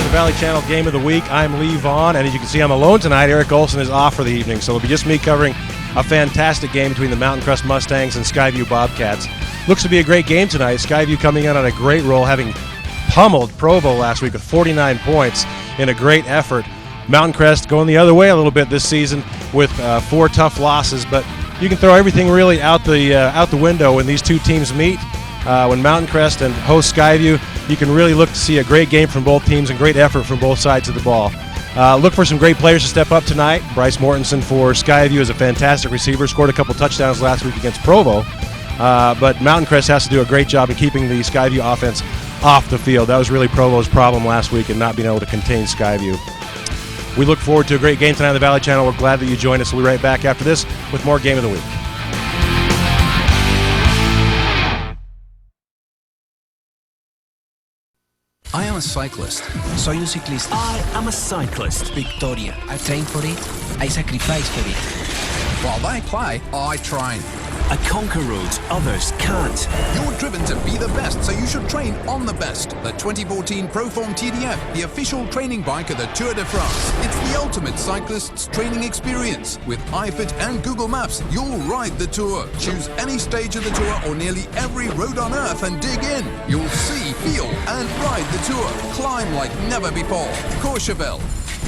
to the Valley Channel Game of the Week. I'm Lee Vaughn, and as you can see, I'm alone tonight. Eric Olson is off for the evening, so it'll be just me covering a fantastic game between the Mountain Crest Mustangs and Skyview Bobcats. Looks to be a great game tonight. Skyview coming in on a great roll, having pummeled Provo last week with 49 points in a great effort. Mountain Crest going the other way a little bit this season with 4 tough losses, but you can throw everything really out the window when these two teams meet. When Mountain Crest and host Skyview, you can really look to see a great game from both teams and great effort from both sides of the ball. Look for some great players to step up tonight. Bryce Mortensen for Skyview is a fantastic receiver, scored a couple touchdowns last week against Provo. But Mountain Crest has to do a great job in keeping the Skyview offense off the field. That was really Provo's problem last week in not being able to contain Skyview. We look forward to a great game tonight on the Valley Channel. We're glad that you joined us. We'll be right back after this with more Game of the Week. I am a cyclist. Soy un ciclista. I am a cyclist. Victoria. I train for it. I sacrifice for it. While they play, I train. I conquer roads others can't. You're driven to be the best, so you should train on the best. The 2014 Proform TDF, the official training bike of the Tour de France. It's the ultimate cyclist's training experience. With iFit and Google Maps, you'll ride the Tour. Choose any stage of the Tour or nearly every road on Earth and dig in. You'll see, feel, and ride the Tour. Climb like never before. Courchevel,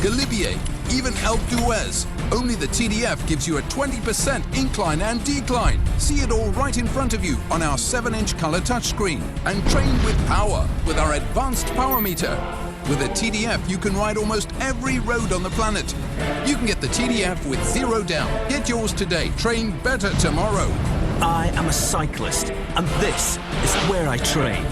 Galibier, even Alpe d'Huez. Only the TDF gives you a 20% incline and decline. See it all right in front of you on our 7-inch color touchscreen. And train with power with our advanced power meter. With a TDF, you can ride almost every road on the planet. You can get the TDF with 0 down. Get yours today. Train better tomorrow. I am a cyclist, and this is where I train.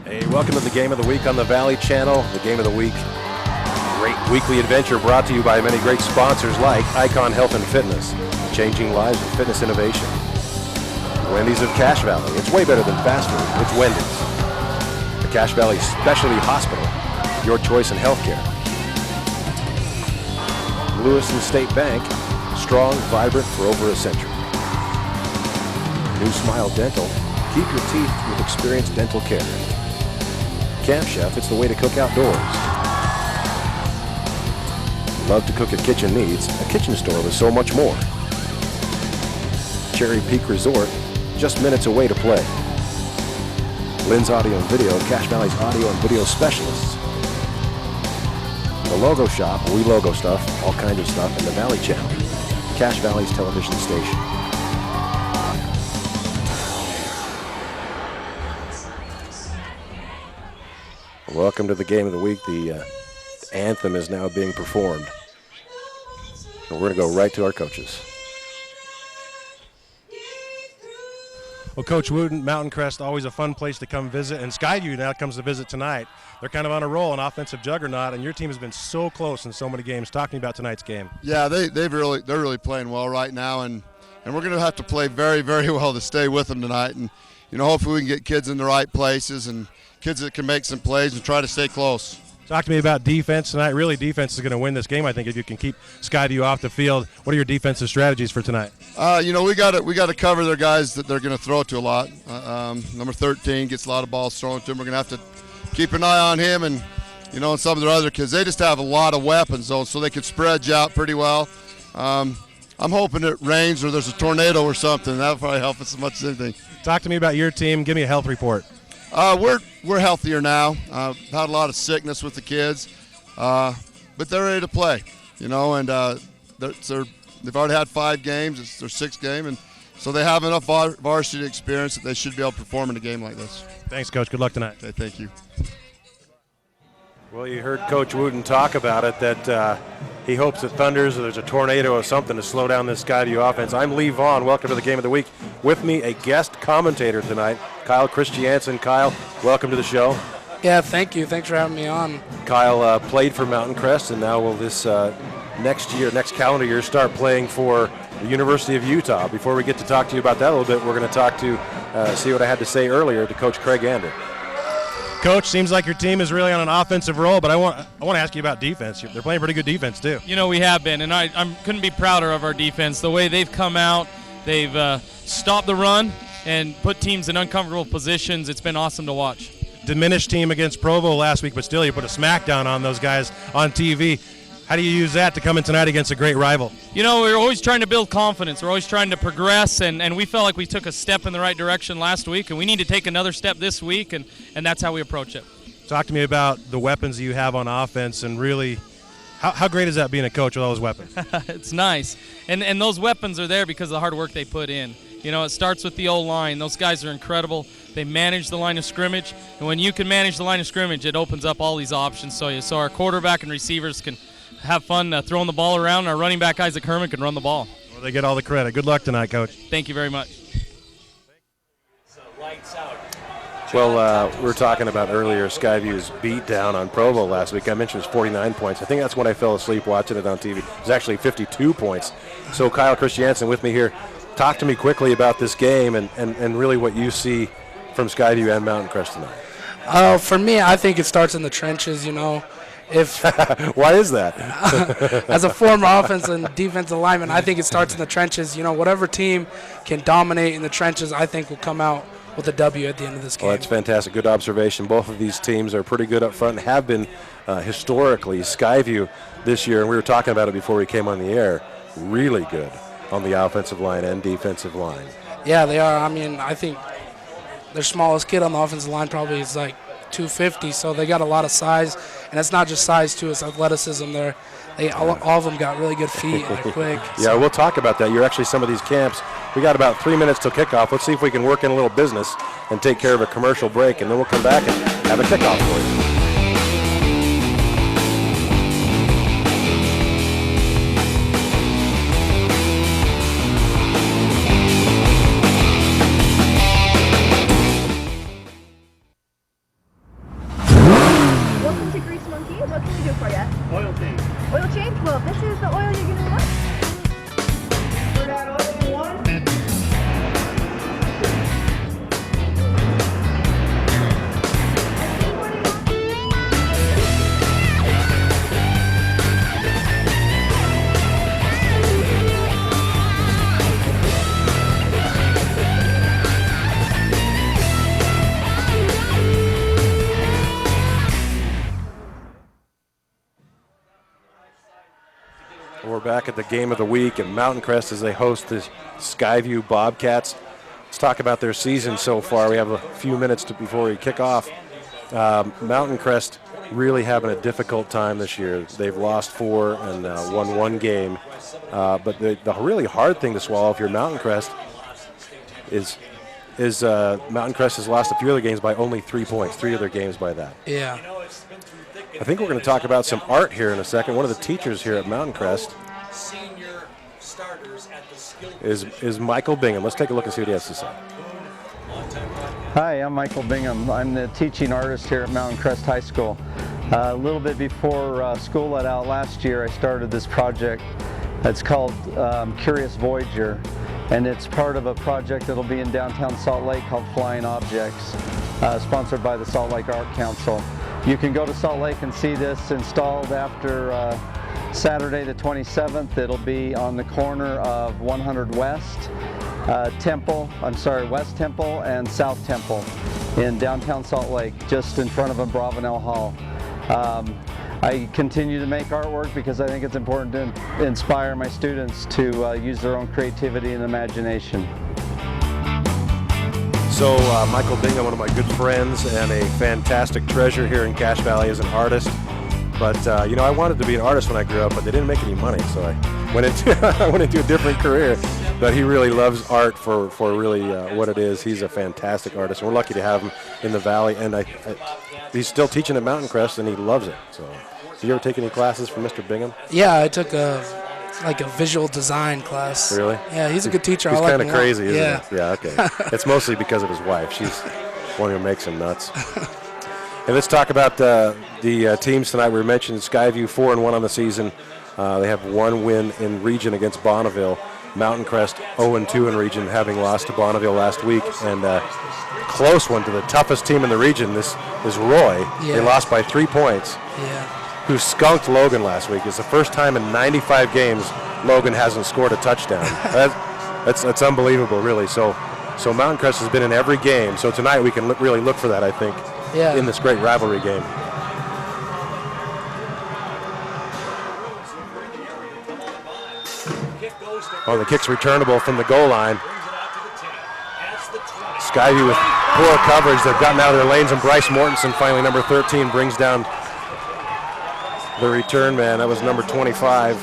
Hey, welcome to the Game of the Week on the Valley Channel. The Game of the Week, great weekly adventure brought to you by many great sponsors like Icon Health and Fitness, changing lives with fitness innovation. Wendy's of Cache Valley, it's way better than fast food, it's Wendy's. The Cache Valley Specialty Hospital, your choice in healthcare. Lewiston State Bank, strong, vibrant for over a century. New Smile Dental, keep your teeth with experienced dental care. Camp Chef, it's the way to cook outdoors. Love to cook at Kitchen Needs, a kitchen store with so much more. Cherry Peak Resort, just minutes away to play. Lynn's Audio and Video, Cache Valley's audio and video specialists. The Logo Shop, we logo stuff, all kinds of stuff, and the Valley Channel, Cache Valley's television station. Welcome to the Game of the Week. The anthem is now being performed. And we're going to go right to our coaches. Well, Coach Wooten, Mountain Crest, always a fun place to come visit, and Skyview now comes to visit tonight. They're kind of on a roll, an offensive juggernaut, and your team has been so close in so many games. Talk to me about tonight's game. Yeah, they're really playing well right now, and we're going to have to play very, very well to stay with them tonight. And hopefully we can get kids in the right places and kids that can make some plays and try to stay close. Talk to me about defense tonight. Really, defense is going to win this game, I think, if you can keep Skyview off the field. What are your defensive strategies for tonight? We got to cover their guys that they're going to throw to a lot. Number 13 gets a lot of balls thrown to him. We're going to have to keep an eye on him and some of their other kids. They just have a lot of weapons, though, so they can spread you out pretty well. I'm hoping it rains or there's a tornado or something. That'll probably help us as much as anything. Talk to me about your team. Give me a health report. We're healthier now. Had a lot of sickness with the kids, but they're ready to play. And they've already had 5 games. It's their 6th game, and so they have enough varsity experience that they should be able to perform in a game like this. Thanks, Coach. Good luck tonight. Okay, thank you. Well, you heard Coach Wooten talk about it, that he hopes that thunders or there's a tornado or something to slow down this Skyview offense. I'm Lee Vaughn. Welcome to the Game of the Week. With me, a guest commentator tonight, Kyle Christiansen. Kyle, welcome to the show. Yeah, thank you. Thanks for having me on. Kyle played for Mountain Crest, and now will this next calendar year, start playing for the University of Utah. Before we get to talk to you about that a little bit, we're going to talk to, see what I had to say earlier, to Coach Craig Ander. Coach, seems like your team is really on an offensive roll, but I want to ask you about defense. They're playing pretty good defense, too. We have been, and I couldn't be prouder of our defense. The way they've come out, they've stopped the run and put teams in uncomfortable positions. It's been awesome to watch. diminished team against Provo last week, but still you put a smackdown on those guys on TV. How do you use that to come in tonight against a great rival? You know, we're always trying to build confidence. We're always trying to progress, and we felt like we took a step in the right direction last week, and we need to take another step this week, and that's how we approach it. Talk to me about the weapons you have on offense, and really, how great is that being a coach with all those weapons? It's nice. And those weapons are there because of the hard work they put in. You know, it starts with the O-line. Those guys are incredible. They manage the line of scrimmage, and when you can manage the line of scrimmage, it opens up all these options so our quarterback and receivers can have fun throwing the ball around. Our running back, Isaac Herman, can run the ball. Well, they get all the credit. Good luck tonight, Coach. Thank you very much. Well, we were talking about earlier Skyview's beat down on Provo last week. I mentioned it was 49 points. I think that's when I fell asleep watching it on TV. It was actually 52 points. So Kyle Christiansen with me here. Talk to me quickly about this game and really what you see from Skyview and Mountain Crest tonight. For me, I think it starts in the trenches, you know. If Why is that? As a former offensive and defensive lineman, I think it starts in the trenches. You know, whatever team can dominate in the trenches, I think will come out with a W at the end of this game. Well, that's fantastic. Good observation. Both of these teams are pretty good up front and have been historically. Skyview this year, and we were talking about it before we came on the air, really good on the offensive line and defensive line. Yeah, they are. I mean, I think their smallest kid on the offensive line probably is like 250, so they got a lot of size, and it's not just size too, it's athleticism. All of them got really good feet and they're quick. Yeah, we'll talk about that. You're actually some of these camps. We got about 3 minutes till kickoff. Let's see if we can work in a little business and take care of a commercial break, and then we'll come back and have a kickoff for you. Welcome to Grease Monkey. What can we do for you? Oil change. Oil change? Well, this is the oil you're going to want. For that oil you want? We're back at the game of the week at Mountain Crest as they host the Skyview Bobcats. Let's talk about their season so far. We have a few minutes before we kick off. Mountain Crest really having a difficult time this year. They've lost 4 and won 1 game. But the really hard thing to swallow if you're Mountain Crest is Mountain Crest has lost a few other games by only 3 points, 3 other games by that. Yeah. I think we're going to talk about some art here in a second. One of the teachers here at Mountain Crest is Michael Bingham. Let's take a look and see what he has to say. Hi, I'm Michael Bingham. I'm the teaching artist here at Mountain Crest High School. A little bit before school let out last year, I started this project. It's called Curious Voyager, and it's part of a project that'll be in downtown Salt Lake called Flying Objects, sponsored by the Salt Lake Art Council. You can go to Salt Lake and see this installed after Saturday the 27th. It'll be on the corner of 100 West West Temple and South Temple in downtown Salt Lake, just in front of Bravenel Hall. I continue to make artwork because I think it's important to inspire my students to use their own creativity and imagination. So Michael Bingham, one of my good friends and a fantastic treasure here in Cache Valley as an artist. But I wanted to be an artist when I grew up, but they didn't make any money, so I went into a different career. But he really loves art for really what it is. He's a fantastic artist, and we're lucky to have him in the valley. And he's still teaching at Mountain Crest, and he loves it. So, did you ever take any classes from Mr. Bingham? Yeah, I took a visual design class. Really? Yeah, he's a good teacher. He's I like kind of him crazy, isn't yeah. he? Yeah, okay. It's mostly because of his wife. She's one who makes him nuts. And let's talk about the teams tonight. We mentioned Skyview 4-1 on the season. They have 1 win in region against Bonneville. Mountain Crest 0-2 in region, having lost to Bonneville last week. And close one to the toughest team in the region. This is Roy. Yeah. They lost by 3 points. Yeah. Who skunked Logan last week. It's the first time in 95 games Logan hasn't scored a touchdown. That's unbelievable, really. So Mountain Crest has been in every game. So tonight we can really look for that, I think. in this great rivalry game. Oh, the kick's returnable from the goal line. Skyview with poor coverage. They've gotten out of their lanes, and Bryce Mortensen, finally number 13, brings down the return man. That was number 25.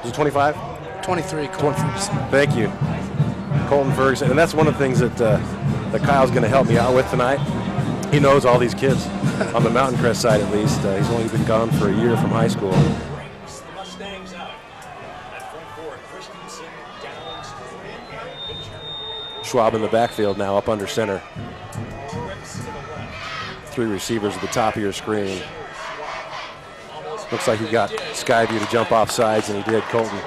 Was it 25? 23, Colton Ferguson. Thank you, Colton Ferguson. And that's one of the things that Kyle's going to help me out with tonight. He knows all these kids on the Mountain Crest side, at least. He's only been gone for a year from high school. Schwab in the backfield now, up under center. 3 receivers at the top of your screen. Looks like he got Skyview to jump off sides, and he did. Colton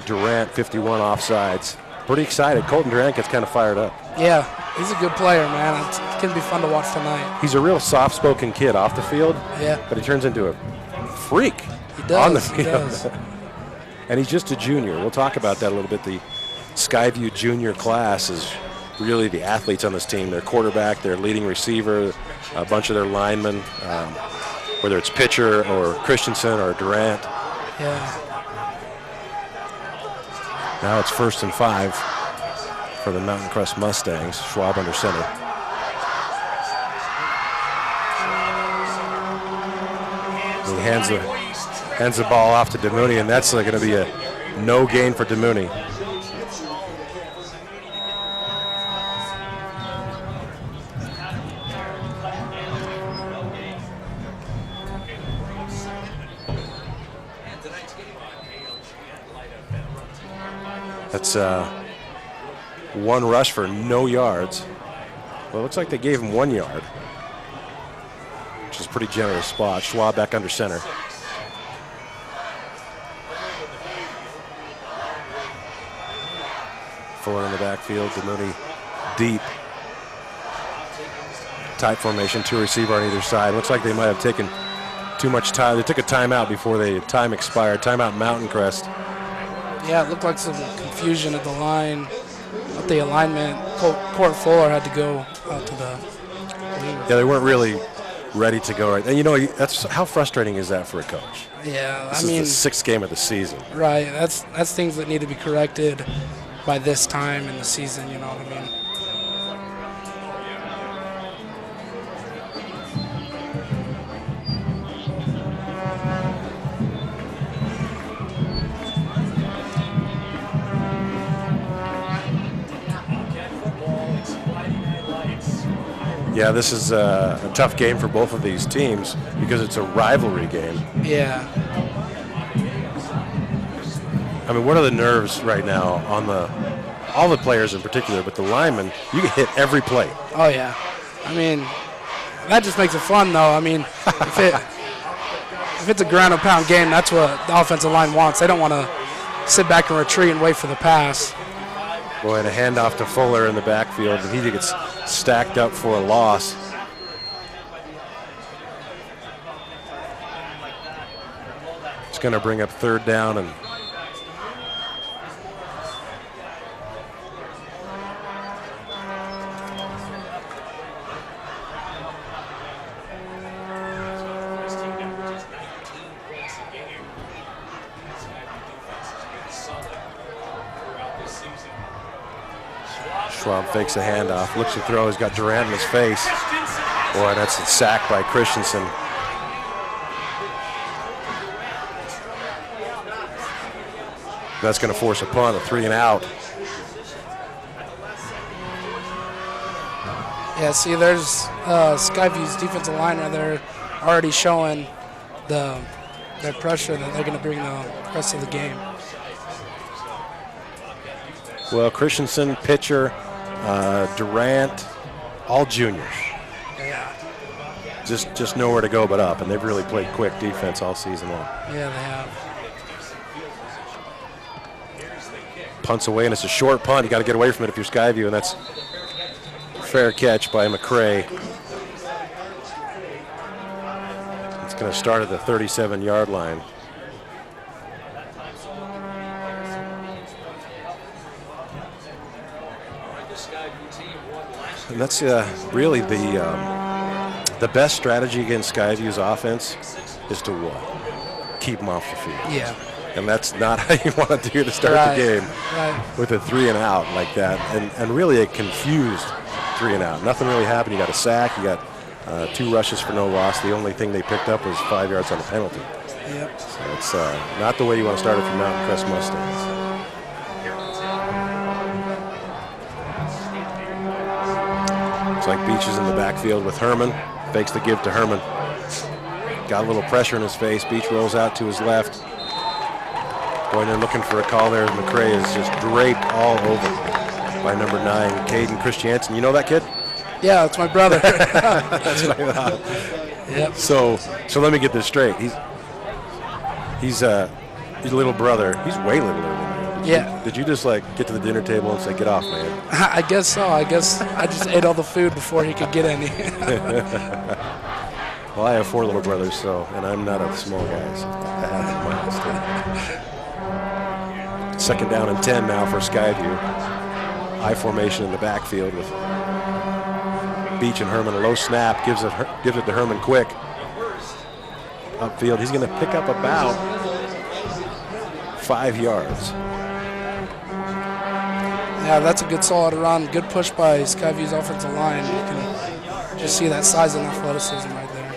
Durant, 51 offsides. Pretty excited. Colton Durant gets kind of fired up. Yeah, he's a good player, man. It's going to be fun to watch tonight. He's a real soft-spoken kid off the field, but he turns into a freak on the field. He does. And he's just a junior. We'll talk about that a little bit. The Skyview junior class is really the athletes on this team. Their quarterback, their leading receiver, a bunch of their linemen, whether it's pitcher or Christensen or Durant. Yeah. Now it's 1st and 5 for the Mountain Crest Mustangs. Schwab under center. He hands the ball off to DeMooney, and that's going to be a no gain for DeMooney. That's 1 rush for no yards. Well, it looks like they gave him 1 yard, which is a pretty generous spot. Schwab back under center. Fuller in the backfield, DeMooney deep. Tight formation, 2 receiver on either side. Looks like they might have taken too much time. They took a timeout before the time expired. Timeout Mountain Crest. Yeah, it looked like some confusion at the line, with the alignment. Court Fuller had to go out to the wing. Yeah, they weren't really ready to go right. And you know, that's how frustrating is that for a coach? Yeah, This is the 6th game of the season. Right, that's things that need to be corrected by this time in the season, you know what I mean? Yeah, this is a tough game for both of these teams because it's a rivalry game. Yeah. I mean, what are the nerves right now on all the players in particular, but the linemen, you can hit every play. Oh, yeah. I mean, that just makes it fun, though. I mean, if it's a ground and pound game, that's what the offensive line wants. They don't want to sit back and retreat and wait for the pass. Boy, and a handoff to Fuller in the backfield, and he gets stacked up for a loss. It's going to bring up 3rd down, and Schwab fakes a handoff, looks to throw, he's got Durant in his face. Boy, that's a sack by Christensen. That's going to force a punt, a 3 and out. Yeah, see, there's Skyview's defensive line right there already showing their pressure that they're going to bring the rest of the game. Well, Christensen, pitcher, Durant, all juniors. Yeah. Just nowhere to go but up, and they've really played quick defense all season long. Yeah, they have. Punts away, and it's a short punt. You got to get away from it if you're Skyview, and that's a fair catch by McCray. It's going to start at the 37-yard line. And that's really the best strategy against Skyview's offense is to keep them off the field. Yeah. And that's not how you want to do to start the game with a 3 and out like that. And really a confused 3 and out. Nothing really happened. You got a sack. You got 2 rushes for no loss. The only thing they picked up was 5 yards on a penalty. Yep. So it's not the way you want to start it for Mountain Crest Mustangs. Looks like Beach is in the backfield with Herman. Fakes the give to Herman. Got a little pressure in his face. Beach rolls out to his left. Going in looking for a call there. McCray is just draped all over by number 9, Caden Christiansen. You know that kid? Yeah, that's my brother. That's what I thought. Yep. So let me get this straight. He's your little brother. He's way littler than you. Did you just like get to the dinner table and say, "Get off, man"? I guess so. I guess I just ate all the food before he could get any. Well, I have 4 little brothers, and I'm not a small guy, so I have mine. Second down and 10 now for Skyview. High formation in the backfield with Beach and Herman. A low snap gives it to Herman quick. Upfield, he's going to pick up about 5 yards. Yeah, that's a good solid run. Good push by Skyview's offensive line. You can just see that size and athleticism right there.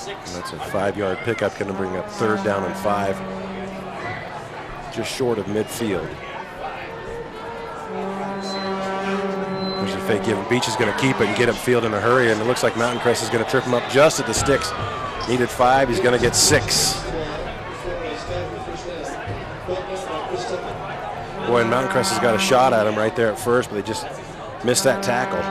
And that's a 5-yard pickup, going to bring up 3rd down and 5. Just short of midfield. There's a fake give. Beach is going to keep it and get upfield in a hurry, and it looks like Mountain Crest is going to trip him up just at the sticks. Needed 5. He's going to get 6. Boy, and Mountain Crest has got a shot at him right there at first, but they just missed that tackle.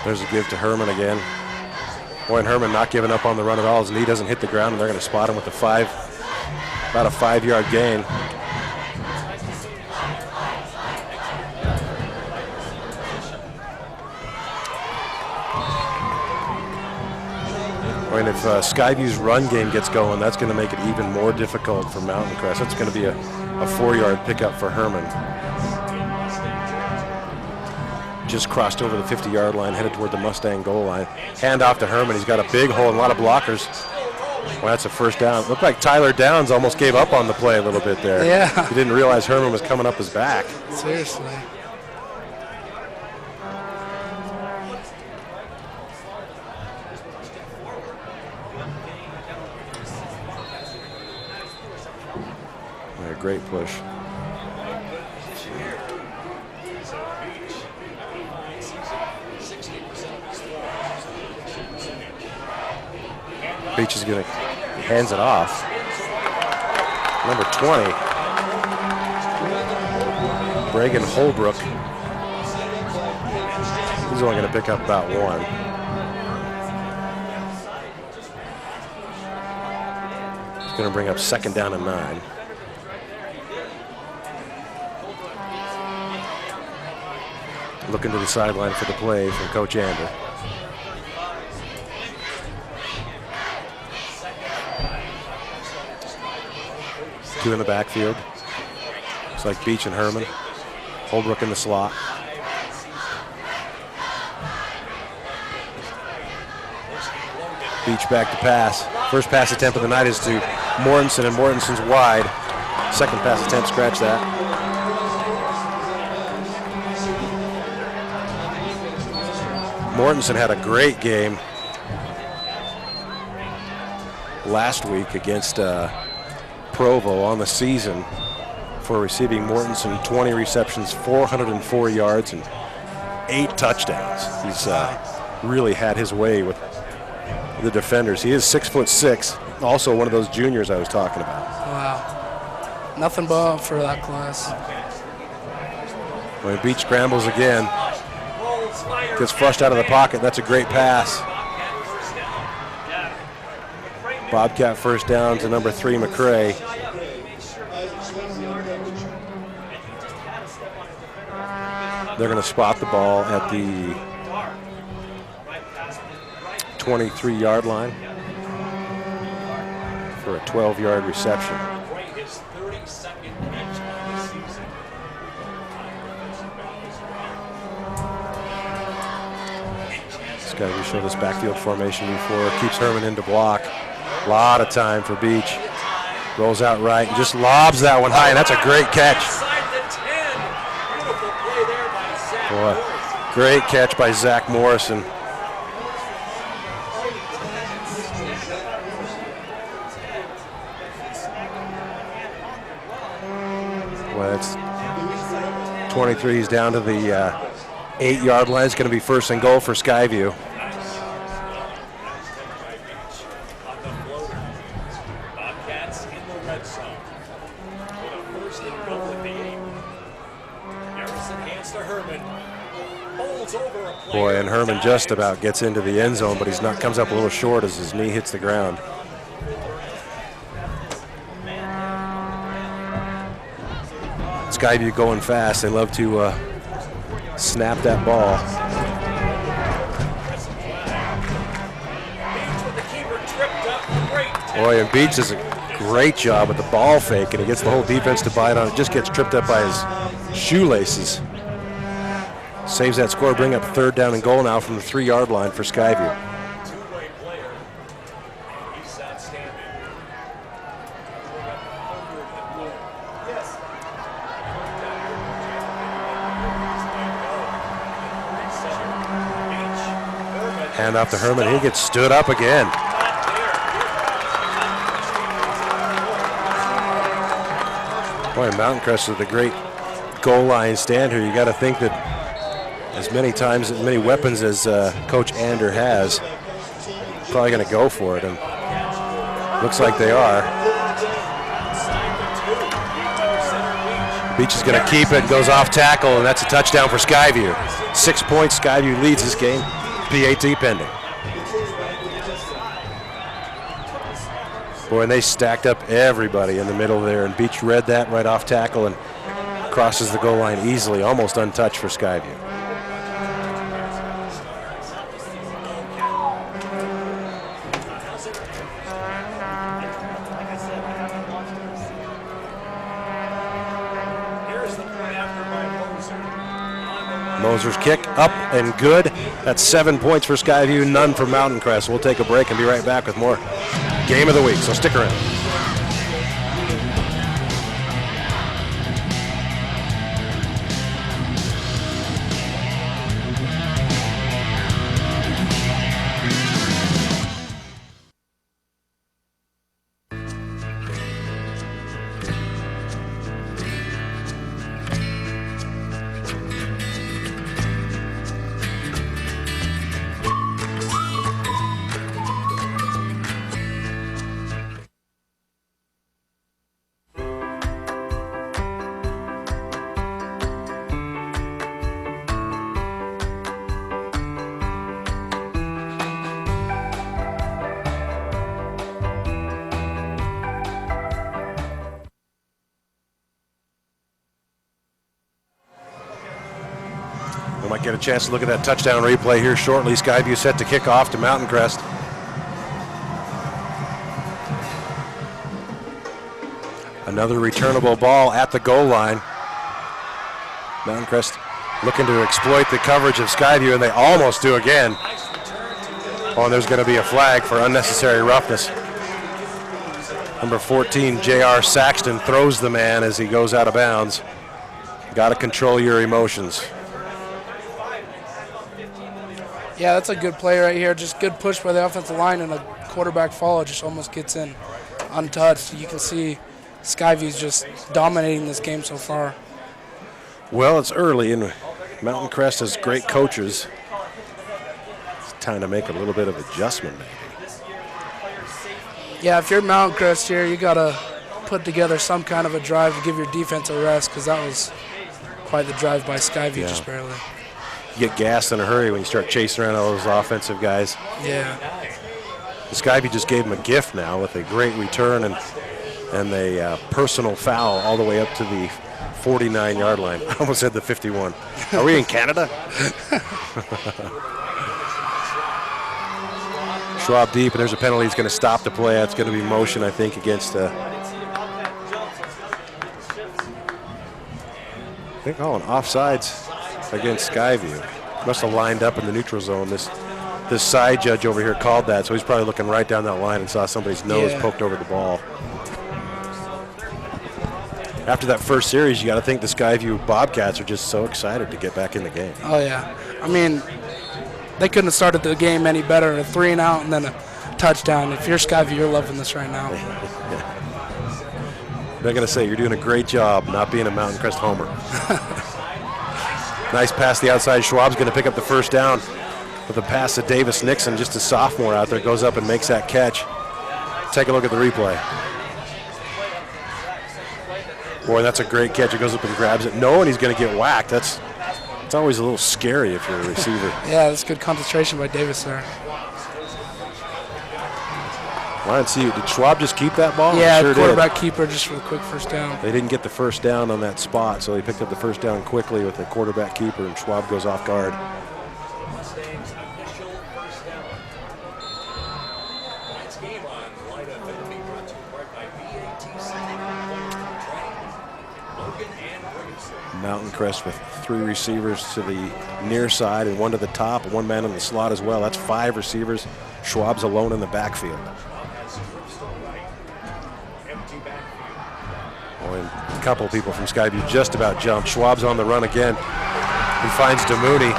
There's a give to Herman again. Boy, and Herman not giving up on the run at all. His knee doesn't hit the ground, and they're going to spot him with about a 5-yard gain. And if Skyview's run game gets going, that's going to make it even more difficult for Mountain Crest. That's going to be a 4-yard pickup for Herman. Just crossed over the 50-yard line, headed toward the Mustang goal line. Hand off to Herman. He's got a big hole and a lot of blockers. Well, that's a first down. Looked like Tyler Downs almost gave up on the play a little bit there. Yeah. He didn't realize Herman was coming up his back. Seriously. A great push. Beach is going to hands it off. Number 20, Reagan Holbrook. He's only going to pick up about 1. He's going to bring up 2nd down and 9. Looking to the sideline for the play from Coach Ander. Two in the backfield. Looks like Beach and Herman. Holbrook in the slot. Beach back to pass. First pass attempt of the night is to Mortensen, and Mortensen's wide. Second pass attempt, scratch that. Mortensen had a great game last week against Provo on the season for receiving. Mortensen 20 receptions, 404 yards, and 8 touchdowns. He's really had his way with the defenders. He is 6'6", also one of those juniors I was talking about. Wow. Nothing but for that class. When Beach scrambles again, gets flushed out of the pocket. That's a great pass. Bobcat first down to number 3, McCray. They're going to spot the ball at the 23-yard line for a 12-yard reception. This guy, we showed this backfield formation before, keeps Herman into block. A lot of time for Beach. Rolls out right and just lobs that one high, and that's a great catch. Boy, great catch by Zach Morrison. Well, it's 23. He's down to the 8-yard line. It's going to be first and goal for Skyview. Boy, and Herman just about gets into the end zone, but he's not. Comes up a little short as his knee hits the ground. Skyview going fast. They love to snap that ball. Boy, and Beach does a great job with the ball fake, and he gets the whole defense to bite on it. Just gets tripped up by his shoelaces. Saves that score, bring up 3rd down and goal now from the 3-yard line for Skyview. Hand off to Herman, he gets stood up again. Boy, Mountain Crest with a great goal line stand here. You got to think that as many weapons as Coach Ander has, probably going to go for it, and looks like they are. Beach is going to keep it, goes off tackle, and that's a touchdown for Skyview. 6 points, Skyview leads this game. PAT pending. Boy, and they stacked up everybody in the middle there, and Beach read that right off tackle and crosses the goal line easily, almost untouched for Skyview. Moser's kick up and good. That's 7 points for Skyview, none for Mountain Crest. We'll take a break and be right back with more Game of the Week, so stick around. We might get a chance to look at that touchdown replay here shortly. Skyview set to kick off to Mountain Crest. Another returnable ball at the goal line. Mountain Crest looking to exploit the coverage of Skyview, and they almost do again. Oh, and there's going to be a flag for unnecessary roughness. Number 14, J.R. Saxton, throws the man as he goes out of bounds. Got to control your emotions. Yeah, that's a good play right here. Just good push by the offensive line, and a quarterback follow just almost gets in untouched. You can see Skyview's just dominating this game so far. Well, it's early, and Mountain Crest has great coaches. It's time to make a little bit of adjustment, maybe. Yeah, if you're Mountain Crest here, you got to put together some kind of a drive to give your defense a rest, because that was quite the drive by Skyview, just barely. You get gassed in a hurry when you start chasing around all those offensive guys. Yeah. Skyview just gave him a gift now with a great return and a personal foul all the way up to the 49-yard line. I almost said the 51. Are we in Canada? Schwab deep, and there's a penalty. He's going to stop the play. That's going to be motion, I think, against an offsides against Skyview. Must have lined up in the neutral zone. This side judge over here called that, so he's probably looking right down that line and saw somebody's nose poked over the ball. After that first series, you got to think the Skyview Bobcats are just so excited to get back in the game. Oh, yeah. I mean, they couldn't have started the game any better. A 3-and-out and then a touchdown. If you're Skyview, you're loving this right now. I'm not going to say you're doing a great job not being a Mountain Crest homer. Nice pass to the outside. Schwab's going to pick up the first down with a pass to Davis Nixon, just a sophomore out there, goes up and makes that catch. Take a look at the replay. Boy, that's a great catch. He goes up and grabs it, knowing he's going to get whacked. It's always a little scary if you're a receiver. Yeah, that's good concentration by Davis there. Well, let's see. Did Schwab just keep that ball? Yeah, Sure quarterback keeper just for the quick first down. They didn't get the first down on that spot, so he picked up the first down quickly with the quarterback keeper, and Schwab goes off guard. Mountain Crest with 3 receivers to the near side and 1 to the top, and 1 man in the slot as well. That's 5 receivers. Schwab's alone in the backfield. Oh, and a couple of people from Skyview just about jumped. Schwab's on the run again. He finds DeMooney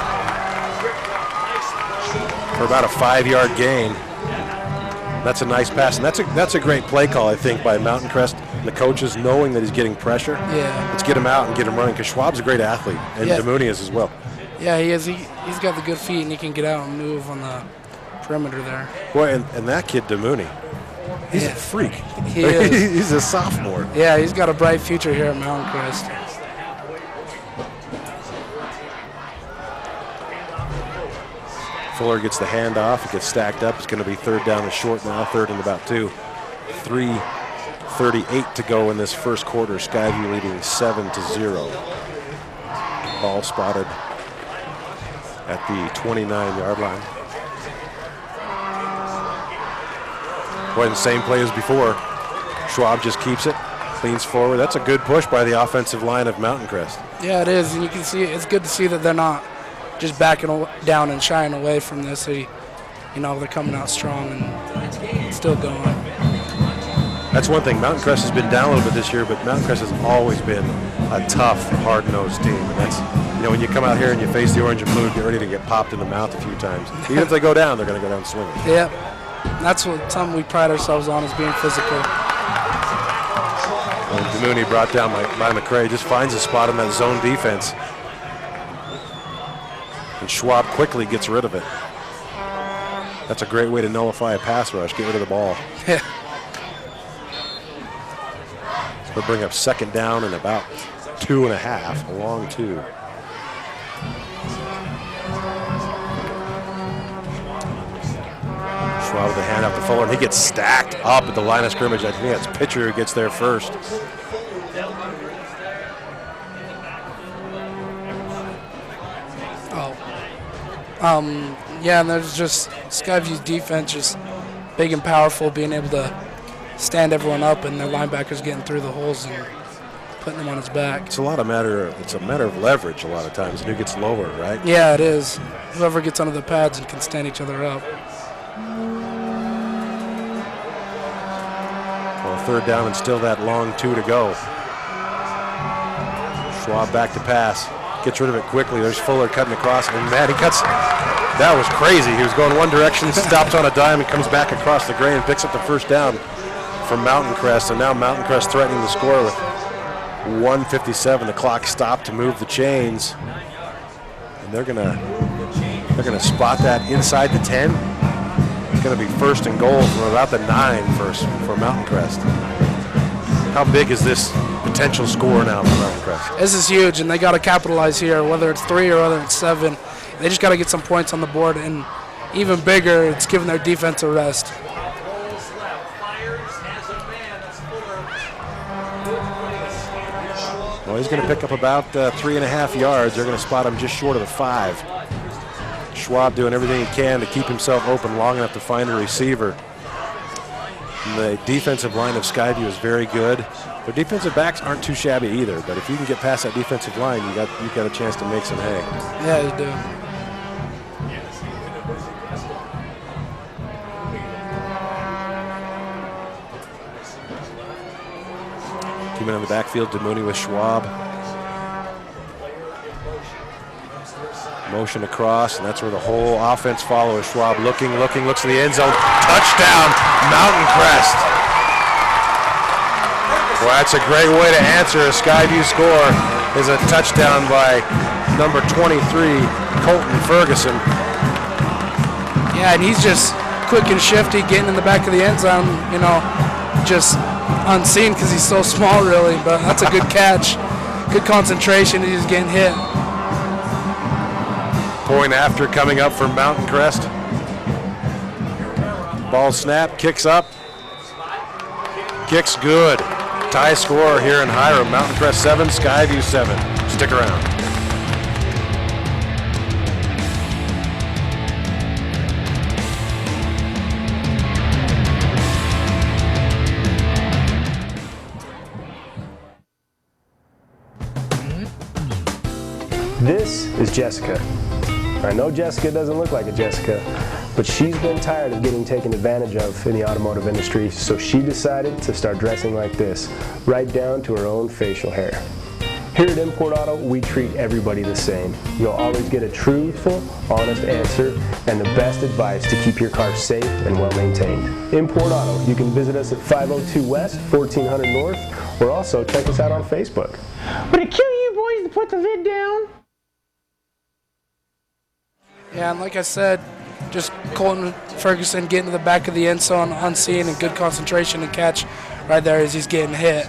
for about a 5-yard gain. That's a nice pass, and that's a great play call, I think, by Mountain Crest and the coaches, knowing that he's getting pressure. Yeah. Let's get him out and get him running, because Schwab's a great athlete, and DeMooney is as well. Yeah, he is. He's got the good feet, and he can get out and move on the perimeter there. Boy, and that kid, DeMooney, he's a freak. He is. He's a sophomore. Yeah, he's got a bright future here at Mountain Crest. Fuller gets the handoff. It gets stacked up. It's going to be 3rd down and short now, 3rd and about 2. 3:38 to go in this first quarter. Skyview leading 7-0. Ball spotted at the 29-yard line. Boy, the same play as before. Schwab just keeps it, leans forward. That's a good push by the offensive line of Mountain Crest. Yeah, it is, and you can see it's good to see that they're not just backing down and shying away from this. They're coming out strong and still going. That's one thing. Mountain Crest has been down a little bit this year, but Mountain Crest has always been a tough, hard-nosed team. And that's, when you come out here and you face the orange and blue, get ready to get popped in the mouth a few times. Even if they go down, they're going to go down swinging. Yep. That's something we pride ourselves on, is being physical. And DeMooney brought down by McCray, just finds a spot in that zone defense. And Schwab quickly gets rid of it. That's a great way to nullify a pass rush, get rid of the ball. We'll bring up 2nd down and about 2.5, a long 2. Schwab with the hand up to Fuller, and he gets stacked up at the line of scrimmage. I think that's Pitcher who gets there first. Yeah, and there's just Skyview's defense just big and powerful, being able to stand everyone up, and their linebackers getting through the holes and putting them on his back. It's a matter of leverage a lot of times, and who gets lower, right? Yeah, it is. Whoever gets under the pads and can stand each other up. Well, 3rd down and still that long 2 to go. Schwab back to pass. Gets rid of it quickly. There's Fuller cutting across, and man, he cuts. That was crazy. He was going one direction, stops on a dime, and comes back across the gray and picks up the first down from Mountain Crest. And now Mountain Crest threatening to score with 1:57. The clock stopped to move the chains, and they're gonna spot that inside the 10. It's gonna be 1st and goal from about the 9 for Mountain Crest. How big is this potential score now for Mountain Crest? This is huge, and they got to capitalize here, whether it's 3 or whether it's 7. They just got to get some points on the board, and even bigger, it's giving their defense a rest. Well, Well, he's going to pick up about 3.5 yards. They're going to spot him just short of the 5. Schwab doing everything he can to keep himself open long enough to find a receiver. And the defensive line of Skyview is very good. Their defensive backs aren't too shabby either, but if you can get past that defensive line, you got a chance to make some hay. Yeah, you do. Keeping in the backfield, DeMooney with Schwab. Motion across, and that's where the whole offense follows. Schwab looks to the end zone. Touchdown, Mountain Crest. Well, that's a great way to answer a Skyview score. Is a touchdown by number 23, Colton Ferguson. Yeah, and he's just quick and shifty, getting in the back of the end zone, you know, just unseen because he's so small, really. But that's a good catch. Good concentration. He's getting hit. Point after coming up for Mountain Crest. Ball snap, kicks up. Kicks good. Tie score here in Hiram. Mountain Crest 7, Skyview 7. Stick around. This is Jessica. I know Jessica doesn't look like a Jessica, but she's been tired of getting taken advantage of in the automotive industry, so she decided to start dressing like this, right down to her own facial hair. Here at Import Auto, we treat everybody the same. You'll always get a truthful, honest answer and the best advice to keep your car safe and well maintained. Import Auto, you can visit us at 502 West, 1400 North, or also check us out on Facebook. Would it kill you boys to put the lid down? Yeah, and like I said, just Colton Ferguson getting to the back of the end zone unseen and good concentration and catch right there as he's getting hit.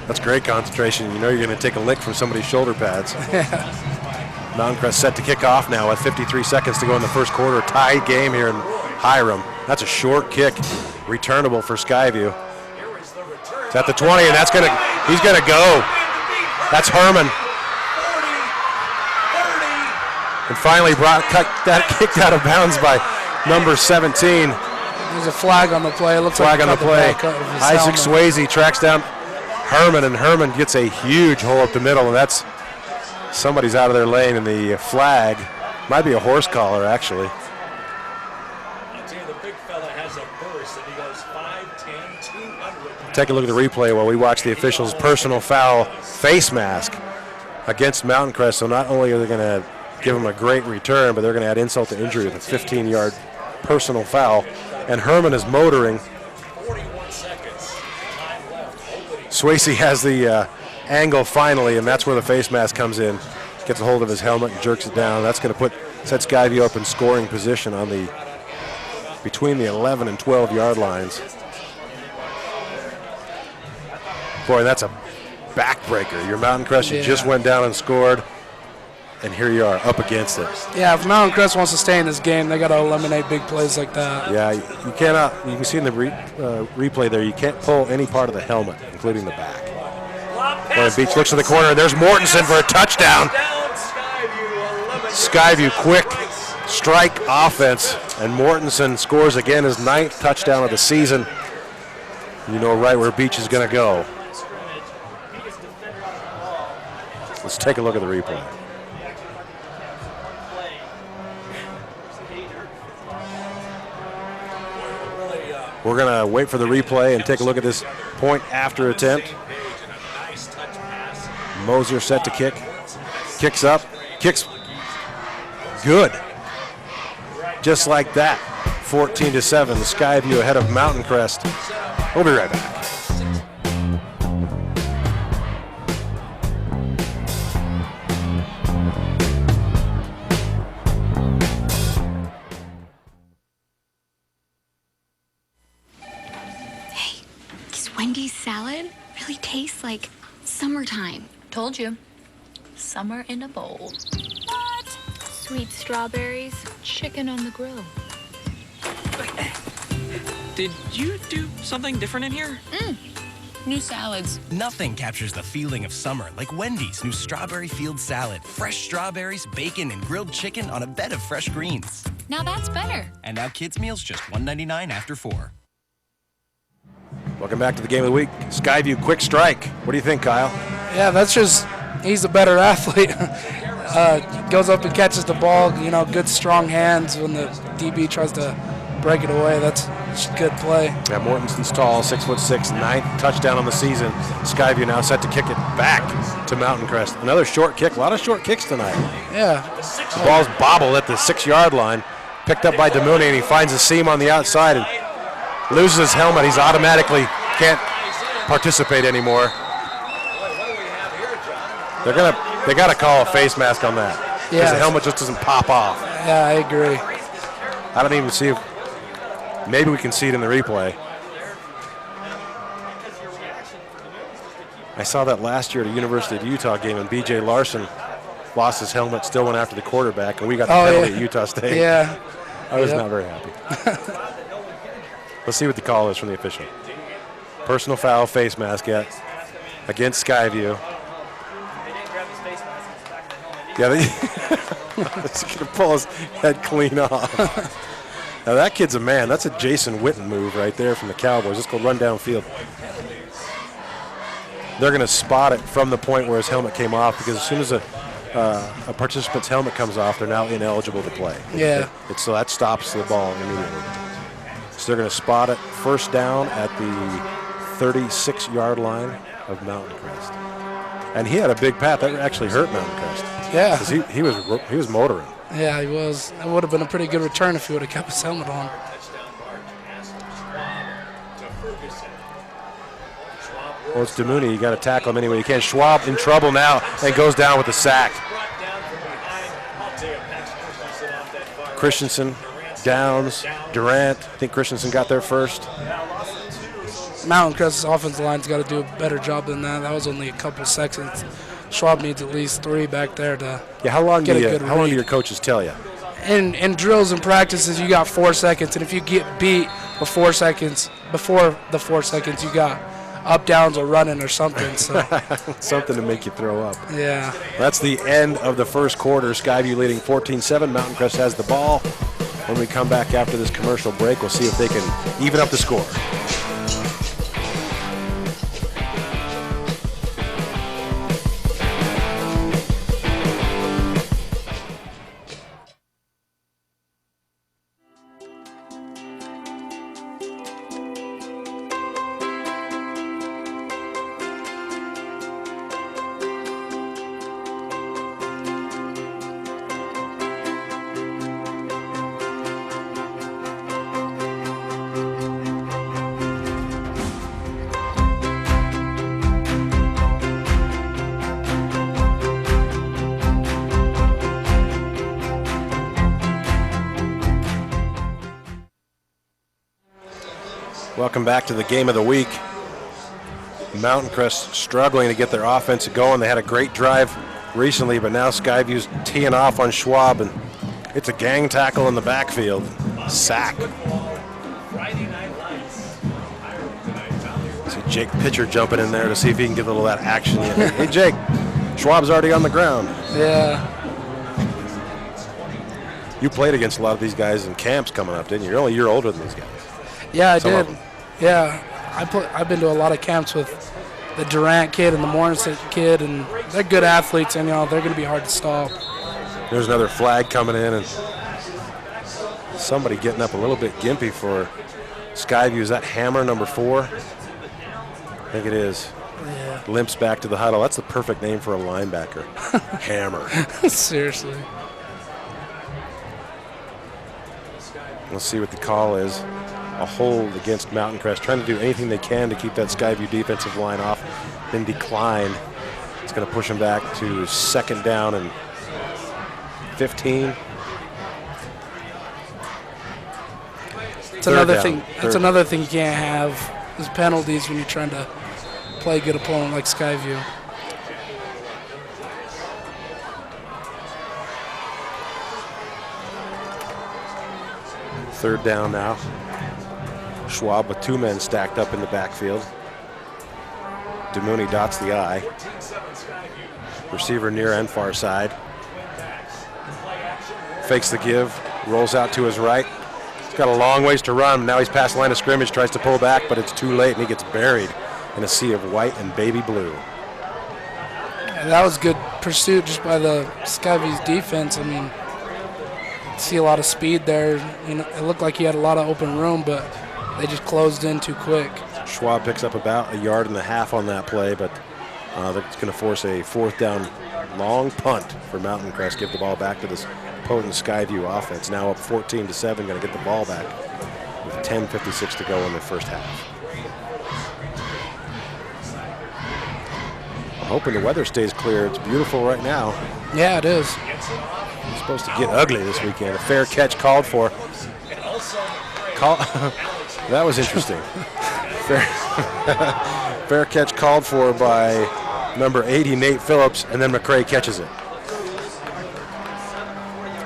That's great concentration. You know you're going to take a lick from somebody's shoulder pads. Mountain Crest set to kick off now with 53 seconds to go in the first quarter. Tied game here in Hiram. That's a short kick, returnable for Skyview. It's at the 20, and he's going to go. That's Herman. And finally kicked out of bounds by number 17. There's a flag on the play. It looks flag like on the play. Isaac helmet. Swayze tracks down Herman, and Herman gets a huge hole up the middle, and that's somebody's out of their lane, and the flag might be a horse collar, actually. I'll tell you, the big fella has a burst, and he goes 5'10", 200. Take a look at the replay while we watch the officials' personal foul face mask against Mountain Crest. So not only are they going to give him a great return, but they're going to add insult to injury with a 15-yard personal foul. And Herman is motoring. 41 seconds. Time left. Swayze has the angle finally, and that's where the face mask comes in. Gets a hold of his helmet and jerks it down. That's going to set Skyview up in scoring position on between the 11 and 12-yard lines. Boy, that's a backbreaker. Your Mountain Crest, you just went down and scored. And here you are, up against it. Yeah, if Mountain Crest wants to stay in this game, they got to eliminate big plays like that. Yeah, you cannot. You can see in the replay there, you can't pull any part of the helmet, including the back. Boy, Beach looks to the corner, and there's Mortensen for a touchdown. Skyview quick strike offense, and Mortensen scores again his 9th touchdown of the season. You know right where Beach is going to go. Let's take a look at the replay. We're going to wait for the replay and take a look at this point after attempt. Moser set to kick. Kicks up. Kicks good. Just like that. 14-7. Skyview ahead of Mountain Crest. We'll be right back. Wendy's salad really tastes like summertime. Told you. Summer in a bowl. What? Sweet strawberries, chicken on the grill. Did you do something different in here? New salads. Nothing captures the feeling of summer like Wendy's new Strawberry Field Salad. Fresh strawberries, bacon, and grilled chicken on a bed of fresh greens. Now that's better. And now kids' meals just $1.99 after 4. Welcome back to the game of the week. Skyview quick strike. What do you think, Kyle? Yeah, that's just, he's a better athlete. Goes up and catches the ball, good strong hands when the DB tries to break it away. That's just good play. Yeah, Mortenson's tall, 6'6", ninth touchdown on the season. Skyview now set to kick it back to Mountain Crest. Another short kick. A lot of short kicks tonight. Yeah. The ball's bobbled at the 6-yard line. Picked up by DeMooney, and he finds a seam on the outside and loses his helmet. He's automatically can't participate anymore. They got to call a face mask on that. Because the helmet just doesn't pop off. Yeah, I agree. I don't even see if maybe we can see it in the replay. I saw that last year at a University of Utah game, and B.J. Larson lost his helmet, still went after the quarterback, and we got the penalty at Utah State. Yeah. I was not very happy. Let's see what the call is from the official. Personal foul, face mask against Skyview. Yeah, he's going to pull his head clean off. Now that kid's a man. That's a Jason Witten move right there from the Cowboys. Let's go run downfield. They're going to spot it from the point where his helmet came off, because as soon as a participant's helmet comes off, they're now ineligible to play. Yeah. So that stops the ball immediately. So they're going to spot it first down at the 36-yard line of Mountain Crest. And he had a big path. That actually hurt Mountain Crest. Yeah. Because he was motoring. Yeah, he was. It would have been a pretty good return if he would have kept his helmet on. Well, it's DeMooney. You got to tackle him anyway you can. Schwab in trouble now and goes down with a sack. Christensen, Downs, Durant. I think Christensen got there first. Mountain Crest's offensive line's got to do a better job than that. That was only a couple seconds. Schwab needs at least 3 back there to how long get do a good how long read. do your coaches tell you? In drills and practices, you got 4 seconds, and if you get beat with 4 seconds, before the 4 seconds, you got up, downs, or running or something. So. Something to make you throw up. Yeah. That's the end of the first quarter. Skyview leading 14-7. Mountain Crest has the ball. When we come back after this commercial break, we'll see if they can even up the score. Welcome back to the game of the week. Mountain Crest struggling to get their offense going. They had a great drive recently, but now Skyview's teeing off on Schwab, and it's a gang tackle in the backfield. Sack. See Jake Pitcher jumping in there to see if he can get a little of that action in. Hey, Jake, Schwab's already on the ground. Yeah. You played against a lot of these guys in camps coming up, didn't you? You're only a year older than these guys. Yeah, I Some did. of them. Yeah, I've been to a lot of camps with the Durant kid and the Morrison kid, and they're good athletes, and they're going to be hard to stop. There's another flag coming in, and somebody getting up a little bit gimpy for Skyview. Is that Hammer, number 4? I think it is. Yeah. Limps back to the huddle. That's the perfect name for a linebacker. Hammer. Seriously. Let's see what the call is. A hold against Mountain Crest, trying to do anything they can to keep that Skyview defensive line off. Then decline. It's going to push them back to second down and 15. It's another thing. That's another thing you can't have is penalties when you're trying to play a good opponent like Skyview. Third down now. Schwab with 2 men stacked up in the backfield. DeMooney dots the I. Receiver near and far side. Fakes the give, rolls out to his right. He's got a long ways to run. Now he's past the line of scrimmage, tries to pull back, but it's too late, and he gets buried in a sea of white and baby blue. Yeah, that was good pursuit just by the Skyview's defense. I mean, see a lot of speed there. You know, it looked like he had a lot of open room, but they just closed in too quick. Schwab picks up about 1.5 yards on that play, but that's going to force a 4th down long punt for Mountain Crest. Give the ball back to this potent Skyview offense. Now up 14-7, going to get the ball back with 10:56 to go in the first half. I'm hoping the weather stays clear. It's beautiful right now. Yeah, it is. It's supposed to get ugly this weekend. A fair catch called for. That was interesting. Fair catch called for by number 80, Nate Phillips, and then McCray catches it.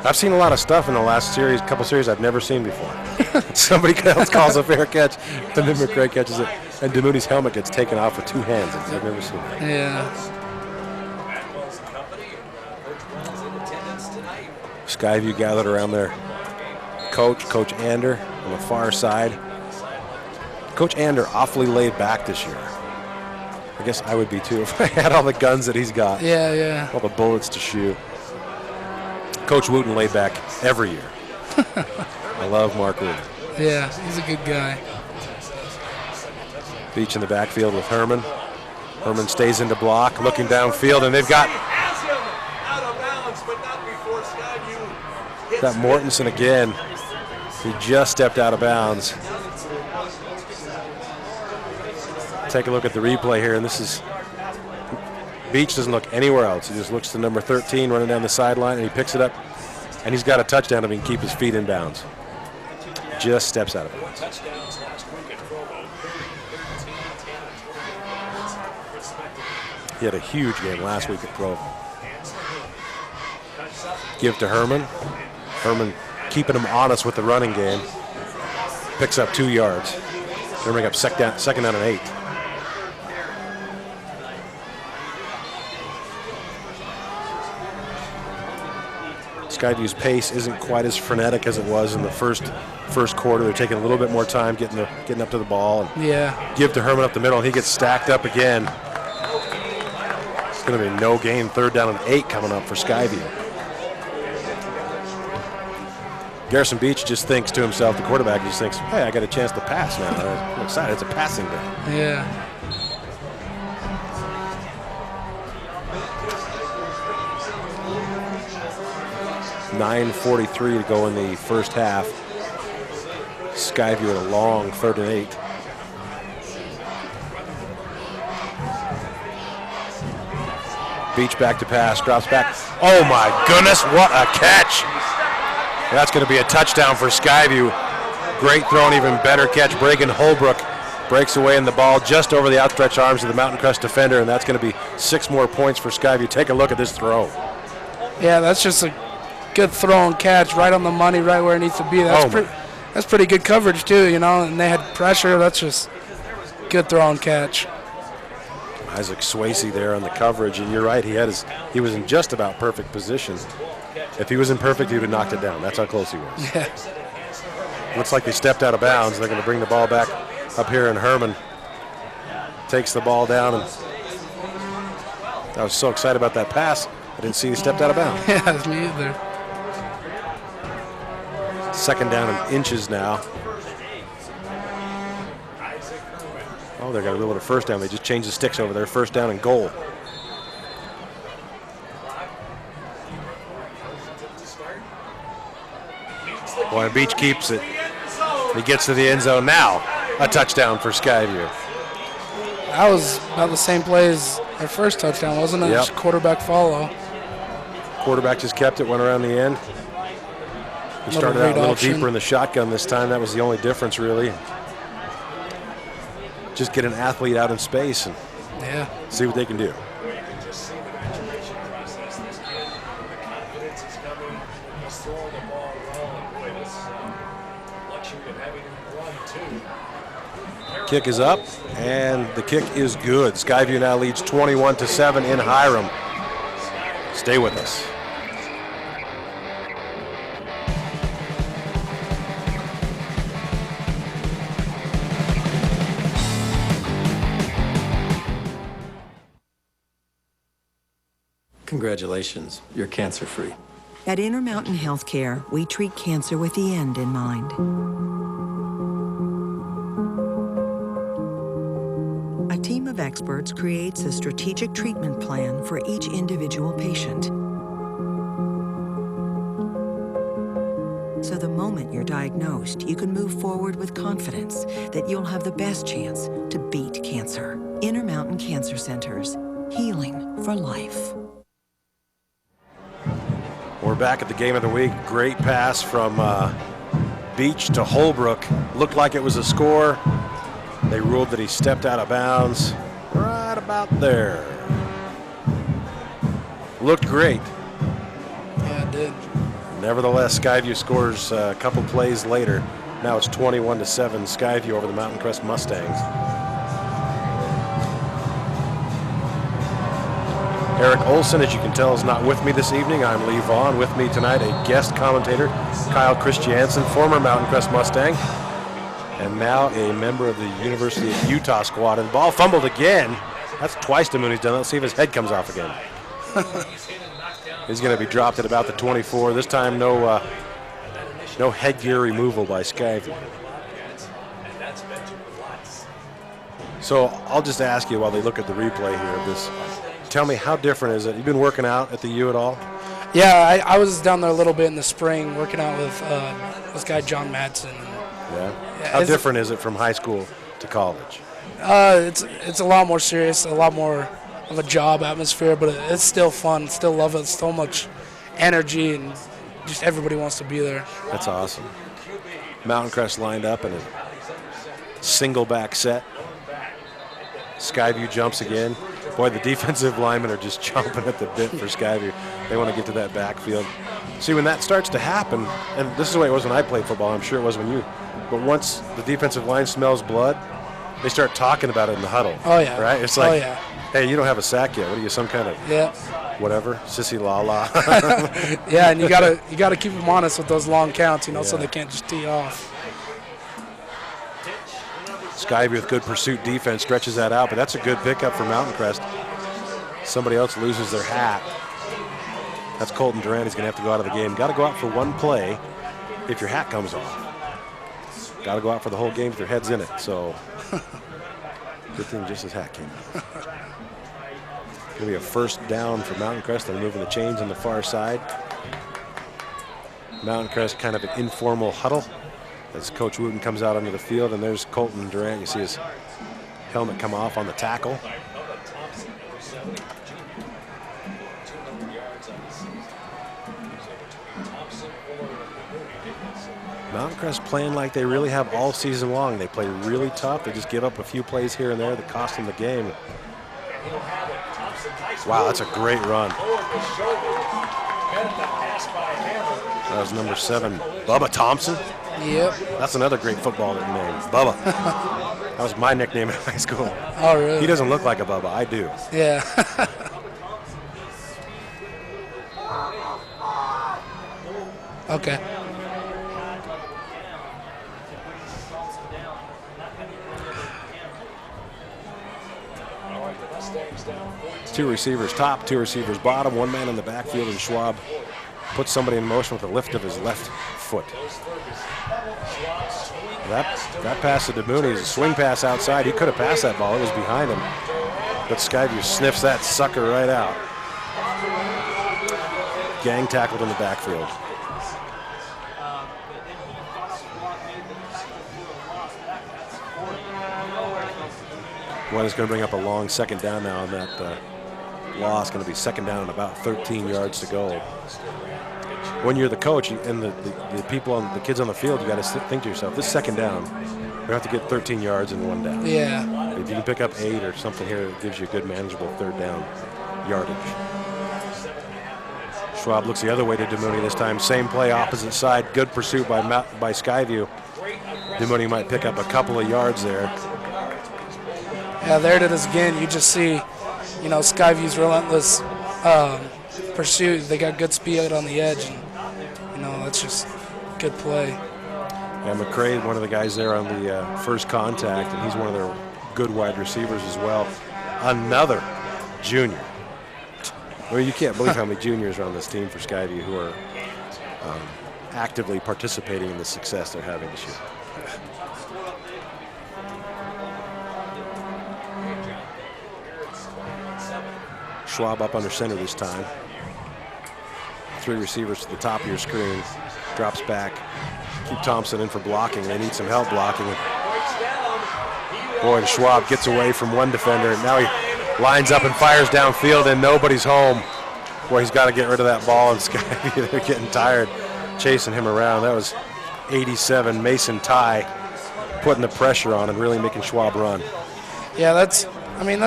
I've seen a lot of stuff in the last couple series I've never seen before. Somebody else calls a fair catch, and then McCray catches it, and DeMooney's helmet gets taken off with 2 hands. I've never seen that. Yeah. Skyview gathered around their coach, Coach Ander, on the far side. Coach Ander awfully laid back this year. I guess I would be too if I had all the guns that he's got. Yeah. All the bullets to shoot. Coach Wooten laid back every year. I love Mark Wooten. Yeah, he's a good guy. Beach in the backfield with Herman. Herman stays into block, looking downfield, and they've got that Mortensen again. He just stepped out of bounds. Take a look at the replay here, and this is Beach doesn't look anywhere else. He just looks to number 13 running down the sideline, and he picks it up, and he's got a touchdown if he can keep his feet in bounds. Just steps out of bounds. He had a huge game last week at Provo. Give to Herman. Herman keeping him honest with the running game. Picks up 2 yards. They're bring up second down and 8. Skyview's pace isn't quite as frenetic as it was in the first quarter. They're taking a little bit more time getting up to the ball. And yeah. Give to Herman up the middle, and he gets stacked up again. It's going to be no gain, 3rd down and 8 coming up for Skyview. Garrison Beach just thinks to himself, the quarterback just thinks, hey, I got a chance to pass now. I'm excited. It's a passing day. Yeah. .9:43 to go in the first half. Skyview at a long 3rd and 8. Beach back to pass, drops back. Oh my goodness, what a catch! That's going to be a touchdown for Skyview. Great throw and even better catch. Bragan Holbrook breaks away in the ball just over the outstretched arms of the Mountain Crest defender, and that's going to be 6 more points for Skyview. Take a look at this throw. Yeah, that's just a good throw and catch, right on the money, right where it needs to be. That's pretty good coverage too, you know. And they had pressure. That's just good throw and catch. Isaac Swayze there on the coverage, and you're right. He was in just about perfect position. If he was in perfect, he would have knocked it down. That's how close he was. Yeah. Looks like they stepped out of bounds. They're going to bring the ball back up here, and Herman takes the ball down. And I was so excited about that pass, I didn't see he stepped out of bounds. Yeah, me either. 2nd down and inches now. Oh, they got a little bit of 1st down. They just changed the sticks over there. 1st down and goal. Boy, Beach keeps it. He gets to the end zone now. A touchdown for Skyview. That was about the same play as their first touchdown, wasn't it? Yep. Just quarterback follow. Quarterback just kept it, went around the end. He started out a little deeper in the shotgun this time. That was the only difference, really. Just get an athlete out in space and see what they can do. Kick is up, and the kick is good. Skyview now leads 21-7 in Hiram. Stay with us. Congratulations, you're cancer-free. At Intermountain Healthcare, we treat cancer with the end in mind. A team of experts creates a strategic treatment plan for each individual patient. So the moment you're diagnosed, you can move forward with confidence that you'll have the best chance to beat cancer. Intermountain Cancer Centers, healing for life. We're back at the game of the week. Great pass from Beach to Holbrook. Looked like it was a score. They ruled that he stepped out of bounds right about there. Looked great. Yeah, it did. Nevertheless, Skyview scores a couple plays later. Now it's 21-7 Skyview over the Mountain Crest Mustangs. Eric Olson, as you can tell, is not with me this evening. I'm Lee Vaughn. With me tonight, a guest commentator, Kyle Christiansen, former Mountain Crest Mustang, and now a member of the University of Utah squad. And the ball fumbled again. That's twice to Mooney's done. Let's see if his head comes off again. He's going to be dropped at about the 24. This time, no headgear removal by Skyview. So I'll just ask you while they look at the replay here of this. Tell me, how different is it? You've been working out at the U at all? Yeah, I was down there a little bit in the spring working out with this guy John Madsen. Yeah. How different is it from high school to college? It's a lot more serious, a lot more of a job atmosphere, but it's still fun. Still love it. So much energy, and just everybody wants to be there. That's awesome. Mountain Crest lined up in a single back set. Skyview jumps again. Boy, the defensive linemen are just chomping at the bit for Skyview. They want to get to that backfield. See, when that starts to happen, and this is the way it was when I played football, I'm sure it was when you, but once the defensive line smells blood, they start talking about it in the huddle. Oh, yeah. Right? It's like, oh, yeah. Hey, you don't have a sack yet. What are you, some kind of whatever, sissy la-la? Yeah, and you gotta keep them honest with those long counts, so they can't just tee off. Skyview with good pursuit defense stretches that out, but that's a good pickup for Mountain Crest. Somebody else loses their hat. That's Colton Durant. He's going to have to go out of the game. Got to go out for one play if your hat comes off. Got to go out for the whole game if your head's in it. So good thing just his hat came out. Going to be a first down for Mountain Crest. They're moving the chains on the far side. Mountain Crest kind of an informal huddle as Coach Wooten comes out onto the field, and there's Colton Durant. You see his helmet come off on the tackle. Mountain Crest playing like they really have all season long. They play really tough. They just give up a few plays here and there that cost them the game. Wow, that's a great run. That was number 7, Bubba Thompson. Yep. That's another great football name, Bubba. That was my nickname in high school. Oh, really? He doesn't look like a Bubba. I do. Yeah. Okay. Two receivers top, two receivers bottom, one man in the backfield, and Schwab puts somebody in motion with a lift of his left foot. That pass to DeMooney is a swing pass outside. He could have passed that ball. It was behind him. But Skyview sniffs that sucker right out. Gang tackled in the backfield. One is going to bring up a long second down now on that loss. Going to be second down and about 13 yards to go. When you're the coach and the people on the kids on the field, you got to think to yourself, this second down, we have to get 13 yards and one down. Yeah. If you can pick up 8 or something here, it gives you a good manageable third down yardage. Schwab looks the other way to DeMooney this time. Same play, opposite side. Good pursuit by Skyview. New Money might pick up a couple of yards there. Yeah, there it is again. You just see, you know, Skyview's relentless pursuit. They got good speed on the edge, and you know, that's just good play. Yeah, McCray, one of the guys there on the first contact, and he's one of their good wide receivers as well. Another junior. Well, you can't believe how many juniors are on this team for Skyview who are actively participating in the success they're having this year. Schwab up under center this time. 3 receivers to the top of your screen. Drops back. Keep Thompson in for blocking. They need some help blocking. Boy, and Schwab gets away from one defender, and now he lines up and fires downfield, and nobody's home. Boy, he's got to get rid of that ball, and Skyview, they're getting tired chasing him around. That was 87, Mason Ty, putting the pressure on and really making Schwab run. Yeah, that's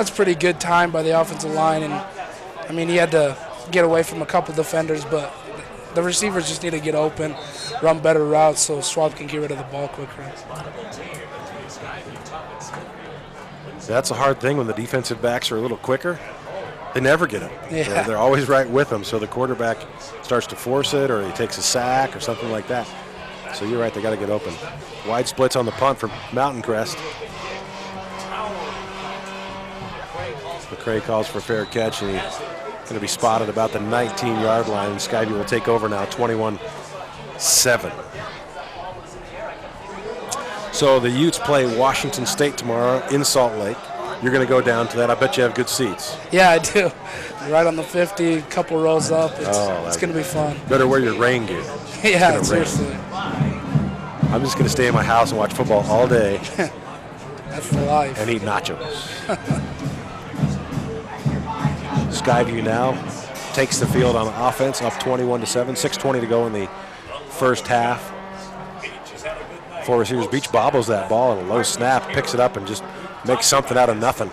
pretty good time by the offensive line, and I mean, he had to get away from a couple defenders, but the receivers just need to get open, run better routes so Schwab can get rid of the ball quicker. That's a hard thing when the defensive backs are a little quicker. They never get it. Yeah. They're always right with them, so the quarterback starts to force it, or he takes a sack or something like that. So you're right, they got to get open. Wide splits on the punt from Mountain Crest. McCray calls for a fair catch, and he's going to be spotted about the 19-yard line, and Skyview will take over now, 21-7. So the Utes play Washington State tomorrow in Salt Lake. You're going to go down to that. I bet you have good seats. Yeah, I do. Right on the 50, couple rows up. It's going to be fun. Better wear your rain gear. Yeah, seriously. I'm just going to stay in my house and watch football all day. That's the life. And eat nachos. Skyview now takes the field on offense, up 21-7, 6:20 to go in the first half. 4 receivers. Beach bobbles that ball on a low snap, picks it up, and just makes something out of nothing.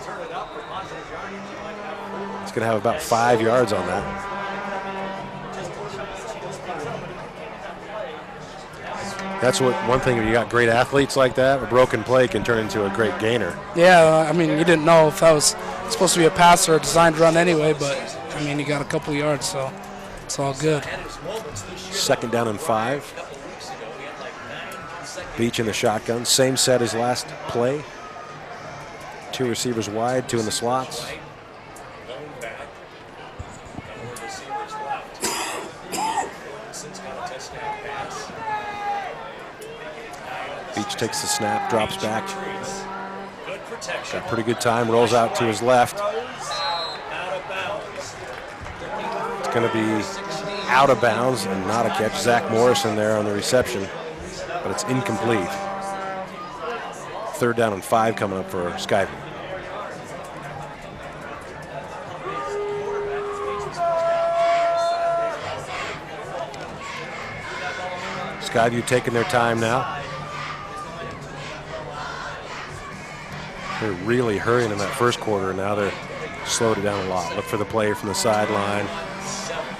He's going to have about 5 yards on that. That's one thing when you got great athletes like that, a broken play can turn into a great gainer. Yeah, I mean, you didn't know if that was supposed to be a pass or a designed run anyway, but, I mean, you got a couple yards, so it's all good. 2nd down and 5. Beach in the shotgun. Same set as last play. 2 receivers wide, 2 in the slots. Beach takes the snap, drops back. Got pretty good time, rolls out to his left. It's going to be out of bounds and not a catch. Zach Morrison there on the reception, but it's incomplete. 3rd down and 5 coming up for Skyview. Skyview taking their time now. They're really hurrying in that first quarter, and now they're slowed it down a lot. Look for the play from the sideline.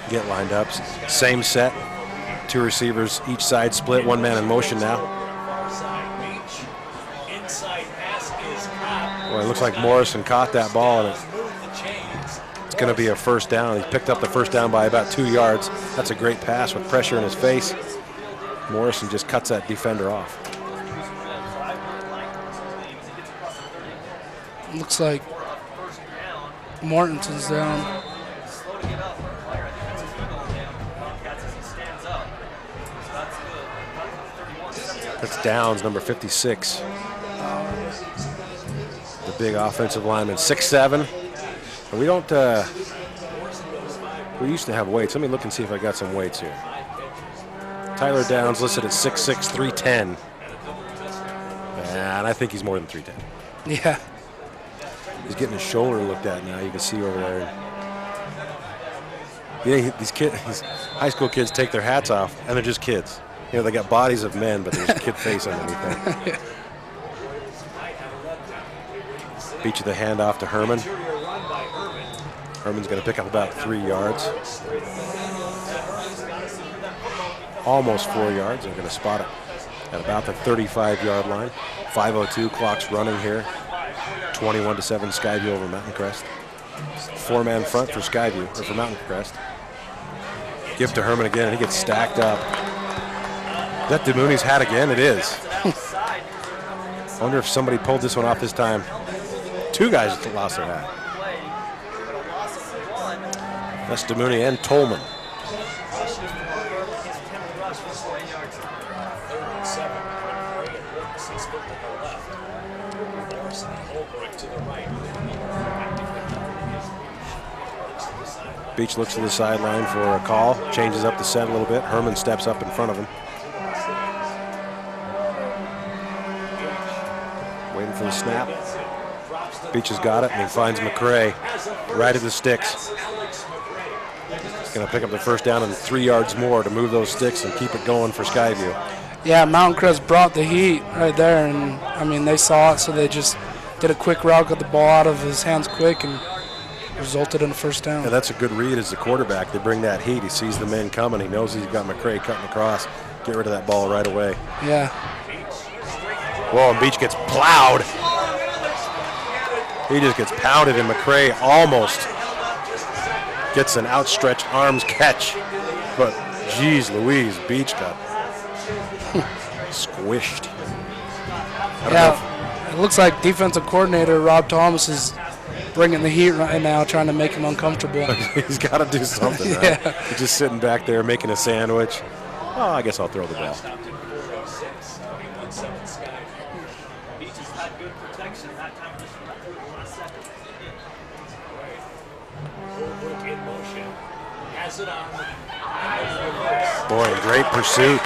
Get lined up. Same set. 2 receivers each side split. 1 man in motion now. Well, it looks like Morrison caught that ball, and it's going to be a first down. He picked up the first down by about 2 yards. That's a great pass with pressure in his face. Morrison just cuts that defender off. Looks like Mortensen's down. That's Downs, number 56. The big offensive lineman, 6'7". And we don't, we used to have weights. Let me look and see if I got some weights here. Tyler Downs listed at 6'6", 310. And I think he's more than 310. Yeah. He's getting his shoulder looked at now. You can see over there. Yeah, these high school kids take their hats off, and they're just kids. You know, they got bodies of men, but there's a kid face underneath them. Beach of the handoff to Herman. Herman's going to pick up about 3 yards. Almost 4 yards. They're going to spot it at about the 35-yard line. 5:02, clock's running here. 21-7 Skyview over Mountain Crest. 4-man front for Skyview, or for Mountain Crest. Give to Herman again, and he gets stacked up. Is that DeMooney's hat again? It is. I wonder if somebody pulled this one off this time. 2 guys lost their hat. That's DeMooney and Tolman. Beach looks to the sideline for a call, changes up the set a little bit. Herman steps up in front of him. Waiting for the snap. Beach has got it, and he finds McCray right at the sticks. Going to pick up the first down and 3 yards more to move those sticks and keep it going for Skyview. Yeah, Mountain Crest brought the heat right there, and I mean, they saw it, so they just did a quick route, got the ball out of his hands quick, and resulted in a first down. Yeah, that's a good read as the quarterback. They bring that heat. He sees the men coming. He knows he's got McCray cutting across. Get rid of that ball right away. Yeah. Whoa, and Beach gets plowed. He just gets pounded, and McCray almost gets an outstretched arms catch. But, geez Louise, Beach got squished. Yeah, it looks like defensive coordinator Rob Thomas is bringing the heat right now, trying to make him uncomfortable. He's got to do something, right? Yeah. He's just sitting back there making a sandwich. Oh, I guess I'll throw the ball. Boy, great pursuit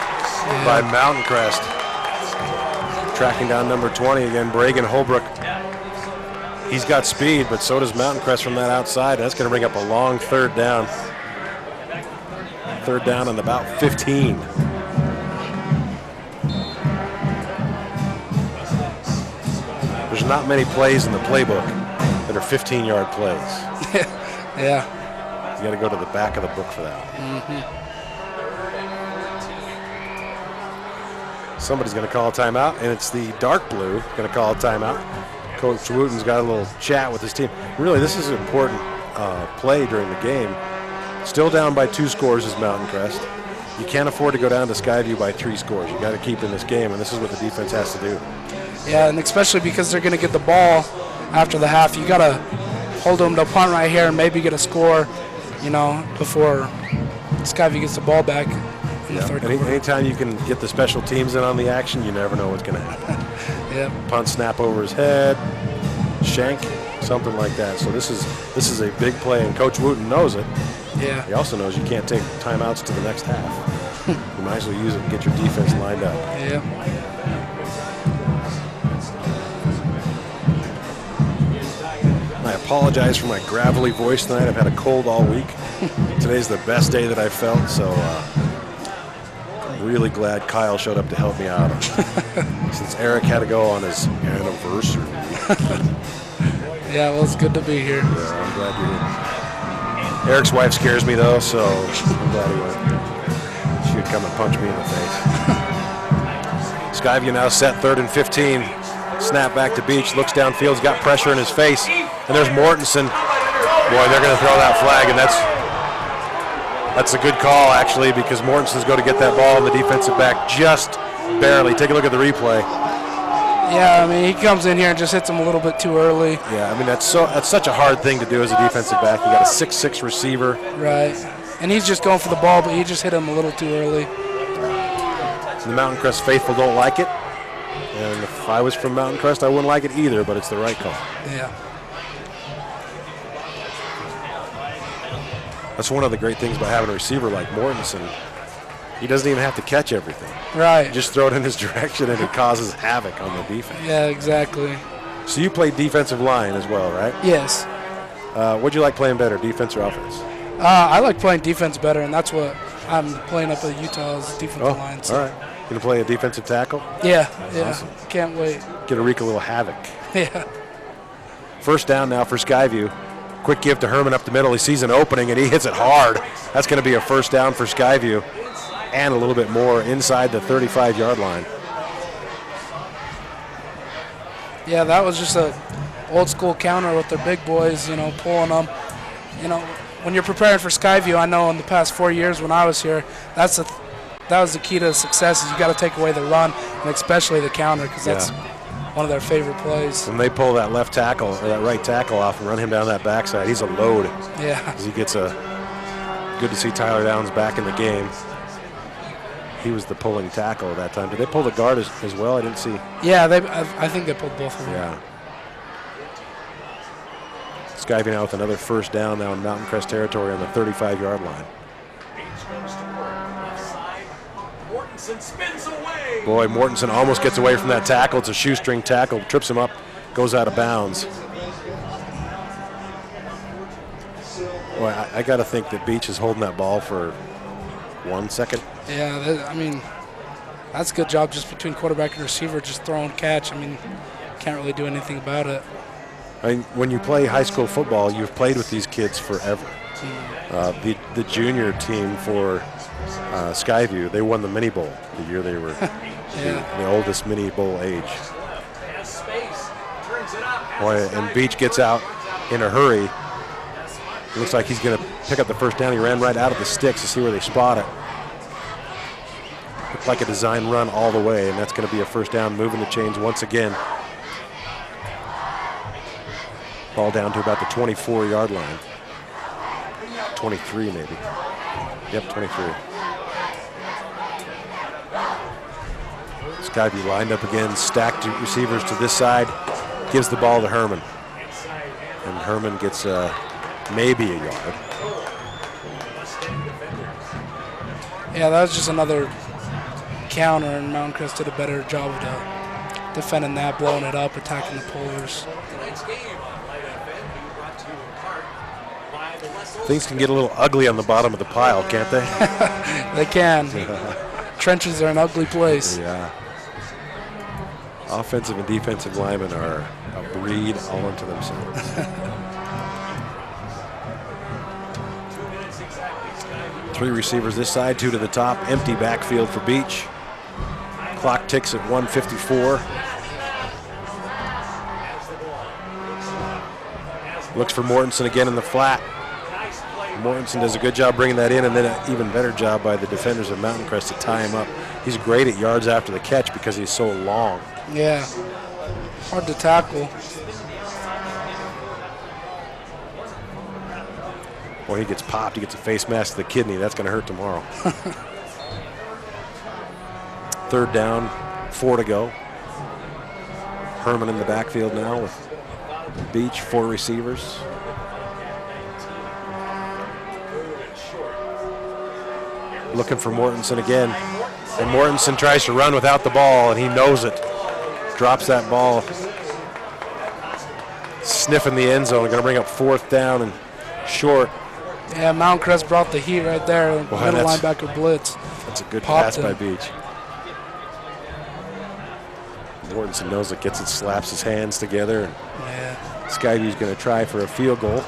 by Mountain Crest. Tracking down number 20 again, Bragan Holbrook. He's got speed, but so does Mountain Crest from that outside. That's going to bring up a long third down. Third down on about 15. There's not many plays in the playbook that are 15-yard plays. Yeah. You got to go to the back of the book for that. Mm-hmm. Somebody's going to call a timeout, and it's the dark blue going to call a timeout. Coach Wooten's got a little chat with his team. Really, this is an important play during the game. Still down by 2 scores is Mountain Crest. You can't afford to go down to Skyview by 3 scores. You got to keep in this game, and this is what the defense has to do. Yeah, and especially because they're going to get the ball after the half. You got to hold them to punt right here and maybe get a score, you know, before Skyview gets the ball back in the third quarter. Anytime you can get the special teams in on the action, you never know what's going to happen. Yep. Punt snap over his head, shank, something like that. So this is a big play, and Coach Wooten knows it. Yeah. He also knows you can't take timeouts to the next half. You might as well use it and get your defense lined up. Yeah. I apologize for my gravelly voice tonight. I've had a cold all week. Today's the best day that I felt, so I'm really glad Kyle showed up to help me out. Since Eric had to go on his anniversary. Yeah, well, it's good to be here. Yeah, I'm glad you're here. Eric's wife scares me, though, so I'm glad he went. She would come and punch me in the face. Skyview now set 3rd and 15. Snap back to Beach, looks downfield, he's got pressure in his face, and there's Mortensen. Boy, they're going to throw that flag, and that's a good call, actually, because Mortensen's going to get that ball, and the defensive back just barely. Take a look at the replay. Yeah, I mean, he comes in here and just hits him a little bit too early. Yeah, I mean, that's such a hard thing to do as a defensive back. You got a 6'6" receiver. Right, and he's just going for the ball, but he just hit him a little too early. The Mountain Crest faithful don't like it. And if I was from Mountain Crest, I wouldn't like it either, but it's the right call. Yeah. That's one of the great things about having a receiver like Mortensen. He doesn't even have to catch everything. Right. Just throw it in his direction, and it causes havoc on the defense. Yeah, exactly. So you played defensive line as well, right? Yes. What'd you like playing better, defense or offense? I like playing defense better, and that's what I'm playing up at Utah's defensive line. So. All right. You gonna play a defensive tackle? Yeah, That's yeah. awesome. Can't wait. Get to wreak a little havoc. Yeah. First down now for Skyview. Quick give to Herman up the middle. He sees an opening, and he hits it hard. That's going to be a first down for Skyview, and a little bit more inside the 35-yard line. Yeah, that was just a old school counter with their big boys, pulling them. When you're preparing for Skyview, I know in the past 4 years when I was here, that was the key to success. Is you got to take away the run, and especially the counter, because that's one of their favorite plays. When they pull that left tackle or that right tackle off and run him down that backside, he's a load. Yeah. As he gets good to see Tyler Downs back in the game. He was the pulling tackle at that time. Did they pull the guard as well? I didn't see. Yeah, I think they pulled both of them. Yeah. Skyview now with another first down now in Mountain Crest territory on the 35-yard line. Mortensen spins away. Boy, Mortensen almost gets away from that tackle. It's a shoestring tackle, trips him up, goes out of bounds. Boy, I got to think that Beach is holding that ball for 1 second. Yeah, that's a good job just between quarterback and receiver, just throw and catch. Can't really do anything about it. When you play high school football, you've played with these kids forever. The junior team for Skyview, they won the mini bowl the year they were the oldest mini bowl age. Boy, and Beach gets out in a hurry. It looks like he's going to pick up the first down. He ran right out of the sticks to see where they spot it. Looked like a design run all the way, and that's going to be a first down, moving the chains once again. Ball down to about the 24-yard line. 23 maybe. Yep, 23. Skyview lined up again, stacked receivers to this side, gives the ball to Herman. And Herman gets maybe a yard. Yeah, that was just another counter, and Mountain Crest did a better job of defending that, blowing it up, attacking the pullers. Things can get a little ugly on the bottom of the pile, can't they? They can. Trenches are an ugly place. Yeah. Offensive and defensive linemen are a breed all unto themselves. 3 receivers this side, 2 to the top. Empty backfield for Beach. Clock ticks at 1:54. Looks for Mortensen again in the flat. Mortensen does a good job bringing that in, and then an even better job by the defenders of Mountain Crest to tie him up. He's great at yards after the catch because he's so long. Yeah, hard to tackle. Boy, he gets popped. He gets a face mask to the kidney. That's going to hurt tomorrow. 3rd down, 4 to go. Herman in the backfield now with Beach, 4 receivers. Looking for Mortensen again. And Mortensen tries to run without the ball, and he knows it. Drops that ball. Sniffing the end zone. Going to bring up 4th down and short. Yeah, Mountain Crest brought the heat right there. Well, middle linebacker blitz. That's a good pass by Beach. Mortensen knows it, gets it, slaps his hands together. And Skyview's going to try for a field goal.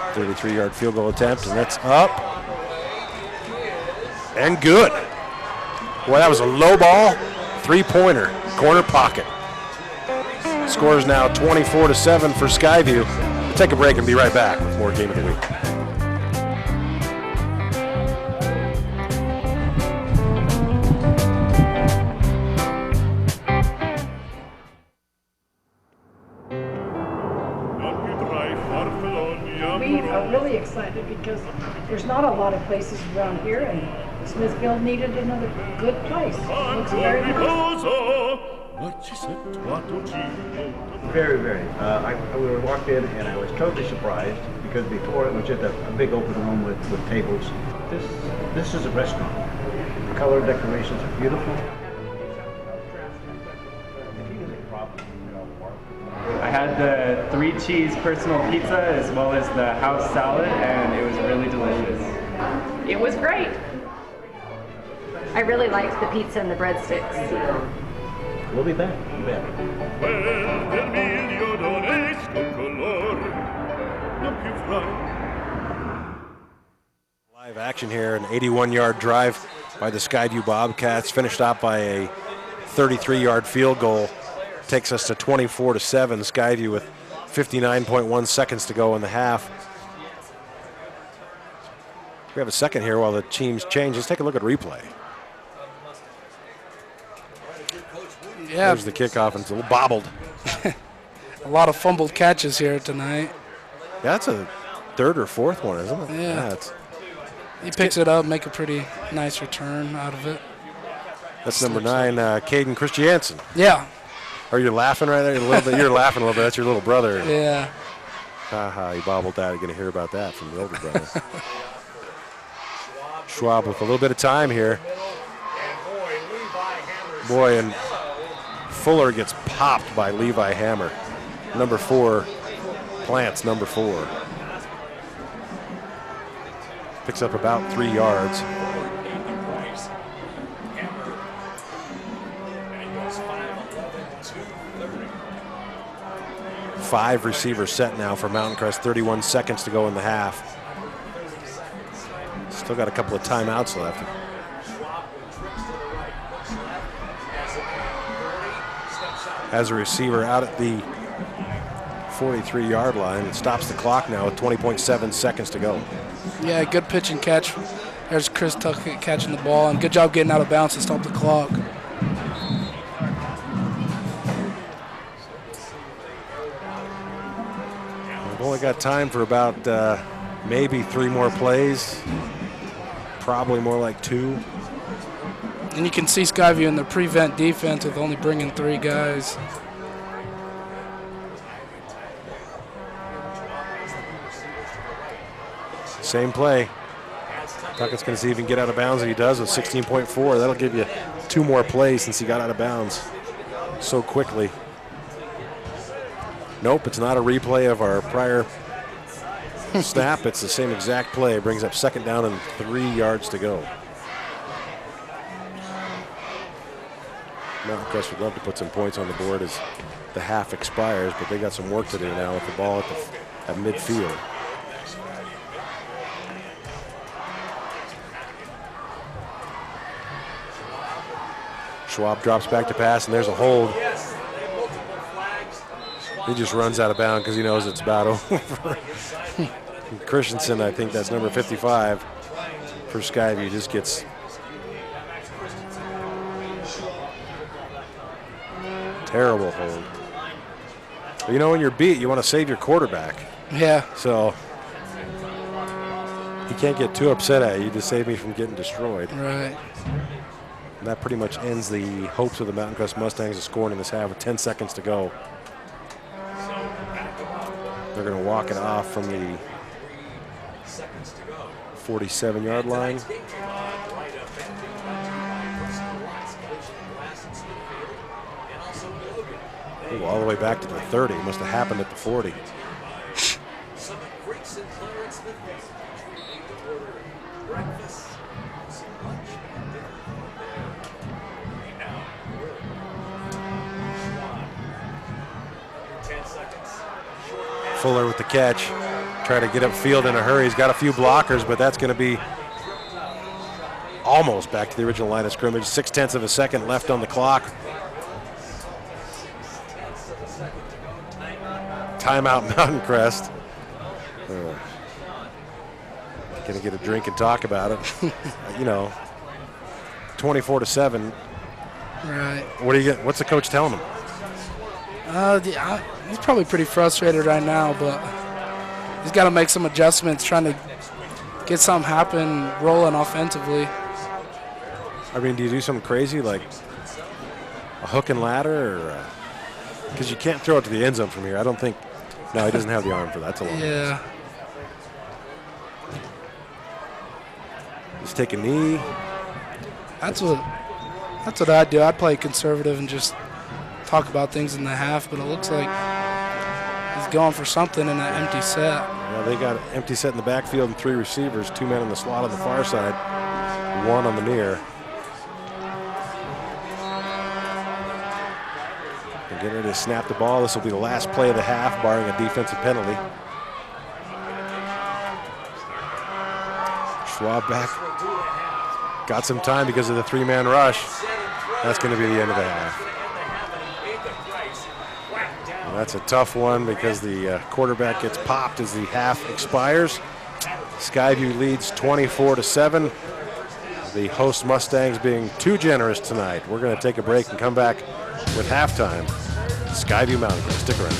A 33-yard field goal attempt, and that's up. And good. Boy, that was a low ball, 3-pointer, corner pocket. Score is now 24-7 for Skyview. We'll take a break and be right back with more Game of the Week. We are really excited because there's not a lot of places around here, and Smithfield needed another good place. It looks very nice. Very, very. We walked in and I was totally surprised because before it was just a big open room with tables. This is a restaurant. The color decorations are beautiful. I had the 3-cheese personal pizza as well as the house salad, and it was really delicious. It was great. I really liked the pizza and the breadsticks. We'll be back. You bet. Live action here, an 81-yard drive by the Skyview Bobcats, finished off by a 33-yard field goal. Takes us to 24-7, Skyview with 59.1 seconds to go in the half. We have a second here while the teams change. Let's take a look at replay. Yeah. There's the kickoff, and it's a little bobbled. A lot of fumbled catches here tonight. That's a third or fourth one, isn't it? Yeah. He picks it up, make a pretty nice return out of it. That's number 9, Caden Christiansen. Yeah. Are you laughing right there? A little bit. You're laughing a little bit. That's your little brother. Yeah. Haha, he bobbled that. You're going to hear about that from the older brother. Schwab with a little bit of time here. Boy, and Fuller gets popped by Levi Hammer. Number 4, Plants, number 4. Picks up about 3 yards. Five receivers set now for Mountain Crest, 31 seconds to go in the half. Still got a couple of timeouts left. Has a receiver out at the 43-yard line. It stops the clock now with 20.7 seconds to go. Yeah, good pitch and catch. There's Chris Tuckett catching the ball, and good job getting out of bounds to stop the clock. We've only got time for about maybe 3 more plays. Probably more like 2. And you can see Skyview in the prevent defense with only bringing 3 guys. Same play. Tuckett's going to see if he can get out of bounds, and he does with 16.4. That'll give you 2 more plays since he got out of bounds so quickly. Nope, it's not a replay of our prior snap. It's the same exact play. It brings up second down and 3 yards to go. Mountain Crest would love to put some points on the board as the half expires, but they got some work to do now with the ball at midfield. Schwab drops back to pass, and there's a hold. He just runs out of bounds because he knows it's about over. Christensen, I think that's number 55 for Skyview, just gets terrible hold. But you know, when you're beat, you want to save your quarterback. Yeah. So he can't get too upset at you to save me from getting destroyed. Right. And that pretty much ends the hopes of the Mountain Crest Mustangs of scoring in this half with 10 seconds to go. They're going to walk it off from the 47-yard line. Ooh, all the way back to the 30. Must have happened at the 40. Fuller with the catch. Try to get upfield in a hurry. He's got a few blockers, but that's going to be almost back to the original line of scrimmage. 0.6 of a second left on the clock. Timeout, Mountain Crest. Going to get a drink and talk about it. You know, 24-7. Right. What do you get? What's the coach telling him? He's probably pretty frustrated right now, but he's got to make some adjustments, trying to get something happen, rolling offensively. I mean, do you do something crazy like a hook and ladder, or because you can't throw it to the end zone from here? I don't think. No, he doesn't have the arm for that. That's a long. Yeah. Just take a knee. That's what I'd do. I'd play conservative and just talk about things in the half, but it looks like he's going for something in an empty set. Yeah, they got an empty set in the backfield and 3 receivers, 2 men in the slot on the far side, 1 on the near. They're getting ready to snap the ball. This will be the last play of the half, barring a defensive penalty. Schwab back. Got some time because of the three-man rush. That's going to be the end of the half. And that's a tough one because the quarterback gets popped as the half expires. Skyview leads 24-7. The host Mustangs being too generous tonight. We're going to take a break and come back with halftime. Skyview Mountain Crest. Stick around.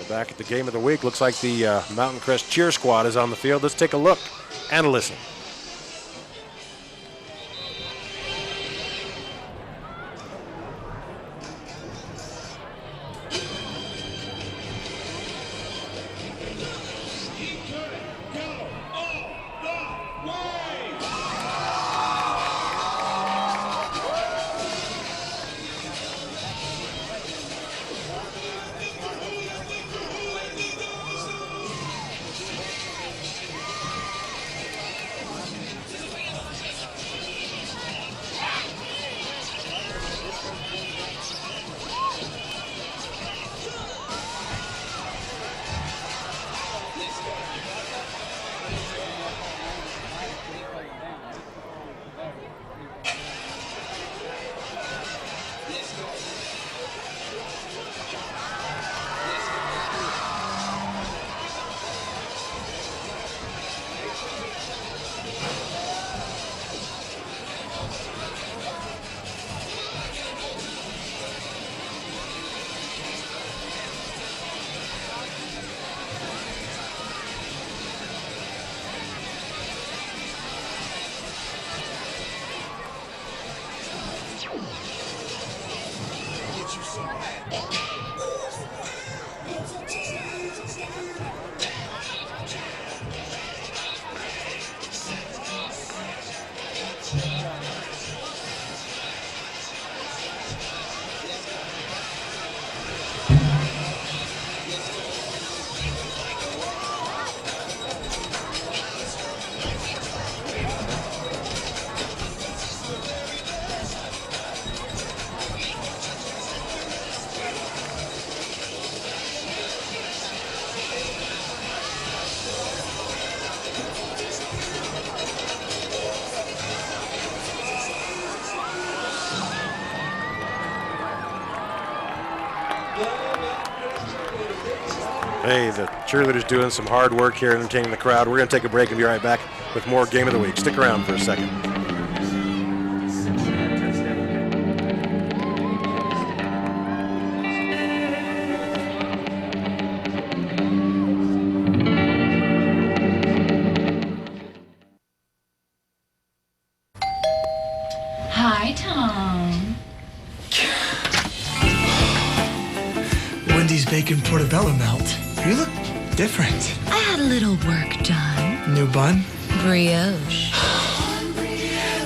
Back at the game of the week. Looks like the Mountain Crest cheer squad is on the field. Let's take a look and a listen. Hey, the cheerleaders doing some hard work here, entertaining the crowd. We're going to take a break and be right back with more Game of the Week. Stick around for a second. Hi, Tom. Wendy's bacon portobello melt. You look different. I had a little work done. New bun? Brioche.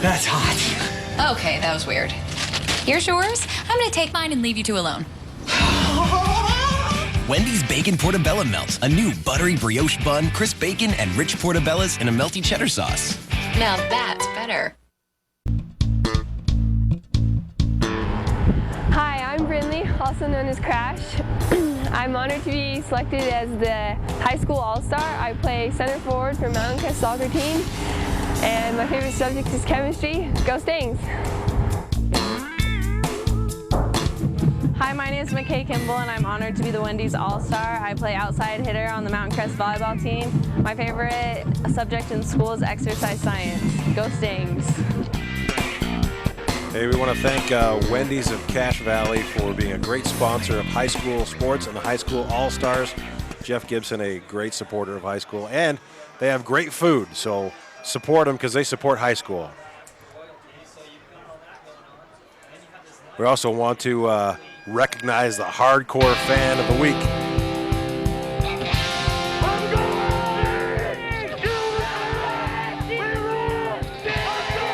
That's hot. Okay, that was weird. Here's yours. I'm gonna take mine and leave you two alone. Wendy's Bacon Portobello Melt. A new buttery brioche bun, crisp bacon, and rich portobellos in a melty cheddar sauce. Now that's better. Hi, I'm Brinley, also known as Crash. I'm honored to be selected as the high school all-star. I play center forward for Mountain Crest soccer team, and my favorite subject is chemistry. Go Stings! Hi, my name is McKay Kimball, and I'm honored to be the Wendy's All-Star. I play outside hitter on the Mountain Crest volleyball team. My favorite subject in school is exercise science. Go Stings! Hey, we want to thank Wendy's of Cache Valley for being a great sponsor of high school sports and the high school all-stars. Jeff Gibson, a great supporter of high school, and they have great food, so support them because they support high school. We also want to recognize the hardcore fan of the week.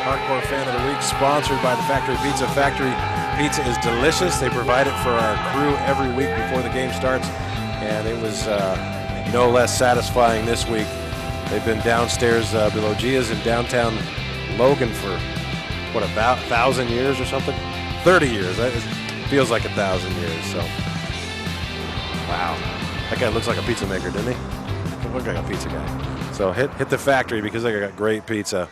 Hardcore fan of the week, sponsored by the Factory Pizza. Factory Pizza is delicious. They provide it for our crew every week before the game starts, and it was no less satisfying this week. They've been downstairs below Gia's in downtown Logan for, what, about 1,000 years or something? 30 years. That feels like 1,000 years, so. Wow. That guy looks like a pizza maker, didn't he? Looks like a pizza guy. So hit the Factory because they got great pizza.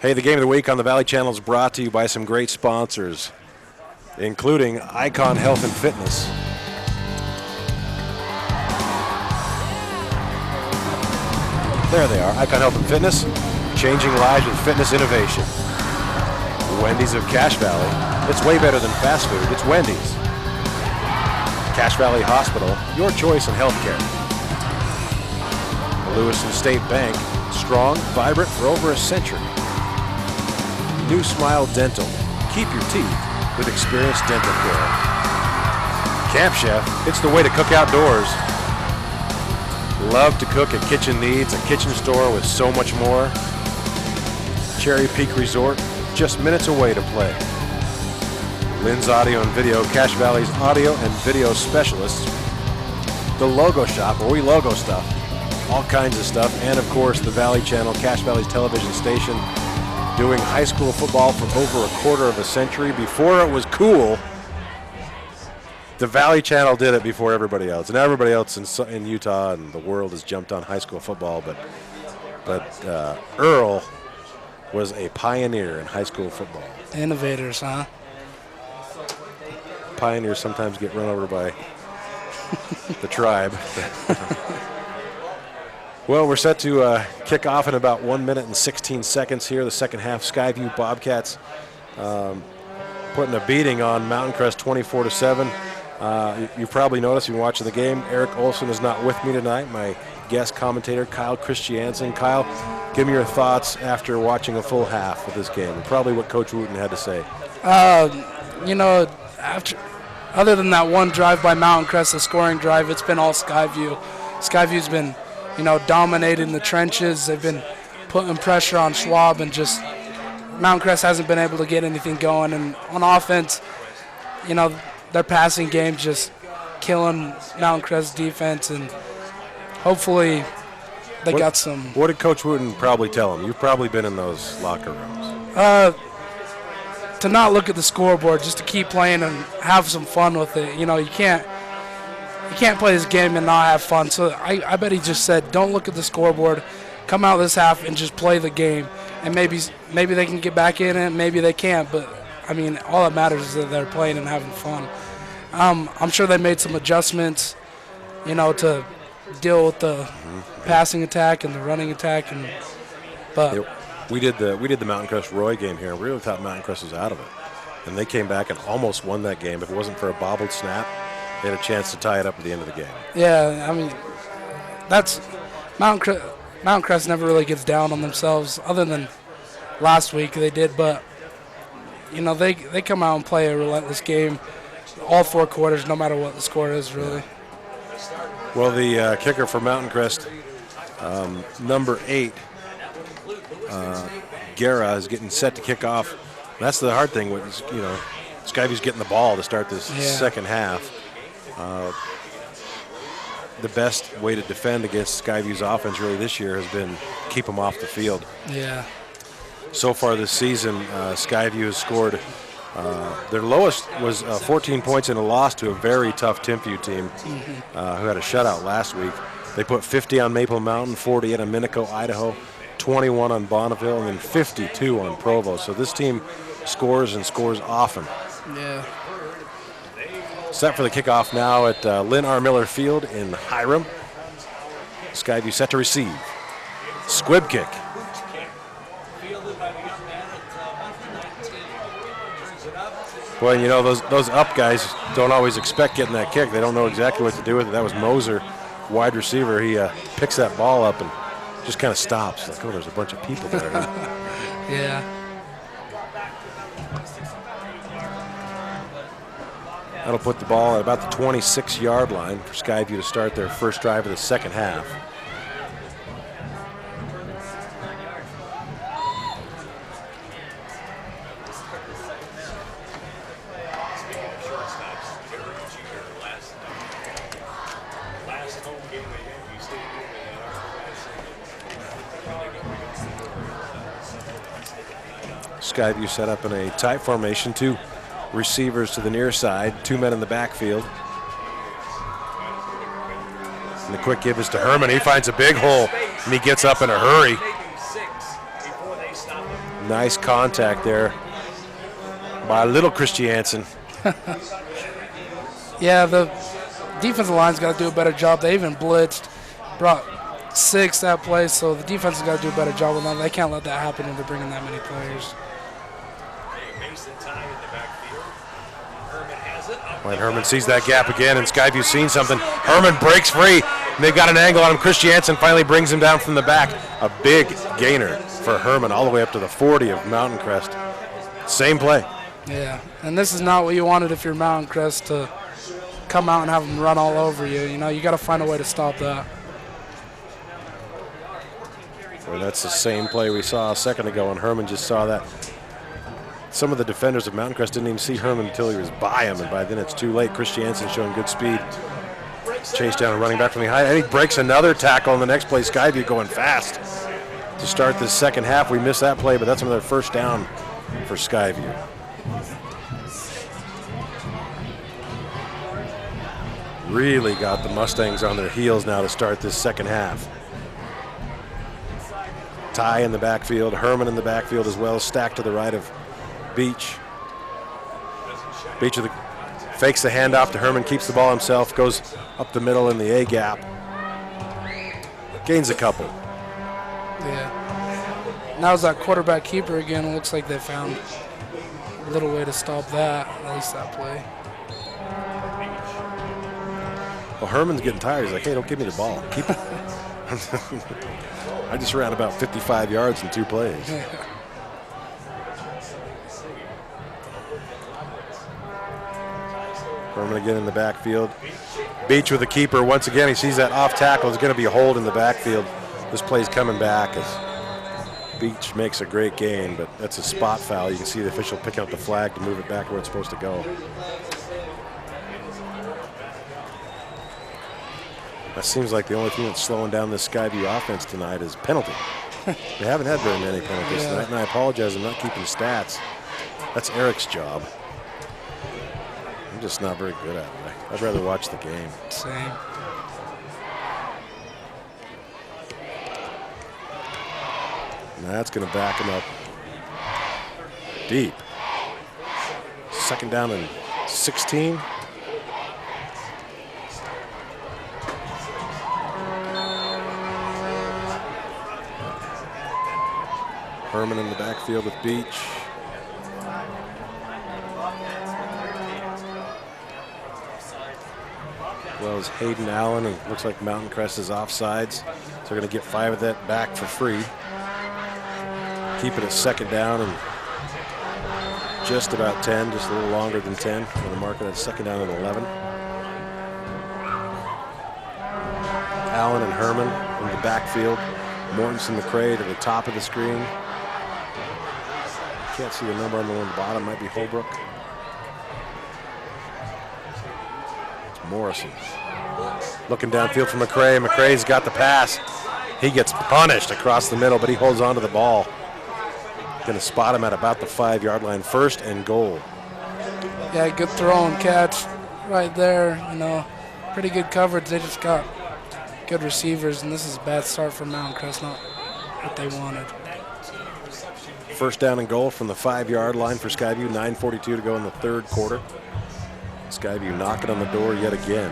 Hey, the Game of the Week on the Valley Channel is brought to you by some great sponsors, including Icon Health and Fitness. There they are, Icon Health and Fitness, changing lives with fitness innovation. Wendy's of Cache Valley. It's way better than fast food. It's Wendy's. Cache Valley Hospital, your choice in healthcare. Lewiston State Bank, strong, vibrant for over a century. New Smile Dental. Keep your teeth with experienced dental care. Camp Chef, it's the way to cook outdoors. Love to cook at Kitchen Needs, a kitchen store with so much more. Cherry Peak Resort, just minutes away to play. Lynn's Audio and Video, Cache Valley's audio and video specialists. The Logo Shop, where we logo stuff. All kinds of stuff. And of course, the Valley Channel, Cache Valley's television station, doing high school football for over a quarter of a century. Before it was cool, the Valley Channel did it before everybody else. And everybody else in Utah and the world has jumped on high school football. But Earl was a pioneer in high school football. Innovators, huh? Pioneers sometimes get run over by the tribe. Well, we're set to kick off in about 1 minute and 16 seconds here. The second half, Skyview Bobcats putting a beating on Mountain Crest 24-7. You probably noticed if you're watching the game, Eric Olson is not with me tonight. My guest commentator, Kyle Christiansen. Kyle, give me your thoughts after watching a full half of this game, and probably what Coach Wooten had to say. Other than that one drive by Mountain Crest, the scoring drive, it's been all Skyview. Skyview's been, dominating the trenches. They've been putting pressure on Schwab, and just Mountain Crest hasn't been able to get anything going. And on offense, their passing game just killing Mountain Crest defense, and hopefully they got some. What did Coach Wooten probably tell them? You've probably been in those locker rooms. To not look at the scoreboard, just to keep playing and have some fun with it. You can't play this game and not have fun. So I bet he just said, don't look at the scoreboard, come out this half and just play the game. And maybe they can get back in it, maybe they can't. But all that matters is that they're playing and having fun. I'm sure they made some adjustments, to deal with the passing attack and the running attack. We did the Mountain Crest Roy game here, and we really thought Mountain Crest was out of it. And they came back and almost won that game. If it wasn't for a bobbled snap, they had a chance to tie it up at the end of the game. Yeah, that's Mountain Crest never really gets down on themselves, other than last week they did. But they come out and play a relentless game, all 4 quarters, no matter what the score is, really. Well, the kicker for Mountain Crest, number 8. Guerra is getting set to kick off. That's the hard thing with, Skyview's getting the ball to start this second half. The best way to defend against Skyview's offense really this year has been keep them off the field. Yeah. So far this season, Skyview has scored, their lowest was 14 points in a loss to a very tough Timpview team who had a shutout last week. They put 50 on Maple Mountain, 40 on Minico, Idaho, 21 on Bonneville, and then 52 on Provo. So this team scores and scores often. Yeah. Set for the kickoff now at Lynn R. Miller Field in Hiram. Skyview set to receive. Squib kick. Well, you know, those up guys don't always expect getting that kick. They don't know exactly what to do with it. That was Moser, wide receiver. He picks that ball up and just kind of stops. Like, oh, there's a bunch of people there. Yeah. That'll put the ball at about the 26-yard line for Skyview to start their first drive of the second half. Skyview set up in a tight formation, 2 receivers to the near side, 2 men in the backfield. And the quick give is to Herman. He finds a big hole, and he gets up in a hurry. Nice contact there by little Christiansen. Yeah, the defensive line's got to do a better job. They even blitzed, brought 6 that play, so the defense has got to do a better job with that. They can't let that happen when they're bringing that many players. When Herman sees that gap again, and Skyview's seen something, Herman breaks free, and they've got an angle on him. Christiansen finally brings him down from the back. A big gainer for Herman all the way up to the 40 of Mountain Crest. Same play. Yeah, and this is not what you wanted if you're Mountain Crest, to come out and have them run all over you. You know, you got to find a way to stop that. Well, that's the same play we saw a second ago, and Herman just saw that. Some of the defenders of Mountain Crest didn't even see Herman until he was by him, and by then it's too late. Christiansen showing good speed. Chase down and running back from behind, and he breaks another tackle on the next play. Skyview going fast to start this second half. We missed that play, but that's another first down for Skyview. Really got the Mustangs on their heels now to start this second half. Ty in the backfield, Herman in the backfield as well, stacked to the right of Beach. Beach fakes the handoff to Herman, keeps the ball himself, goes up the middle in the A gap. Gains a couple. Yeah. Now it's that quarterback keeper again. It looks like they found a little way to stop that, at least that play. Well, Herman's getting tired. He's like, hey, don't give me the ball. Keep it. I just ran about 55 yards in 2 plays. Herman again in the backfield. Beach with the keeper. Once again, he sees that off tackle. There's going to be a hold in the backfield. This play's coming back as Beach makes a great gain, but that's a spot foul. You can see the official pick up the flag to move it back where it's supposed to go. That seems like the only thing that's slowing down this Skyview offense tonight is penalty. They haven't had very many penalties tonight, and I apologize, I'm not keeping stats. That's Eric's job. I'm just not very good at it. I'd rather watch the game. Same. And that's going to back him up deep. Second down and 16. Herman in the backfield with Beach. Well as Hayden Allen, and looks like Mountain Crest is offsides. So they're going to get 5 of that back for free. Keep it at second down and just about 10, just a little longer than 10. Going to mark it at second down and 11. Allen and Herman in the backfield. Mortensen McCray to the top of the screen. Can't see the number on the one on the bottom. Might be Holbrook. It's Morrison. Looking downfield for McCray. McCray's got the pass. He gets punished across the middle, but he holds on to the ball. Going to spot him at about the 5-yard line. First and goal. Yeah, good throw and catch right there. You know, pretty good coverage. They just got good receivers, and this is a bad start for Mountain Crest. Not what they wanted. First down and goal from the 5-yard line for Skyview. 9:42 to go in the third quarter. Skyview knocking on the door yet again.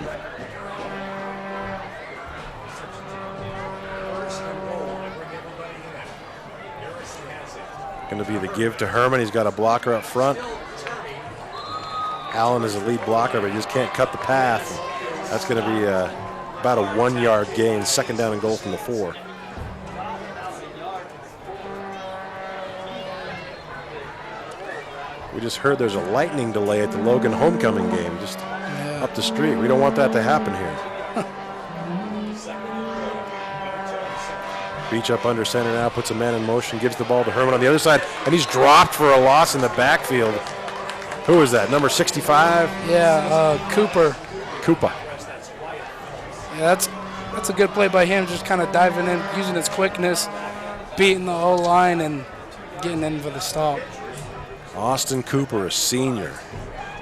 Going to be the give to Herman. He's got a blocker up front. Allen is a lead blocker, but he just can't cut the path. That's going to be about a 1-yard gain, second down and goal from the 4. We just heard there's a lightning delay at the Logan homecoming game just up the street. We don't want that to happen here. Beach up under center now, puts a man in motion, gives the ball to Herman on the other side, and he's dropped for a loss in the backfield. Who is that, number 65? Yeah, Cooper. Koopa. Yeah, that's a good play by him, just kind of diving in, using his quickness, beating the O-line, and getting in for the stop. Austin Cooper, a senior,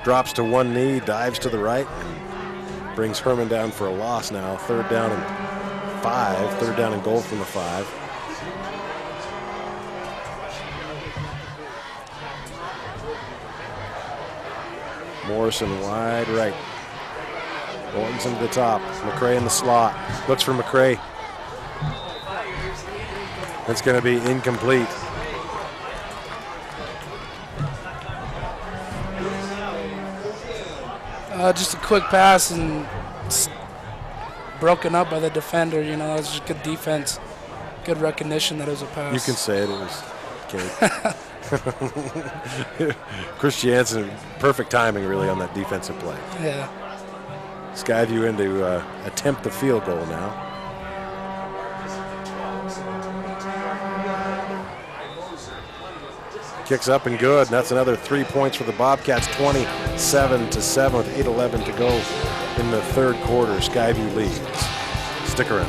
drops to one knee, dives to the right, and brings Herman down for a loss now. Third down and goal from the 5. Morrison wide right. Morton's into the top. McCray in the slot. Looks for McCray. It's going to be incomplete. Just a quick pass and broken up by the defender. You know, it was just good defense, good recognition that it was a pass. You can say it. It was okay. Chris Jansen, perfect timing really on that defensive play. Yeah. Skyview in to attempt the field goal now. Kicks up and good, and that's another 3 points for the Bobcats, 27-7 with 8:11 to go in the third quarter. Skyview leads. Stick around.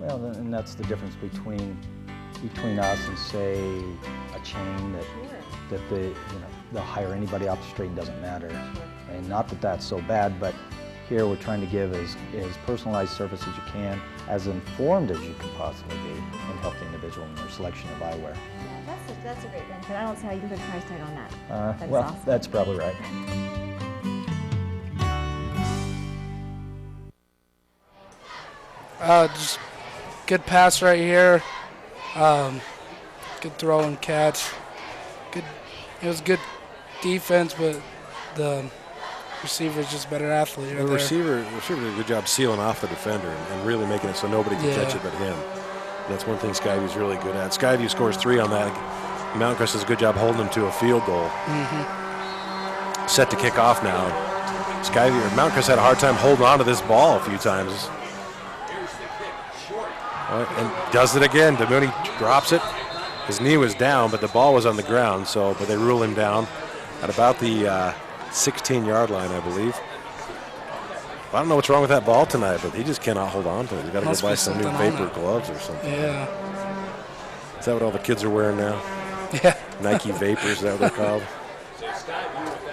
Well, and that's the difference between us and say a chain that they'll hire anybody off the street, and doesn't matter. And not that that's so bad, but here we're trying to give as personalized service as you can, as informed as you can possibly be, and help the individual in their selection of eyewear. Yeah, that's a great benefit. I don't see how you can put a price tag on that. That's well, awesome. that's probably right. Just good pass right here. Good throw and catch. It was good defense, but the receiver's just a better athlete. The receiver did a good job sealing off the defender and really making it so nobody can catch it but him. And that's one thing Skyview's really good at. Skyview scores 3 on that. Mountain Crest does a good job holding them to a field goal. Mm-hmm. Set to kick off now. Mountain Crest had a hard time holding on to this ball a few times. And does it again. Demooney drops it. His knee was down, but the ball was on the ground, but they rule him down at about the 16-yard line, I believe. I don't know what's wrong with that ball tonight, but he just cannot hold on to it. He's got to go buy some new Vapor gloves or something. Yeah. Is that what all the kids are wearing now? Yeah. Nike Vapors, is that what they're called?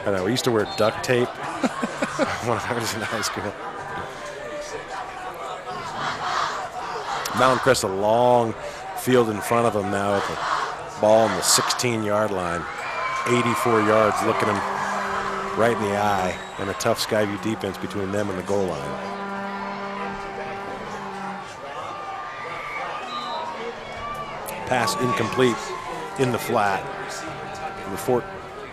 I know, we used to wear duct tape when I was in high school. Mountain Crest, a long field in front of them now with the ball on the 16-yard line. 84 yards, looking him right in the eye, and a tough Skyview defense between them and the goal line. Pass incomplete in the flat. Number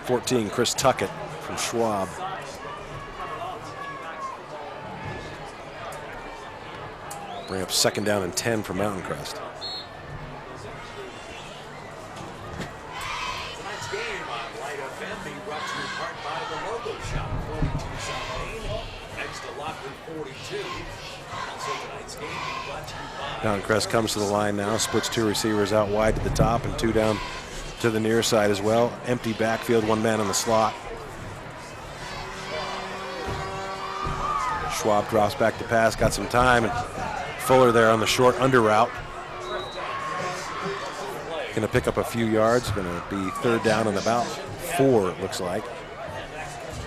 14, Chris Tuckett from Schwab. Bring up second down and 10 for Mountain Crest. Mountain Crest comes to the line now, splits 2 receivers out wide to the top and 2 down to the near side as well. Empty backfield, 1 man in the slot. Schwab drops back to pass, got some time, and Fuller there on the short under route. Going to pick up a few yards, going to be third down and about 4, it looks like.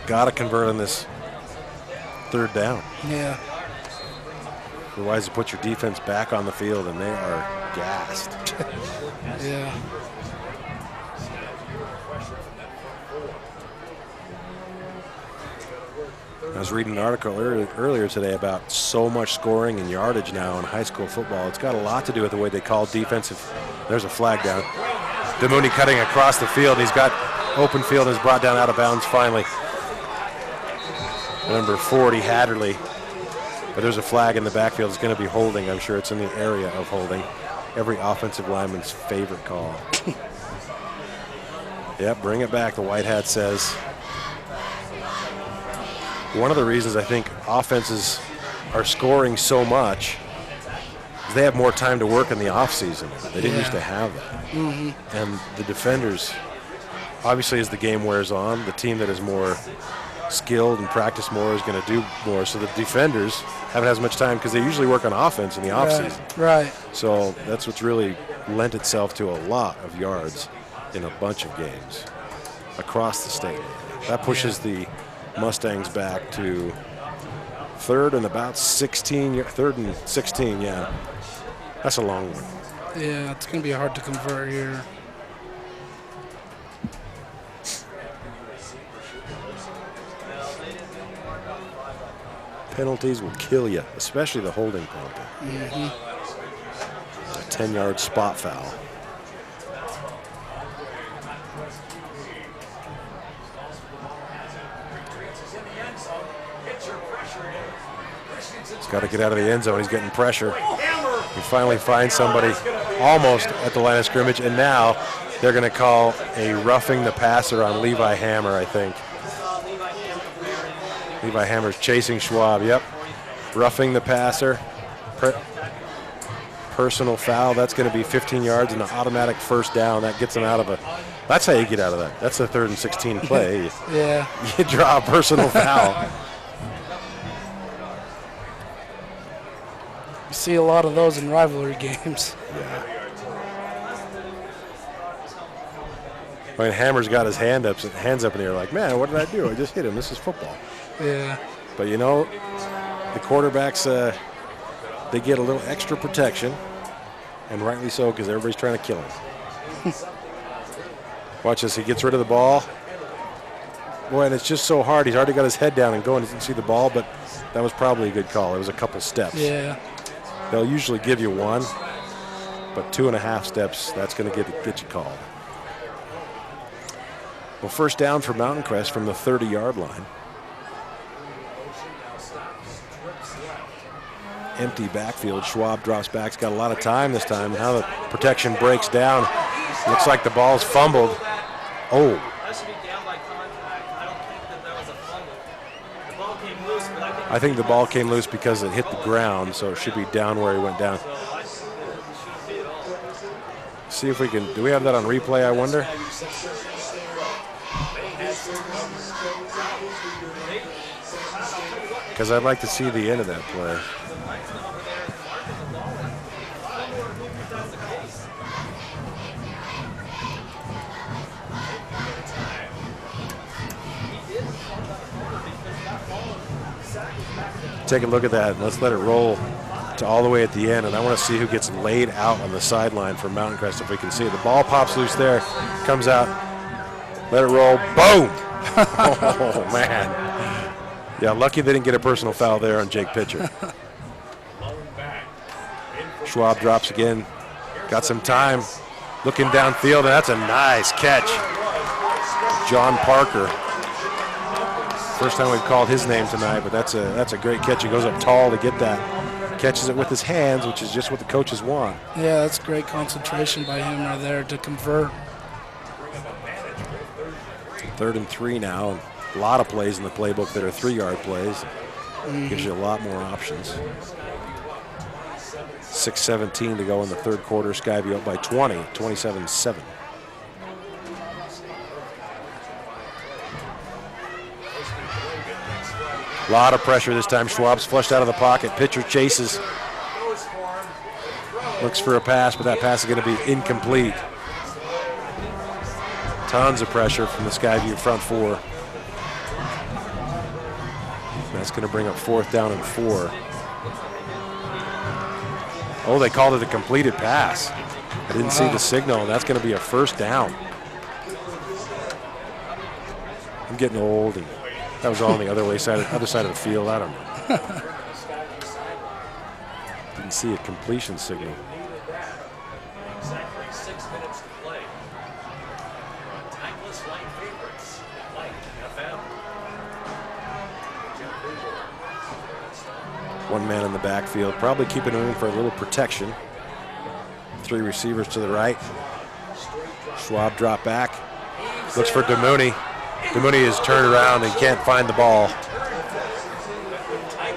Got to convert on this third down. Yeah. Otherwise, you put your defense back on the field, and they are gassed. Yeah. was reading an article earlier today about so much scoring and yardage now in high school football. It's got a lot to do with the way they call defensive. There's a flag down. DeMooney cutting across the field. He's got open field and is brought down out of bounds finally. Number 40, Hatterley. But there's a flag in the backfield. It's going to be holding. I'm sure it's in the area of holding. Every offensive lineman's favorite call. Yep, bring it back, the white hat says. One of the reasons I think offenses are scoring so much is they have more time to work in the offseason. They didn't used to have that. Mm-hmm. And the defenders, obviously as the game wears on, the team that is more skilled and practice more is going to do more. So the defenders haven't as much time because they usually work on offense in the offseason. Right. So that's what's really lent itself to a lot of yards in a bunch of games across the state. That pushes the Mustangs back to third and 16, yeah. That's a long one. Yeah, it's going to be hard to convert here. Penalties will kill you, especially the holding penalty. Mm-hmm. A 10-yard spot foul. He's got to get out of the end zone. He's getting pressure. He finally finds somebody almost at the line of scrimmage, and now they're going to call a roughing the passer on Levi Hammer, I think. Levi Hammer's chasing Schwab, yep. Roughing the passer. Personal foul. That's going to be 15 yards and an automatic first down. That gets him out of a... That's how you get out of that. That's a 3rd and 16 play. Yeah. You draw a personal foul. You see a lot of those in rivalry games. Yeah. I mean, Hammer's got his hands up in the air like, man, what did I do? I just hit him. This is football. Yeah. But, you know, the quarterbacks, they get a little extra protection, and rightly so because everybody's trying to kill him. Watch this. He gets rid of the ball. Boy, and it's just so hard. He's already got his head down and going. He didn't see the ball, but that was probably a good call. It was a couple steps. Yeah. They'll usually give you 1, but 2.5 steps, that's going to get you called. Well, first down for Mountain Crest from the 30-yard line. Empty backfield. Schwab drops back. He's got a lot of time this time. Now the protection breaks down. Looks like the ball's fumbled. Oh. I think the ball came loose because it hit the ground, so it should be down where he went down. See if we can, do we have that on replay, I wonder? Because I'd like to see the end of that play. Take a look at that. Let's let it roll to all the way at the end, and I want to see who gets laid out on the sideline for Mountain Crest if we can see it. The ball pops loose there, comes out, let it roll, boom! Oh, man. Yeah, lucky they didn't get a personal foul there on Jake Pitcher. Schwab drops again, got some time, looking downfield, and that's a nice catch. John Parker. First time we've called his name tonight, but that's a great catch. He goes up tall to get that. Catches it with his hands, which is just what the coaches want. Yeah, that's great concentration by him right there to convert. 3rd and 3 now. A lot of plays in the playbook that are 3-yard plays. Mm-hmm. Gives you a lot more options. 6:17 to go in the third quarter. Skyview up by 20, 27-7. A lot of pressure this time. Schwab's flushed out of the pocket. Pitcher chases. Looks for a pass, but that pass is going to be incomplete. Tons of pressure from the Skyview front four. That's going to bring up 4th down and 4. Oh, they called it a completed pass. I didn't see the signal, and that's going to be a 1st down. I'm getting old, and That was all on the other side of the field. I don't know. Didn't see a completion signal. Exactly 6 minutes to play. Timeless light favorites. Light FM. One man in the backfield, probably keeping him in for a little protection. 3 receivers to the right. Schwab drop back. Looks for Demooney. Demooney is turned around and can't find the ball.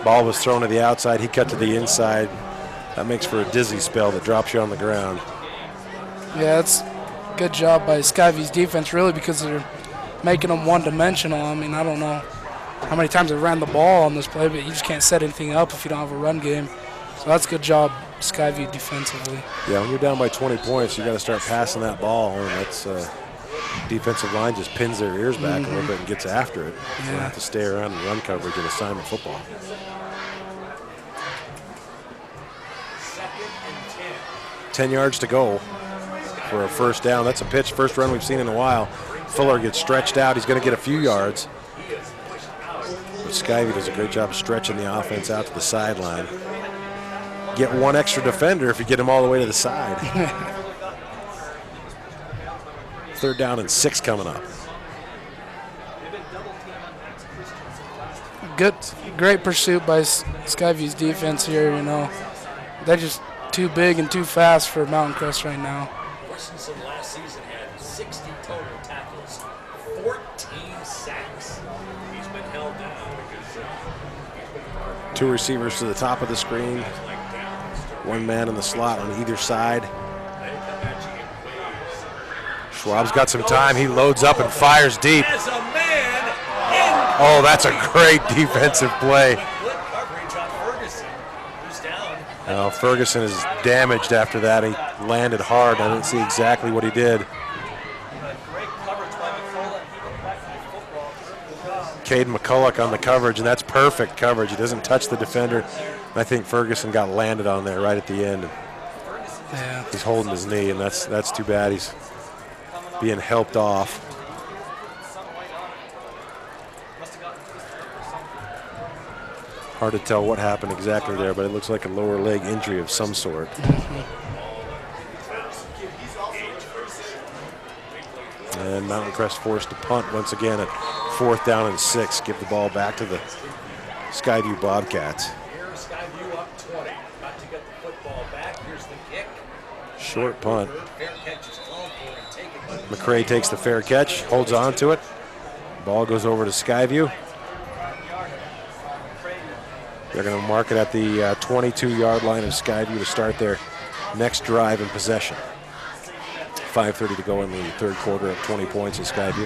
Ball was thrown to the outside. He cut to the inside. That makes for a dizzy spell that drops you on the ground. Yeah, it's a good job by Skyview's defense, really, because they're making them one-dimensional. I mean, I don't know how many times they ran the ball on this play, but you just can't set anything up if you don't have a run game. So that's a good job, Skyview defensively. Yeah, when you're down by 20 points, you got to start passing that ball, and that's defensive line just pins their ears back a little bit and gets after it. So they have to stay around and run coverage in assignment football. 10 yards to go for a first down. That's a pitch, first run we've seen in a while. Fuller gets stretched out. He's going to get a few yards. But Skyview does a great job stretching the offense out to the sideline. Get one extra defender if you get him all the way to the side. 3rd down and 6 coming up. Great pursuit by Skyview's defense here, you know. They're just too big and too fast for Mountain Crest right now. Christensen last season had 60 total tackles, 14 sacks. He's been held down because 2 receivers to the top of the screen. 1 man in the slot on either side. Schwab's got some time. He loads up and fires deep. Oh, that's a great defensive play. Ferguson is damaged after that. He landed hard. I didn't see exactly what he did. Cade McCulloch on the coverage, and that's perfect coverage. He doesn't touch the defender. I think Ferguson got landed on there right at the end. Yeah. He's holding his knee, and that's too bad. He's being helped off. Hard to tell what happened exactly there, but it looks like a lower leg injury of some sort. And Mountain Crest forced to punt once again at 4th down and 6. Give the ball back to the Skyview Bobcats. Skyview up 20. Got to get the football back. Here's the kick. Short punt. Fair catch is called for and taken. McCray takes the fair catch, holds on to it. Ball goes over to Skyview. They're going to mark it at the 22-yard line of Skyview to start their next drive in possession. 5:30 to go in the 3rd quarter at 20 points in Skyview.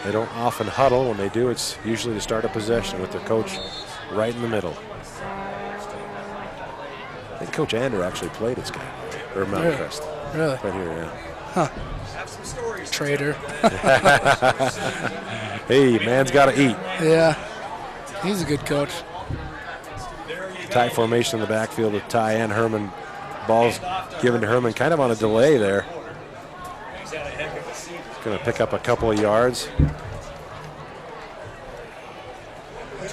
They don't often huddle. When they do, it's usually to start a possession with their coach right in the middle. I think Coach Ander actually played at Skyview, or Mountain Crest. Really? Right here, yeah. Huh. Have some stories. Traitor. Hey, man's got to eat. Yeah, he's a good coach. Tight formation in the backfield with Ty and Herman. Ball's given to Herman kind of on a delay there. Going to pick up a couple of yards.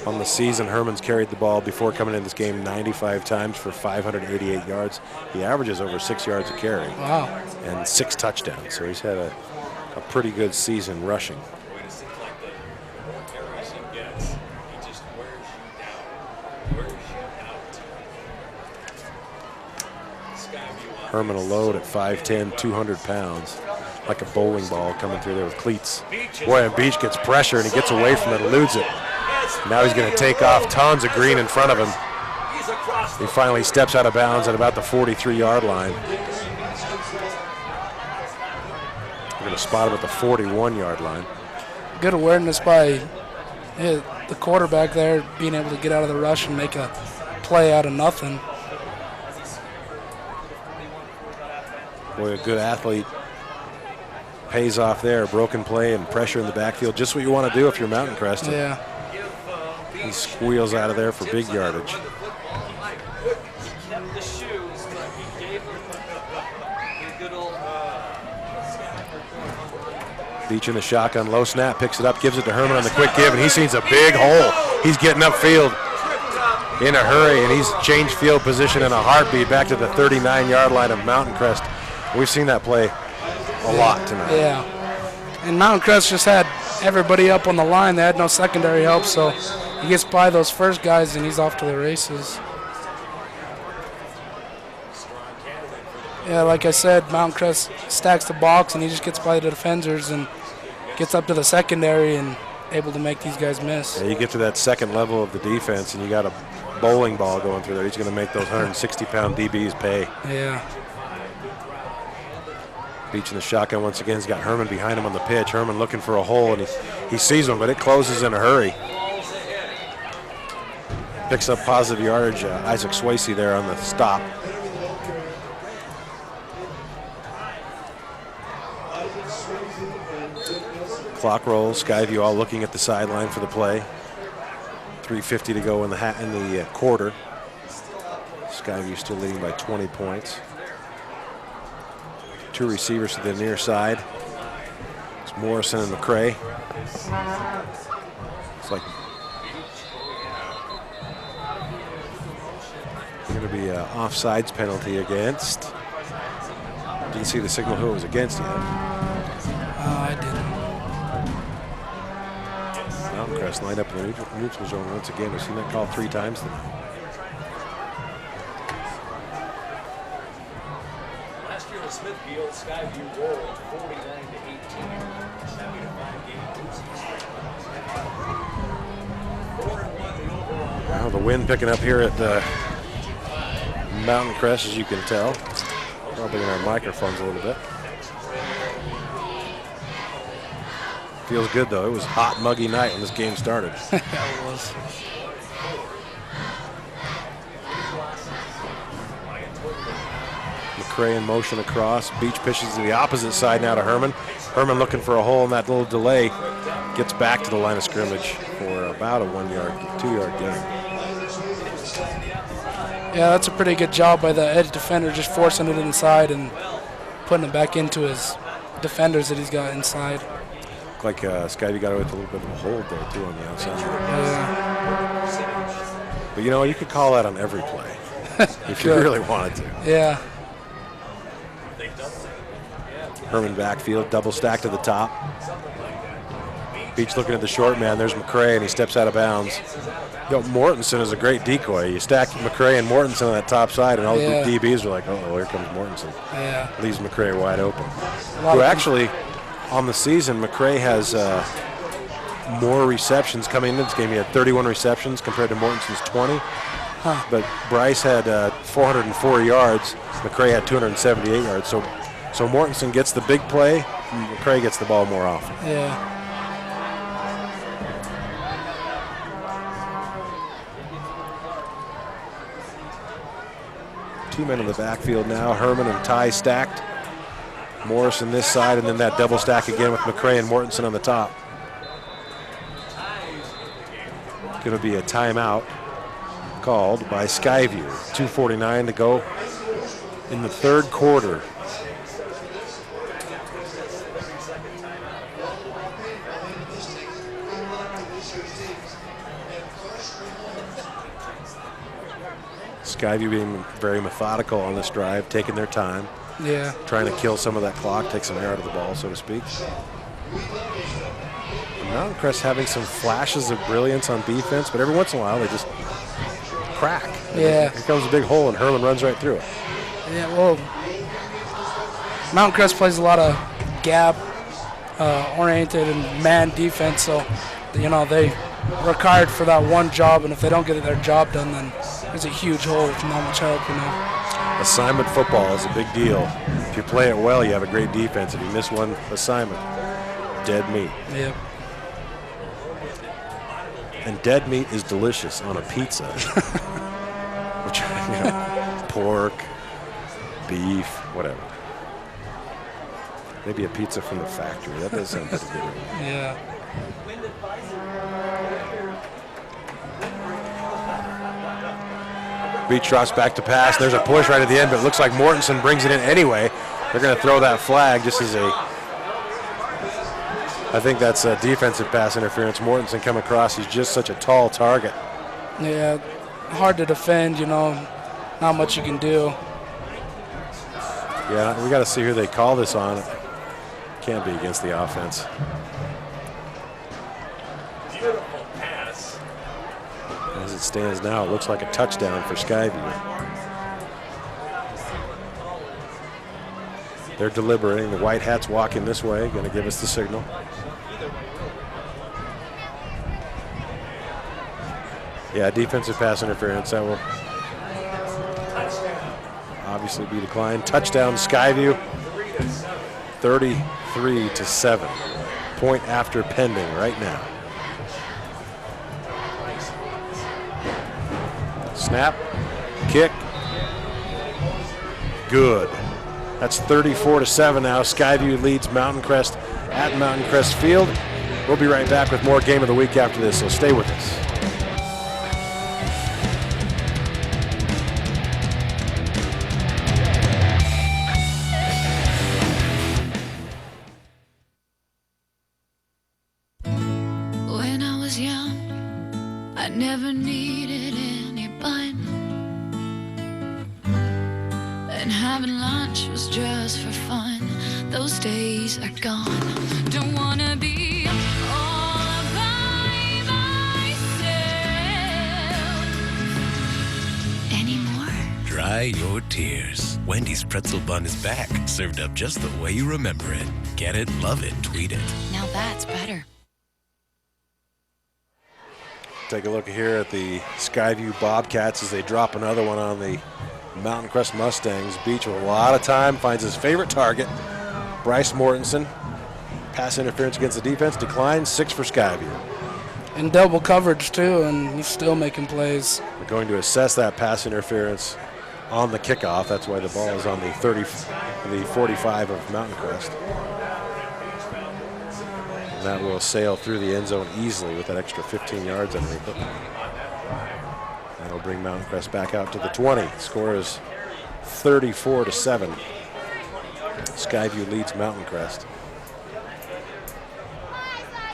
On the season, Herman's carried the ball before coming in this game 95 times for 588 yards. He averages over 6 yards a carry. Wow. And 6 touchdowns. So he's had a pretty good season rushing. Herman a load at 5'10", 200 pounds. Like a bowling ball coming through there with cleats. Boy, and Beach gets pressure and he gets away from it, eludes it. Now he's going to take off. Tons of green in front of him. He finally steps out of bounds at about the 43-yard line. We're going to spot him at the 41-yard line. Good awareness by the quarterback there, being able to get out of the rush and make a play out of nothing. Boy, a good athlete pays off there. Broken play and pressure in the backfield. Just what you want to do if you're Mountain Crest. Yeah. He squeals out of there for big yardage. kept the shoes, but he gave them the good old Beach in the shotgun, low snap, picks it up, gives it to Herman on the quick give, and he sees a big hole. He's getting upfield in a hurry, and he's changed field position in a heartbeat back to the 39-yard line of Mountain Crest. We've seen that play a lot tonight. Yeah. And Mountain Crest just had everybody up on the line. They had no secondary help, so he gets by those first guys, and he's off to the races. Yeah, like I said, Mountain Crest stacks the box, and he just gets by the defenders and gets up to the secondary and able to make these guys miss. Yeah, you get to that second level of the defense, and you got a bowling ball going through there. He's going to make those 160-pound DBs pay. Yeah. Beach in the shotgun once again. He's got Herman behind him on the pitch. Herman looking for a hole, and he sees one, but it closes in a hurry. Picks up positive yardage. Isaac Swayze there on the stop. Clock rolls. Skyview all looking at the sideline for the play. 3:50 to go in the quarter. Skyview still leading by 20 points. Two receivers to the near side. It's Morrison and McCray. It's like going to be an offsides penalty against. Didn't see the signal who it was against yet. I didn't. Mountain Crest lined up in the neutral zone once again. We've seen that call 3 times. Last year in Smithfield, Skyview rolled 49-18. Now the wind picking up here at the Mountain Crest, as you can tell. Probably in our microphones a little bit. Feels good though. It was a hot, muggy night when this game started. It was. McCray in motion across. Beach pitches to the opposite side now to Herman. Herman looking for a hole in that little delay. Gets back to the line of scrimmage for about a 2-yard gain. Yeah, that's a pretty good job by the edge defender, just forcing it inside and putting it back into his defenders that he's got inside. Looked like Skyview got away with a little bit of a hold there too on the outside. Yeah. But you know, you could call that on every play if you really wanted to. Yeah. Herman backfield, double stack to the top. Beach looking at the short man. There's McCray, and he steps out of bounds. You know, Mortensen is a great decoy. You stack McCray and Mortensen on that top side, and all the DBs are like, "Oh, here comes Mortensen." Yeah. Leaves McCray wide open. Who actually, on the season, McCray has more receptions coming into this game. He had 31 receptions compared to Mortensen's 20. Huh. But Bryce had 404 yards. McCray had 278 yards. So Mortensen gets the big play. McCray gets the ball more often. Yeah. Two men in the backfield now. Herman and Ty stacked. Morrison this side, and then that double stack again with McCray and Mortensen on the top. Going to be a timeout called by Skyview. 2:49 to go in the third quarter. Skyview being very methodical on this drive, taking their time. Yeah. Trying to kill some of that clock, take some air out of the ball, so to speak. Mountain Crest having some flashes of brilliance on defense, but every once in a while they just crack. Yeah. Here comes a big hole, and Herman runs right through it. Yeah, well, Mountain Crest plays a lot of gap oriented and man defense, so you know they work hard for that one job, and if they don't get their job done, then there's a huge hole with not much help, you know. Assignment football is a big deal. If you play it well, you have a great defense. If you miss one assignment, dead meat. Yep. And dead meat is delicious on a pizza. Which, you know, pork, beef, whatever. Maybe a pizza from the factory. That does sound pretty good. Yeah. Beach drops back to pass. There's a push right at the end, but it looks like Mortensen brings it in anyway. They're going to throw that flag just as I think that's a defensive pass interference. Mortensen come across. He's just such a tall target. Yeah, hard to defend, not much you can do. Yeah, we got to see who they call this on. Can't be against the offense. Beautiful pass. As it stands now, it looks like a touchdown for Skyview. They're deliberating. The White Hats walking this way, going to give us the signal. Yeah, defensive pass interference. That will obviously be declined. Touchdown, Skyview. 33-7. Point after pending right now. Snap, kick, good. That's 34-7 now. Skyview leads Mountain Crest at Mountain Crest Field. We'll be right back with more Game of the Week after this, so stay with us. When I was young, I never needed anybody. And having lunch was just for fun. Those days are gone. Don't wanna be all by myself anymore. Dry your tears. Wendy's pretzel bun is back, served up just the way you remember it. Get it, love it, tweet it. Now that's better. Take a look here at the Skyview Bobcats as they drop another one on the Mountain Crest Mustangs. Beach with a lot of time, finds his favorite target, Bryce Mortensen. Pass interference against the defense, declines, 6 for Skyview. In double coverage too, and he's still making plays. We're going to assess that pass interference on the kickoff. That's why the ball is on the 45 of Mountain Crest. And that will sail through the end zone easily with that extra 15 yards underneath it. That'll bring Mountain Crest back out to the 20. Score is 34-7. Skyview leads Mountain Crest.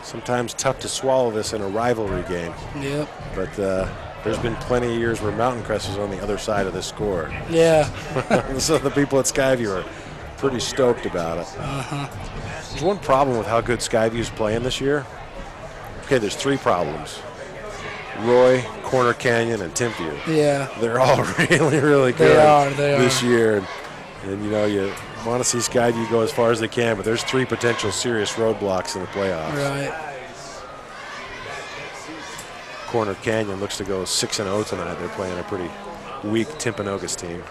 Sometimes tough to swallow this in a rivalry game. Yep. But there's been plenty of years where Mountain Crest is on the other side of this score. Yeah. So the people at Skyview are pretty stoked about it. There's one problem with how good Skyview's playing this year. Okay, there's 3 problems. Roy, Corner Canyon, and Timpview. Yeah. They're all really, really good They this are. year. And you want to see Skyview go as far as they can, but there's 3 potential serious roadblocks in the playoffs. Right. Corner Canyon looks to go 6-0 tonight. They're playing a pretty weak Timpanogos team.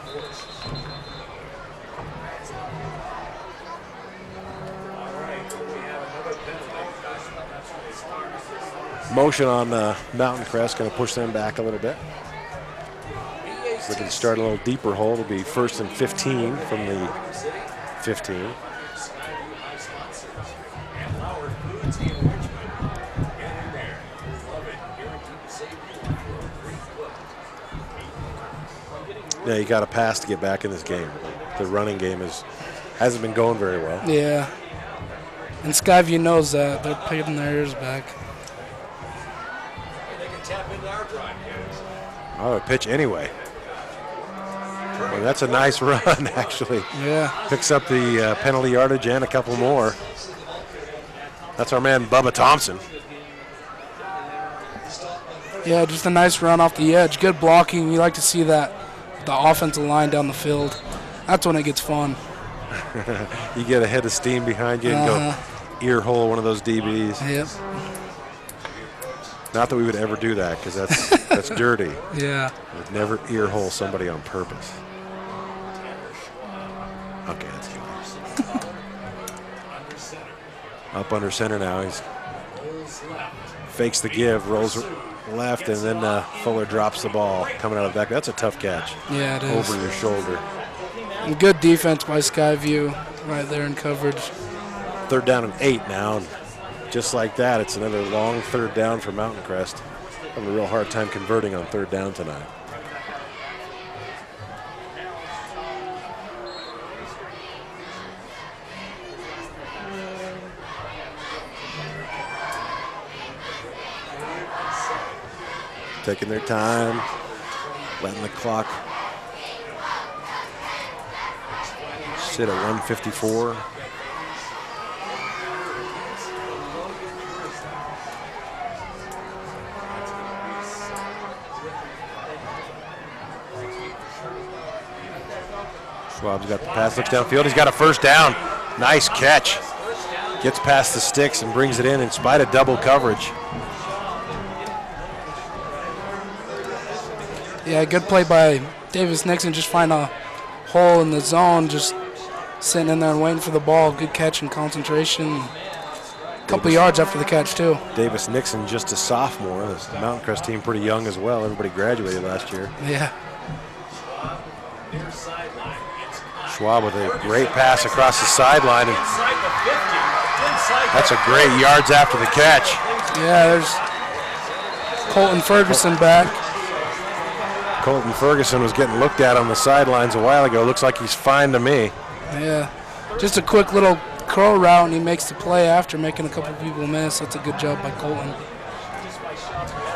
Motion on Mountain Crest, going to push them back a little bit. So they can start a little deeper hole. It'll be 1st and 15 from the 15. Yeah, you got to pass to get back in this game. The running game hasn't been going very well. Yeah. And Skyview knows that. They're picking their ears back. Oh, a pitch anyway. Well, that's a nice run, actually. Yeah. Picks up the penalty yardage and a couple more. That's our man, Bubba Thompson. Yeah, just a nice run off the edge. Good blocking. You like to see that, the offensive line down the field. That's when it gets fun. You get a head of steam behind you and go ear hole one of those DBs. Yep. Not that we would ever do that, because that's dirty. Yeah. We'd never ear hole somebody on purpose. Okay, that's good. Up under center now. He's fakes the give, rolls left, and then Fuller drops the ball coming out of the back. That's a tough catch. Yeah, it is. Over your shoulder. And good defense by Skyview right there in coverage. 3rd down and 8 now. And just like that, it's another long 3rd down for Mountain Crest. Having a real hard time converting on 3rd down tonight. taking their time, letting the clock sit at 1:54. Schwab's got the pass, looks downfield. He's got a first down. Nice catch. Gets past the sticks and brings it in spite of double coverage. Yeah, good play by Davis Nixon. Just find a hole in the zone, just sitting in there and waiting for the ball. Good catch and concentration. A couple yards after the catch, too. Davis Nixon, just a sophomore. The Mountain Crest team pretty young as well. Everybody graduated last year. Yeah. Schwab with a great pass across the sideline. And that's a great yards after the catch. Yeah, there's Colton Ferguson back. Colton Ferguson was getting looked at on the sidelines a while ago. Looks like he's fine to me. Yeah, just a quick little curl route, and he makes the play after making a couple people miss. That's a good job by Colton.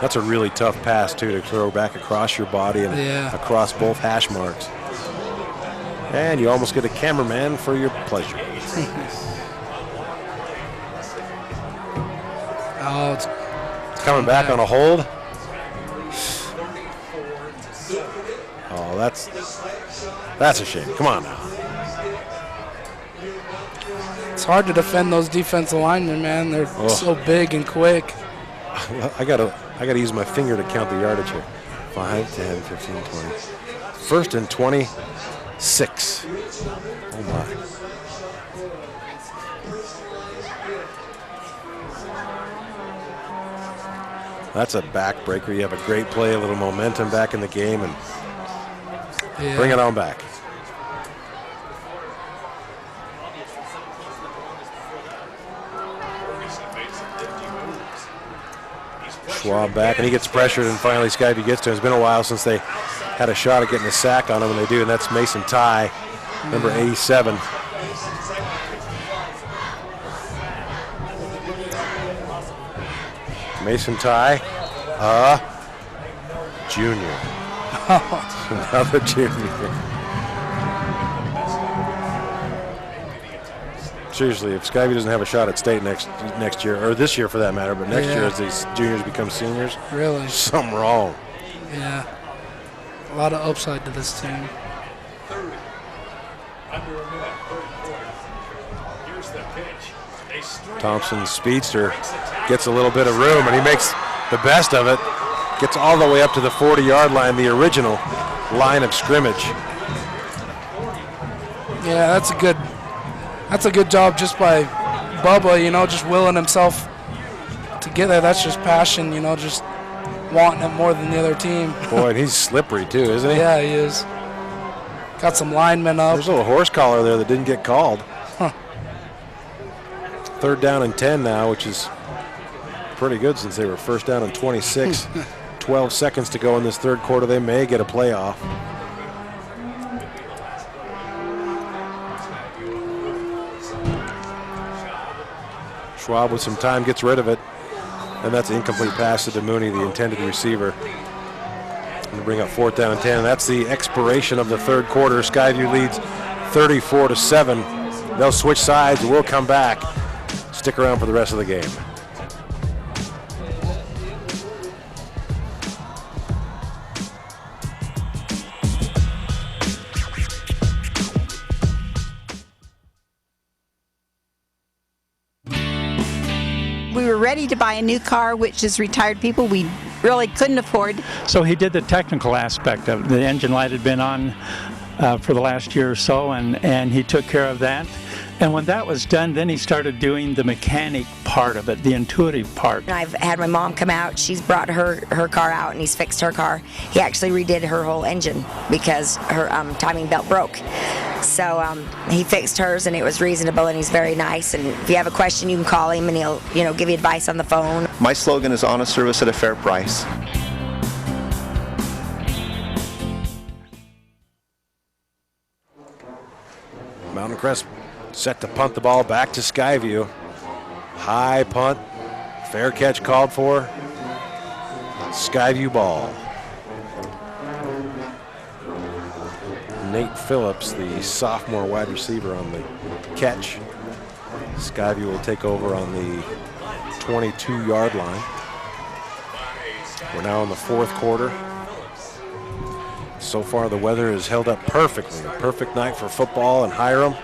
That's a really tough pass, too, to throw back across your body and across both hash marks. And you almost get a cameraman for your pleasure. Oh, it's coming back on a hold. Oh, that's a shame. Come on now. It's hard to defend those defensive linemen, man. They're so big and quick. I gotta use my finger to count the yardage here. 5, 10, 15, 20. First and 26. Oh my. That's a backbreaker. You have a great play, a little momentum back in the game, and bring it on back. Schwab back, and he gets pressured, and finally Skyview gets to him. It's been a while since they had a shot at getting a sack on him, and they do, and that's Mason Ty, number 87. Mason Ty, junior. Another junior. Seriously, if Skyview doesn't have a shot at state next year, or this year for that matter, but next year as these juniors become seniors, really, something wrong. Yeah, a lot of upside to this team. Thompson's speedster gets a little bit of room, and he makes the best of it. Gets all the way up to the 40-yard line, the original line of scrimmage. Yeah, that's a good job just by Bubba, just willing himself to get there. That's just passion, just wanting it more than the other team. Boy, and he's slippery too, isn't he? Yeah, he is. Got some linemen up. There's a little horse collar there that didn't get called. Huh. 3rd down and 10 now, which is pretty good since they were 1st down and 26. 12 seconds to go in this third quarter. They may get a playoff. Schwab with some time gets rid of it, and that's an incomplete pass to DeMooney, the intended receiver. And bring up 4th down and 10. And that's the expiration of the third quarter. Skyview leads 34-7. They'll switch sides. We'll come back. Stick around for the rest of the game. We were ready to buy a new car, which as retired people we really couldn't afford. So he did the technical aspect of it. The engine light had been on for the last year or so, and he took care of that. And when that was done, then he started doing the mechanic part of it, the intuitive part. I've had my mom come out. She's brought her car out, and he's fixed her car. He actually redid her whole engine because her timing belt broke. So he fixed hers, and it was reasonable, and he's very nice. And if you have a question, you can call him, and he'll give you advice on the phone. My slogan is honest service at a fair price. Mountain Crest set to punt the ball back to Skyview. High punt, fair catch called for. Skyview ball. Nate Phillips, the sophomore wide receiver, on the catch. Skyview will take over on the 22-yard line. We're now in the fourth quarter. So far, the weather has held up perfectly. A perfect night for football in Hiram.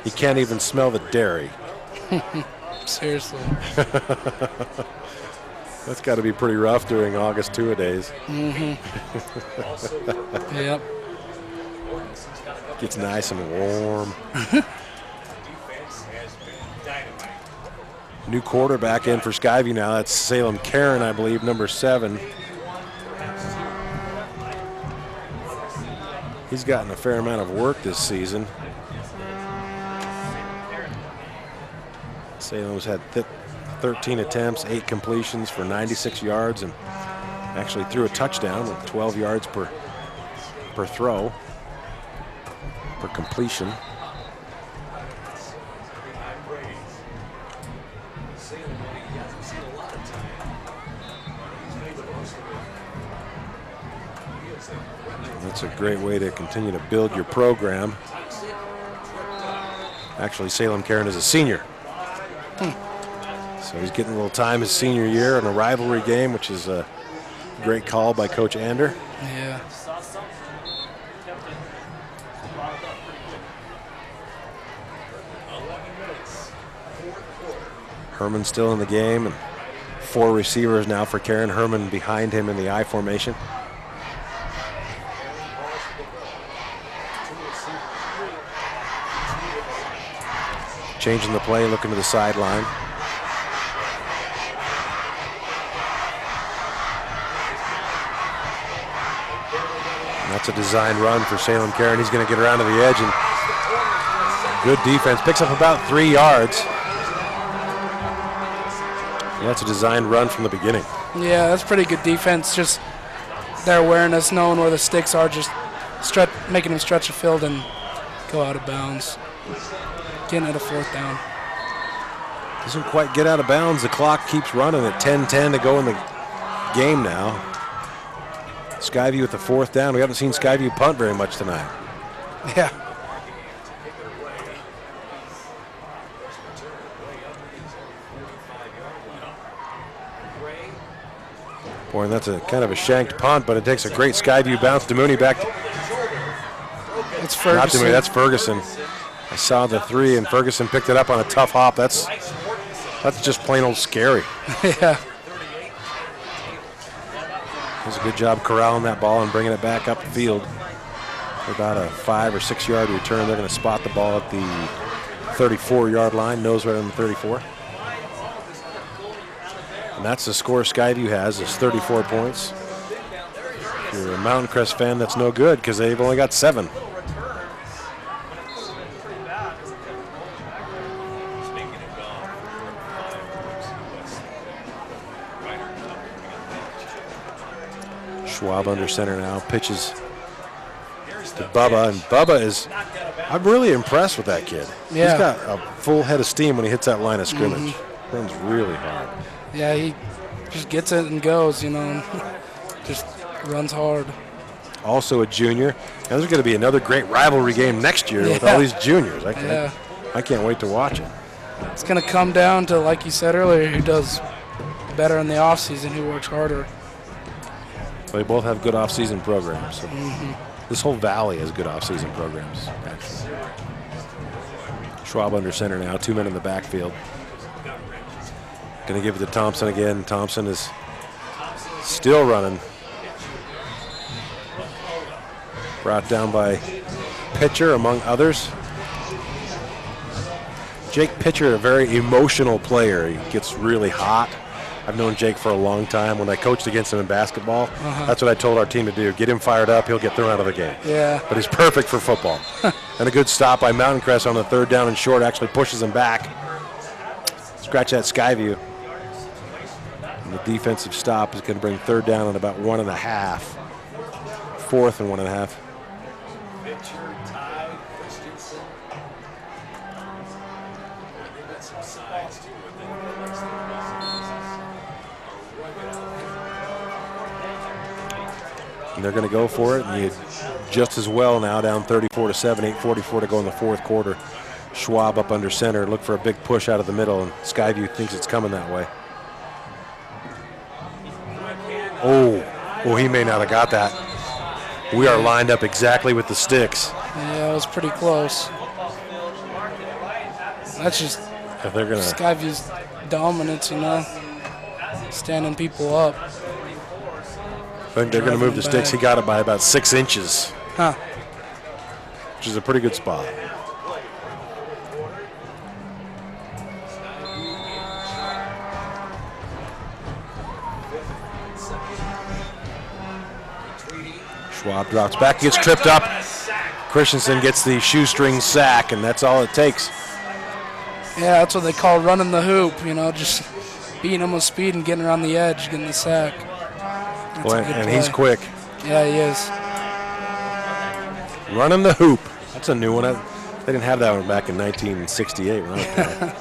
You can't even smell the dairy. Seriously. That's got to be pretty rough during August two-a-days. Yep. Gets nice and warm. New quarterback in for Skyview now. That's Salem Karen, I believe, number 7. He's gotten a fair amount of work this season. Salem's had 13 attempts, 8 completions for 96 yards, and actually threw a touchdown with 12 yards per throw, per completion. That's a great way to continue to build your program. Actually, Salem Karen is a senior. So he's getting a little time his senior year in a rivalry game, which is a great call by Coach Ander. Yeah. Herman still in the game, and 4 receivers now for Karen. Herman behind him in the I formation. Changing the play, looking to the sideline. And that's a design run for Salem Karen. He's going to get around to the edge, and good defense. Picks up about 3 yards. And that's a design run from the beginning. Yeah, that's pretty good defense. Just their awareness, knowing where the sticks are, just making them stretch the field and go out of bounds. Getting at a 4th down. Doesn't quite get out of bounds. The clock keeps running at 10:10 to go in the game now. Skyview with the 4th down. We haven't seen Skyview punt very much tonight. Yeah. Boy, and that's a kind of a shanked punt, but it takes a great Skyview bounce. DeMooney back. It's Ferguson. Not DeMooney, that's Ferguson. I saw the 3, and Ferguson picked it up on a tough hop. That's just plain old scary. Yeah. Does a good job corralling that ball and bringing it back up the field. For about a 5 or 6 yard return. They're going to spot the ball at the 34-yard line, nose right on the 34. And that's the score Skyview has, is 34 points. If you're a Mountain Crest fan, that's no good because they've only got 7. Schwab under center now, pitches to Bubba, and Bubba is, I'm really impressed with that kid. Yeah. He's got a full head of steam when he hits that line of scrimmage. Runs really hard. Yeah, he just gets it and goes, you know, just runs hard. Also a junior. And there's going to be another great rivalry game next year with all these juniors. I can't wait to watch it. It's going to come down to, like you said earlier, who does better in the offseason, who works harder. They both have good off-season programs. So this whole valley has good off-season programs, actually. Schwab under center now, 2 men in the backfield. Going to give it to Thompson again. Thompson is still running. Brought down by Pitcher, among others. Jake Pitcher, a very emotional player. He gets really hot. I've known Jake for a long time. When I coached against him in basketball, that's what I told our team to do. Get him fired up, he'll get thrown out of the game. Yeah. But he's perfect for football. And a good stop by Mountain Crest on the 3rd down and short, actually pushes him back. Scratch that Skyview. And the defensive stop is going to bring 3rd down at about 1.5. 4th and 1.5. And they're going to go for it. And you just as well now, down 34-7, 8:44 to go in the fourth quarter. Schwab up under center, look for a big push out of the middle, and Skyview thinks it's coming that way. Oh, he may not have got that. We are lined up exactly with the sticks. Yeah, it was pretty close. That's just Skyview's dominance, standing people up. I think they're going to move the sticks. He got it by about 6 inches. Huh. Which is a pretty good spot. Schwab drops back, gets tripped up. Christensen gets the shoestring sack, and that's all it takes. Yeah, that's what they call running the hoop, just beating them with speed and getting around the edge, getting the sack. Boy, and he's quick. Yeah, he is. Running the hoop. That's a new one. They didn't have that one back in 1968 when I was playing.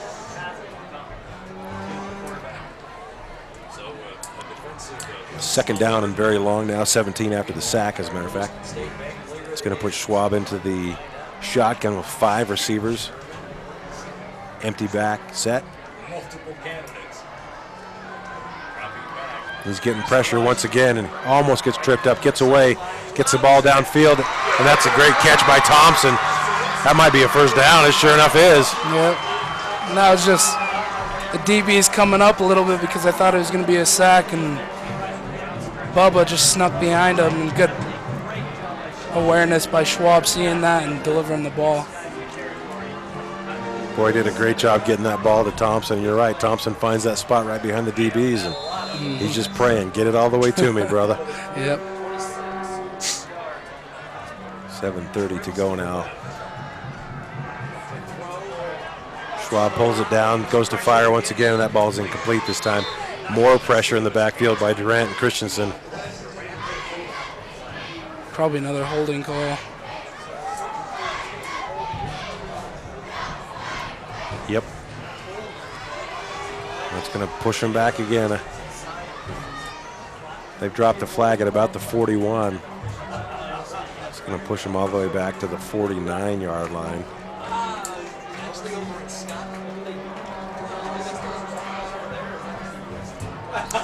Second down and very long now, 17 after the sack, as a matter of fact. It's going to put Schwab into the shotgun with 5 receivers. Empty back set. He's getting pressure once again and almost gets tripped up, gets away, gets the ball downfield, and that's a great catch by Thompson. That might be a first down. It sure enough is. Yep. Now it's just the DB's coming up a little bit because I thought it was going to be a sack, and Bubba just snuck behind him, and good awareness by Schwab seeing that and delivering the ball. Boy, did a great job getting that ball to Thompson. You're right, Thompson finds that spot right behind the DBs, and he's just praying, get it all the way to me, brother. Yep. 7:30 to go now. Schwab pulls it down, goes to fire once again, and that ball's incomplete this time. More pressure in the backfield by Durant and Christensen. Probably another holding call. Yep. That's going to push him back again. They've dropped the flag at about the 41. It's going to push him all the way back to the 49-yard line.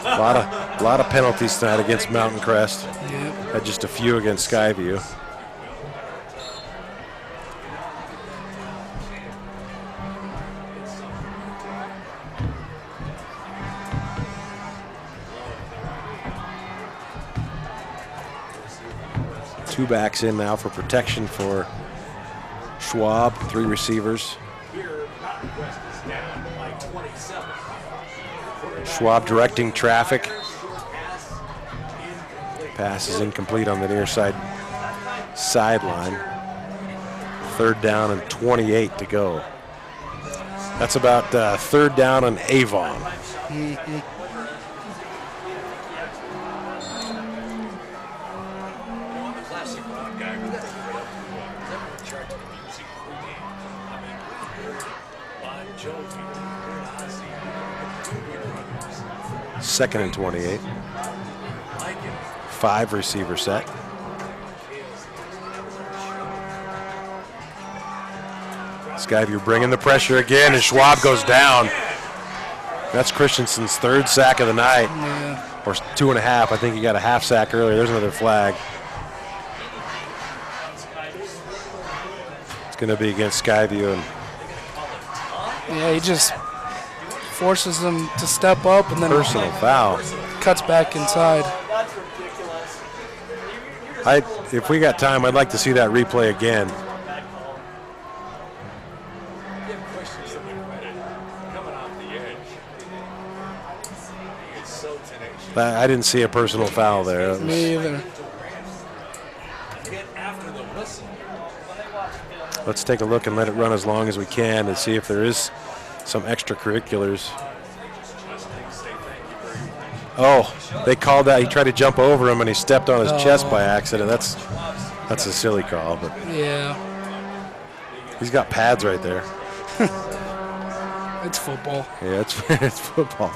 A lot of penalties tonight against Mountain Crest. Yep. Had just a few against Skyview. Two backs in now for protection for Schwab, 3 receivers. Schwab directing traffic. Pass is incomplete on the near side sideline. 3rd down and 28 to go. That's about 3rd down and Avon. Second and 28. 5 receiver set. Skyview bringing the pressure again, and Schwab goes down. That's Christensen's 3rd sack of the night, or 2.5. I think he got a half sack earlier. There's another flag. It's going to be against Skyview. Yeah, he just forces them to step up, and then personal foul. Cuts back inside. If we got time, I'd like to see that replay again. I didn't see a personal foul there. Me either. Let's take a look and let it run as long as we can and see if there is some extracurriculars. Oh, they called that. He tried to jump over him and he stepped on his chest by accident. That's a silly call, but yeah, he's got pads right there. It's football. Yeah, it's football.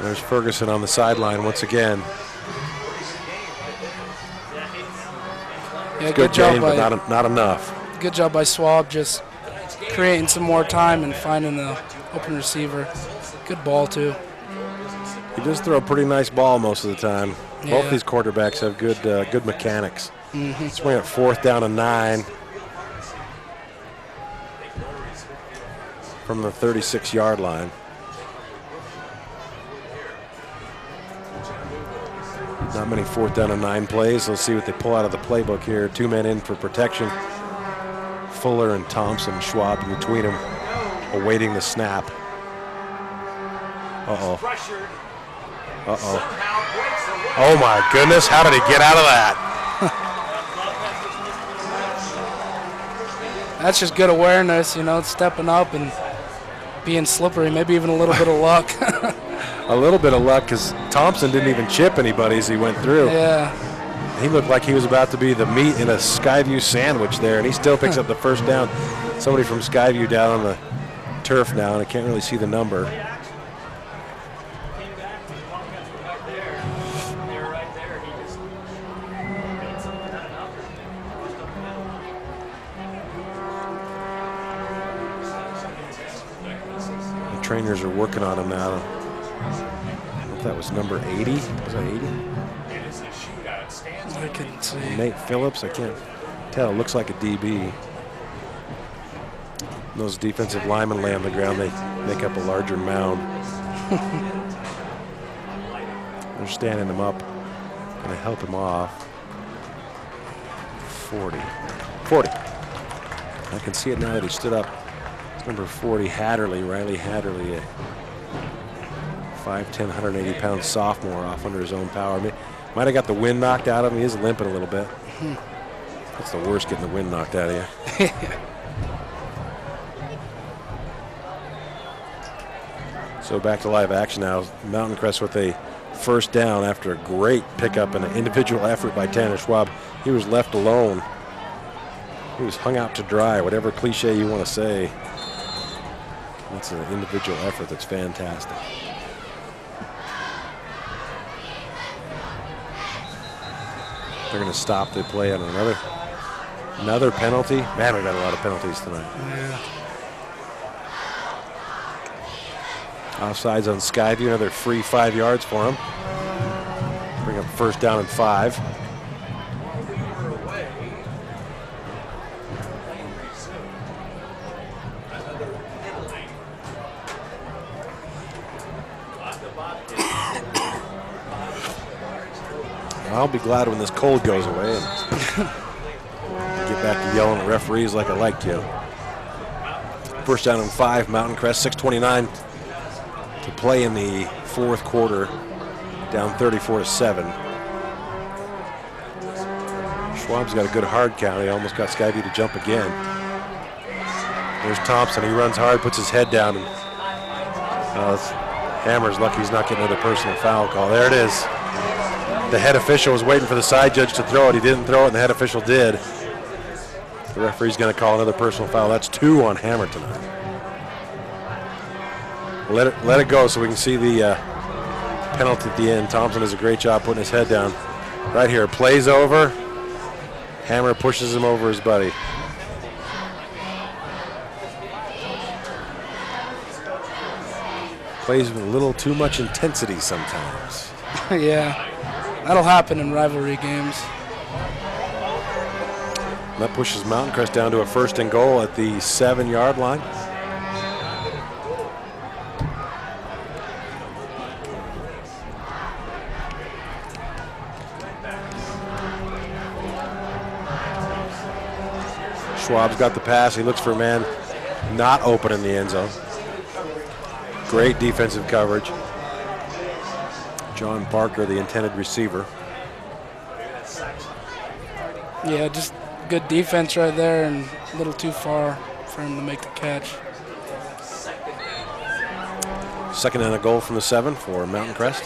There's Ferguson on the sideline once again. Yeah, Good job gain, but not enough. Good job by Schwab, just creating some more time and finding the open receiver. Good ball, too. He does throw a pretty nice ball most of the time. Yeah. Both these quarterbacks have good mechanics. Swing at 4th down and 9 from the 36-yard line. Not many 4th down and 9 plays. Let's see what they pull out of the playbook here. 2 men in for protection. Fuller and Thompson, Schwab in between them, awaiting the snap. Uh-oh. Uh-oh. Oh, my goodness. How did he get out of that? That's just good awareness, stepping up and being slippery, maybe even a little bit of luck. A little bit of luck because Thompson didn't even chip anybody as he went through. Yeah. He looked like he was about to be the meat in a Skyview sandwich there, and he still picks up the first down. Somebody from Skyview down on the turf now, and I can't really see the number. The trainers are working on him now. I don't know if that was number 80. Was that 80? I couldn't see. Nate Phillips, I can't tell. It looks like a DB. Those defensive linemen lay on the ground, they make up a larger mound. They're standing him up, gonna help him off. 40. I can see it now that he stood up. It's number 40, Riley Hatterley, a 5'10", 180-pound sophomore off under his own power. Might have got the wind knocked out of him. He is limping a little bit. That's the worst, getting the wind knocked out of you. So back to live action now. Mountain Crest with a first down after a great pickup and an individual effort by Tanner Schwab. He was left alone. He was hung out to dry, whatever cliche you want to say. That's an individual effort that's fantastic. They're going to stop the play on another penalty. Man, we got a lot of penalties tonight. Yeah. Offsides on Skyview, another free 5 yards for him. Bring up first down and 5. I'll be glad when this cold goes away and get back to yelling at referees like I like to. First down and 5, Mountain Crest, 6:29 to play in the fourth quarter, down 34-7. Schwab's got a good hard count. He almost got Skyview to jump again. There's Thompson. He runs hard, puts his head down, and Hammer's lucky he's not getting another personal foul call. There it is. The head official was waiting for the side judge to throw it. He didn't throw it, and the head official did. The referee's going to call another personal foul. That's 2 on Hammer tonight. Let it go so we can see the penalty at the end. Thompson does a great job putting his head down. Right here, plays over. Hammer pushes him over his buddy. Plays with a little too much intensity sometimes. Yeah, that'll happen in rivalry games. And that pushes Mountain Crest down to a 1st and goal at the 7-yard line. Schwab's got the pass. He looks for a man not open in the end zone. Great defensive coverage. John Parker, the intended receiver. Yeah, just good defense right there and a little too far for him to make the catch. 2nd and a goal from the 7 for Mountain Crest.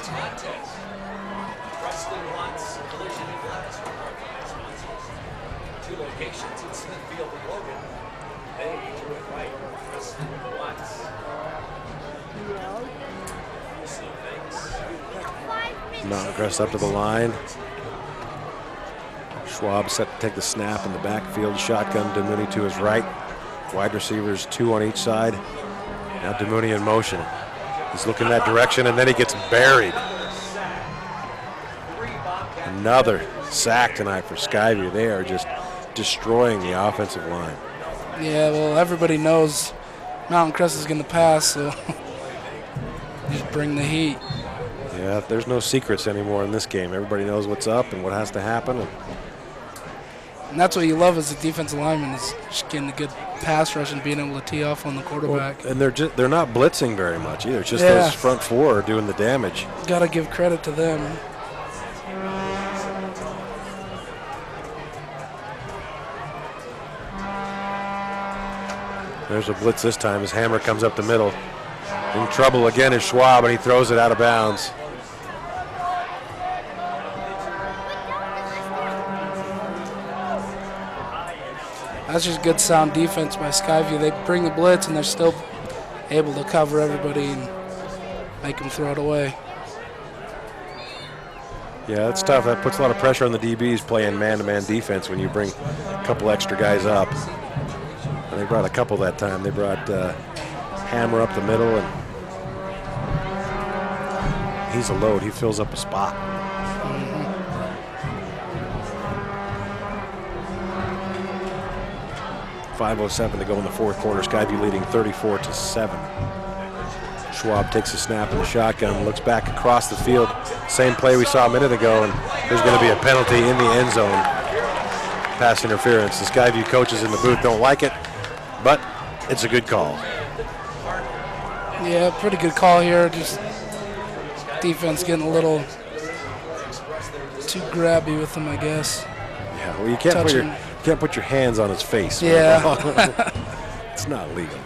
Mountain Crest up to the line. Schwab set to take the snap in the backfield. Shotgun, DeMooney to his right. Wide receivers, 2 on each side. Now DeMooney in motion. He's looking that direction, and then he gets buried. Another sack tonight for Skyview. They are just destroying the offensive line. Yeah, well, everybody knows Mountain Crest is going to pass, so just bring the heat. Yeah, there's no secrets anymore in this game. Everybody knows what's up and what has to happen. And that's what you love as a defensive lineman, is just getting a good pass rush and being able to tee off on the quarterback. Well, and they're not blitzing very much either. It's just those front four are doing the damage. Got to give credit to them. There's a blitz this time as Hammer comes up the middle. In trouble again is Schwab, and he throws it out of bounds. That's just good sound defense by Skyview. They bring the blitz and they're still able to cover everybody and make them throw it away. Yeah, that's tough. That puts a lot of pressure on the DBs playing man-to-man defense when you bring a couple extra guys up. And they brought a couple that time. They brought Hammer up the middle, and he's a load. He fills up a spot. 5:07 to go in the fourth quarter. Skyview leading 34-7. Schwab takes a snap in the shotgun, looks back across the field. Same play we saw a minute ago, and there's going to be a penalty in the end zone. Pass interference. The Skyview coaches in the booth don't like it, but it's a good call. Yeah, pretty good call here. Just defense getting a little too grabby with them, I guess. Yeah, well, you can't put your hands on his face. Yeah. It's not legal.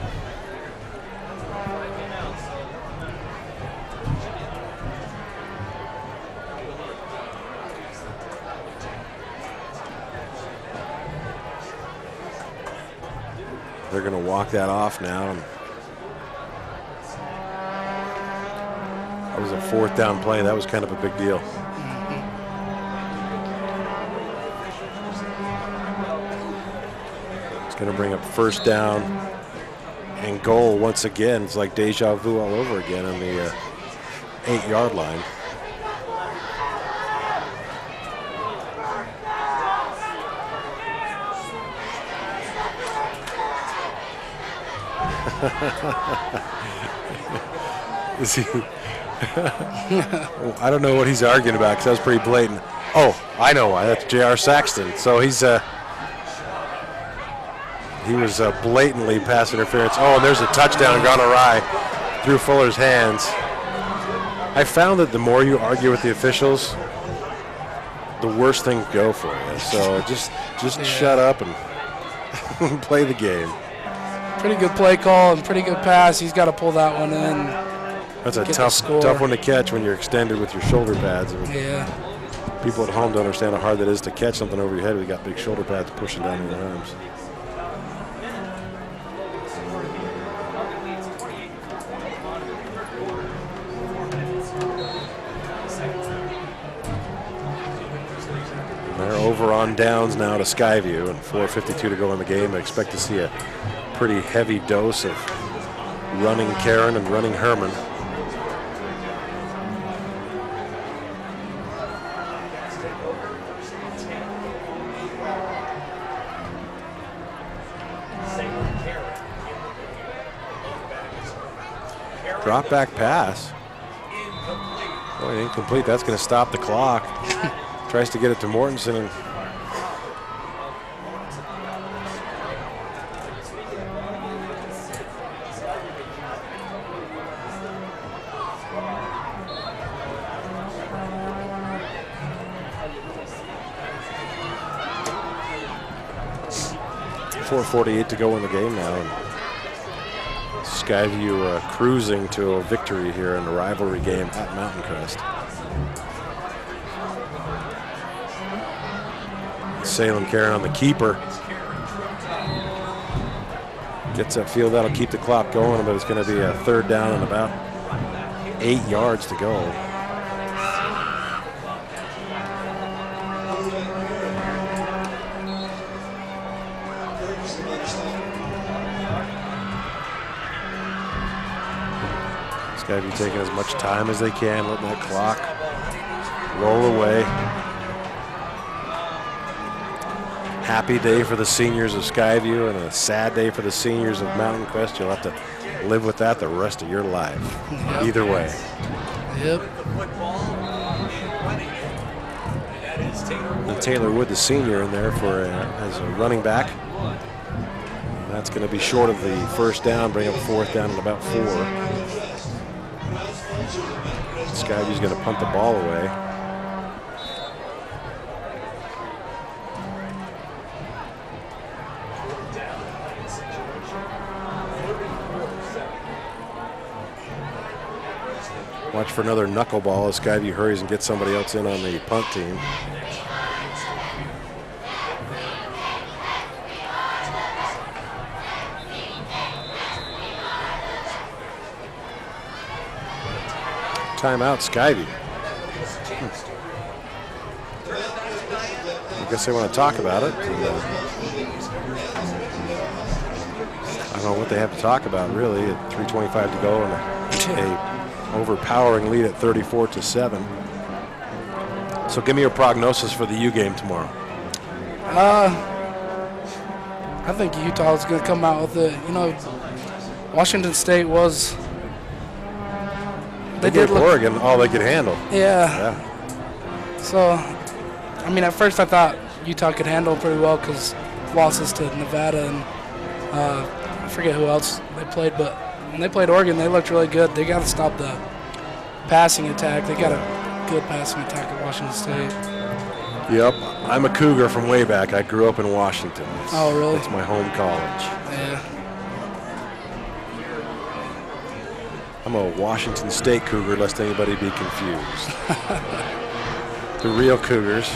They're going to walk that off now. And that was a fourth down play. That was kind of a big deal. It's going to bring up first down and goal once again. It's like deja vu all over again on the 8-yard line. Is he? I don't know what he's arguing about because that was pretty blatant. Oh, I know why. That's J.R. Saxton. So he was blatantly pass interference. Oh, and there's a touchdown gone awry through Fuller's hands. I found that the more you argue with the officials, the worse things go for you. So just shut up and play the game. Pretty good play call and pretty good pass. He's got to pull that one in. That's a tough one to catch when you're extended with your shoulder pads. Yeah. People at home don't understand how hard that is to catch something over your head. We got big shoulder pads pushing down your arms. They're over on downs now to Skyview, and 4:52 to go in the game. I expect to see a pretty heavy dose of running Karen and running Herman. Drop back pass. Boy, incomplete. That's going to stop the clock. Tries to get it to Mortensen. And .448 to go in the game now. And Skyview cruising to a victory here in the rivalry game at Mountain Crest. Salem Karen on the keeper. Gets that field, that'll keep the clock going, but it's going to be a third down and about 8 yards to go. It's got to be taking as much time as they can, letting that clock roll away. Happy day for the seniors of Skyview and a sad day for the seniors of Mountain Crest. You'll have to live with that the rest of your life. Yep. Either way. Yep. And Taylor Wood, the senior, in there for as a running back. That's going to be short of the first down, bring up fourth down and about 4. Skyview's going to punt the ball away. Watch for another knuckleball as Skyview hurries and gets somebody else in on the punt team. Timeout, Skyview. I guess they want to talk about it. I don't know what they have to talk about, really. At 3:25 to go and a overpowering lead at 34-7. So give me your prognosis for the U game tomorrow. I think Utah is going to come out with it. You know, Washington State was. They did Oregon all they could handle. Yeah. So, I mean, at first I thought Utah could handle pretty well because losses to Nevada and I forget who else they played, but when they played Oregon, they looked really good. They got to stop the passing attack. They got a good passing attack at Washington State. Yep, I'm a Cougar from way back. I grew up in Washington. Oh, really? It's my home college. Yeah. I'm a Washington State Cougar, lest anybody be confused. The real Cougars.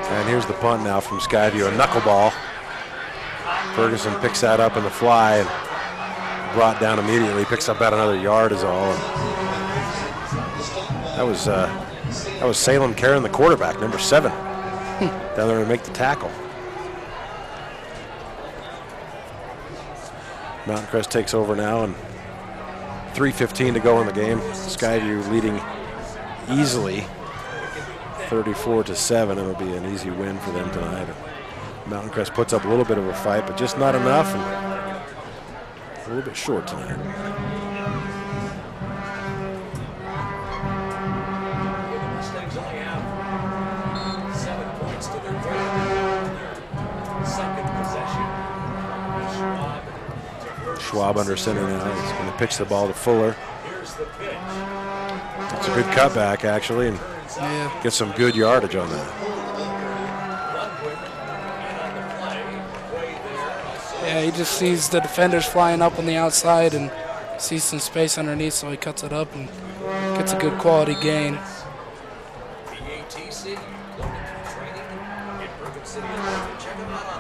And here's the punt now from Skyview, a knuckleball. Ferguson picks that up in the fly and brought down immediately. Picks up about another yard is all. And that was Salem Karen, the quarterback, number 7, down there to make the tackle. Mountain Crest takes over now, and 3:15 to go in the game. Skyview leading easily, 34-7. It'll be an easy win for them tonight. Mountain Crest puts up a little bit of a fight, but just not enough, and a little bit short tonight. Mustangs only have 7 points to their second possession. Schwab under center now. He's going to pitch the ball to Fuller. Here's the pitch. It's a good cutback, actually, and get some good yardage on that. Yeah, he just sees the defenders flying up on the outside and sees some space underneath, so he cuts it up and gets a good quality gain.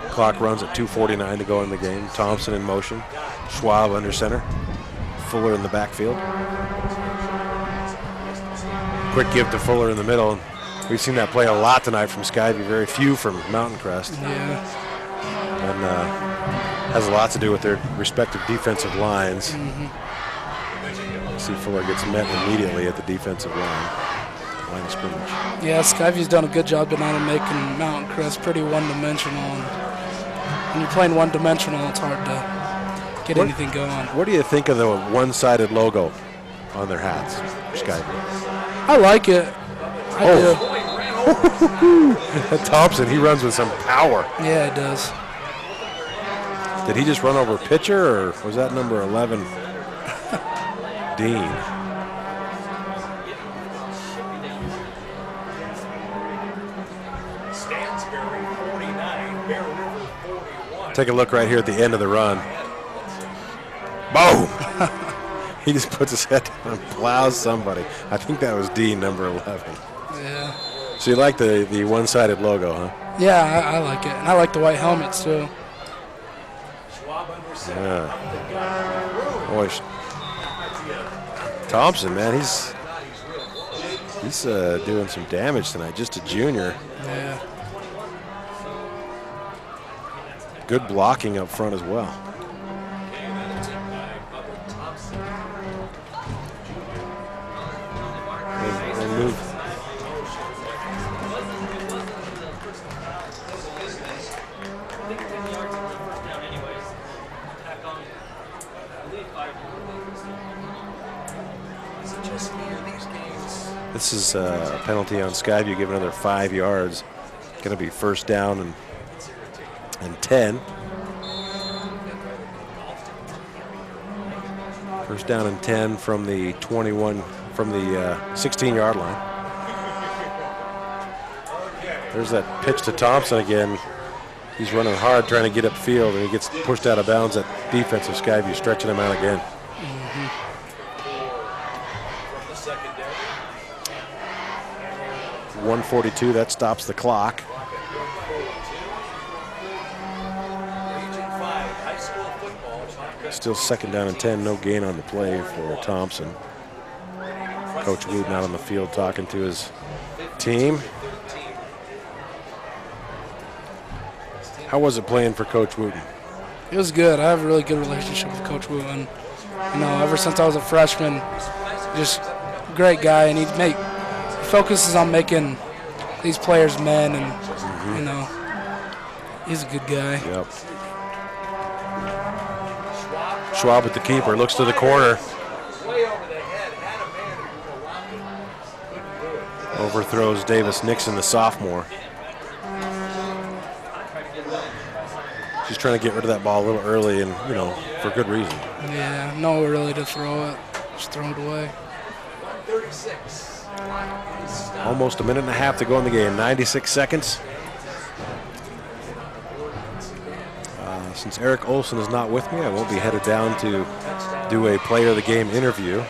Clock runs at 2:49 to go in the game. Thompson in motion. Schwab under center. Fuller in the backfield. Quick give to Fuller in the middle. We've seen that play a lot tonight from Skyview, very few from Mountain Crest. Yeah. And has a lot to do with their respective defensive lines. See Fuller gets met immediately at the defensive line of scrimmage. Yeah, Skyview's done a good job tonight of making Mountain Crest pretty one-dimensional. And when you're playing one-dimensional, it's hard to get anything going. What do you think of the one-sided logo on their hats, Skyview? I like it. I do. Thompson, he runs with some power. Yeah, it does. Did he just run over a pitcher, or was that number 11, Dean? Stansbury 49, Bear River 41. Take a look right here at the end of the run. Boom! He just puts his head down and plows somebody. I think that was Dean, number 11. Yeah. So you like the one-sided logo, huh? Yeah, I like it. And I like the white helmets, too. Yeah. Boy, Thompson, man, he's doing some damage tonight. Just a junior. Yeah. Good blocking up front as well. They move. This is a penalty on Skyview, give another 5 yards. Going to be first down and 10. First down and 10 from the 16-yard line. There's that pitch to Thompson again. He's running hard trying to get upfield, and he gets pushed out of bounds. That defensive Skyview stretching him out again. 1:42, that stops the clock. Still second down and 10, no gain on the play for Thompson. Coach Wooten out on the field talking to his team. How was it playing for Coach Wooten? It was good. I have a really good relationship with Coach Wooten. You know, ever since I was a freshman, just great guy, and he focuses on making these players men, and you know, he's a good guy. Yep. Schwab at the keeper, looks to the corner. Overthrows Davis Nixon, the sophomore. She's trying to get rid of that ball a little early, and you know, for good reason. Yeah, nowhere really to throw it. Just throw it away. 36. Almost a minute and a half to go in the game, 96 seconds. Since Eric Olson is not with me, I won't be headed down to do a player of the game interview.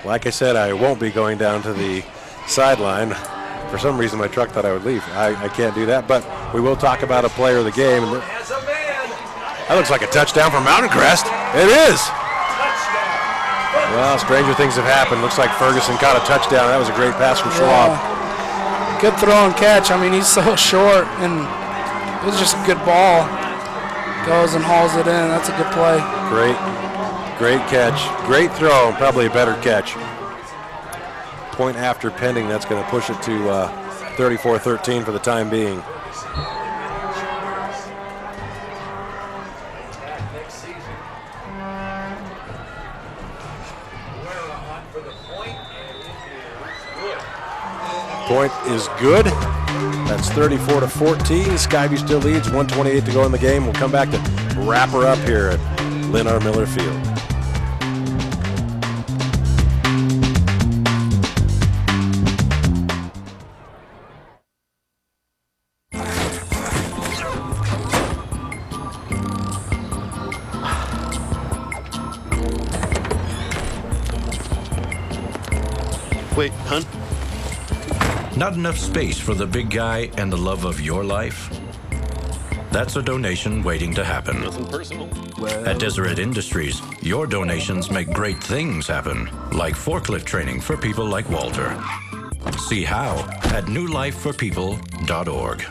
Like I said, I won't be going down to the sideline. For some reason, my truck thought I would leave. I can't do that, but we will talk about a player of the game. And that looks like a touchdown for Mountain Crest. It is. Well, stranger things have happened. Looks like Ferguson caught a touchdown. That was a great pass from Schwab. Good throw and catch. I mean, he's so short, and it was just a good ball. Goes and hauls it in. That's a good play. Great catch. Great throw. Probably a better catch. Point after pending. That's going to push it to 34-13 for the time being. Point is good. That's 34-14. Skyview still leads. 1:28 to go in the game. We'll come back to wrap her up here at Lynn R. Miller Field. Wait, hun? Not enough space for the big guy and the love of your life? That's a donation waiting to happen. Nothing personal. At Deseret Industries, your donations make great things happen, like forklift training for people like Walter. See how at newlifeforpeople.org.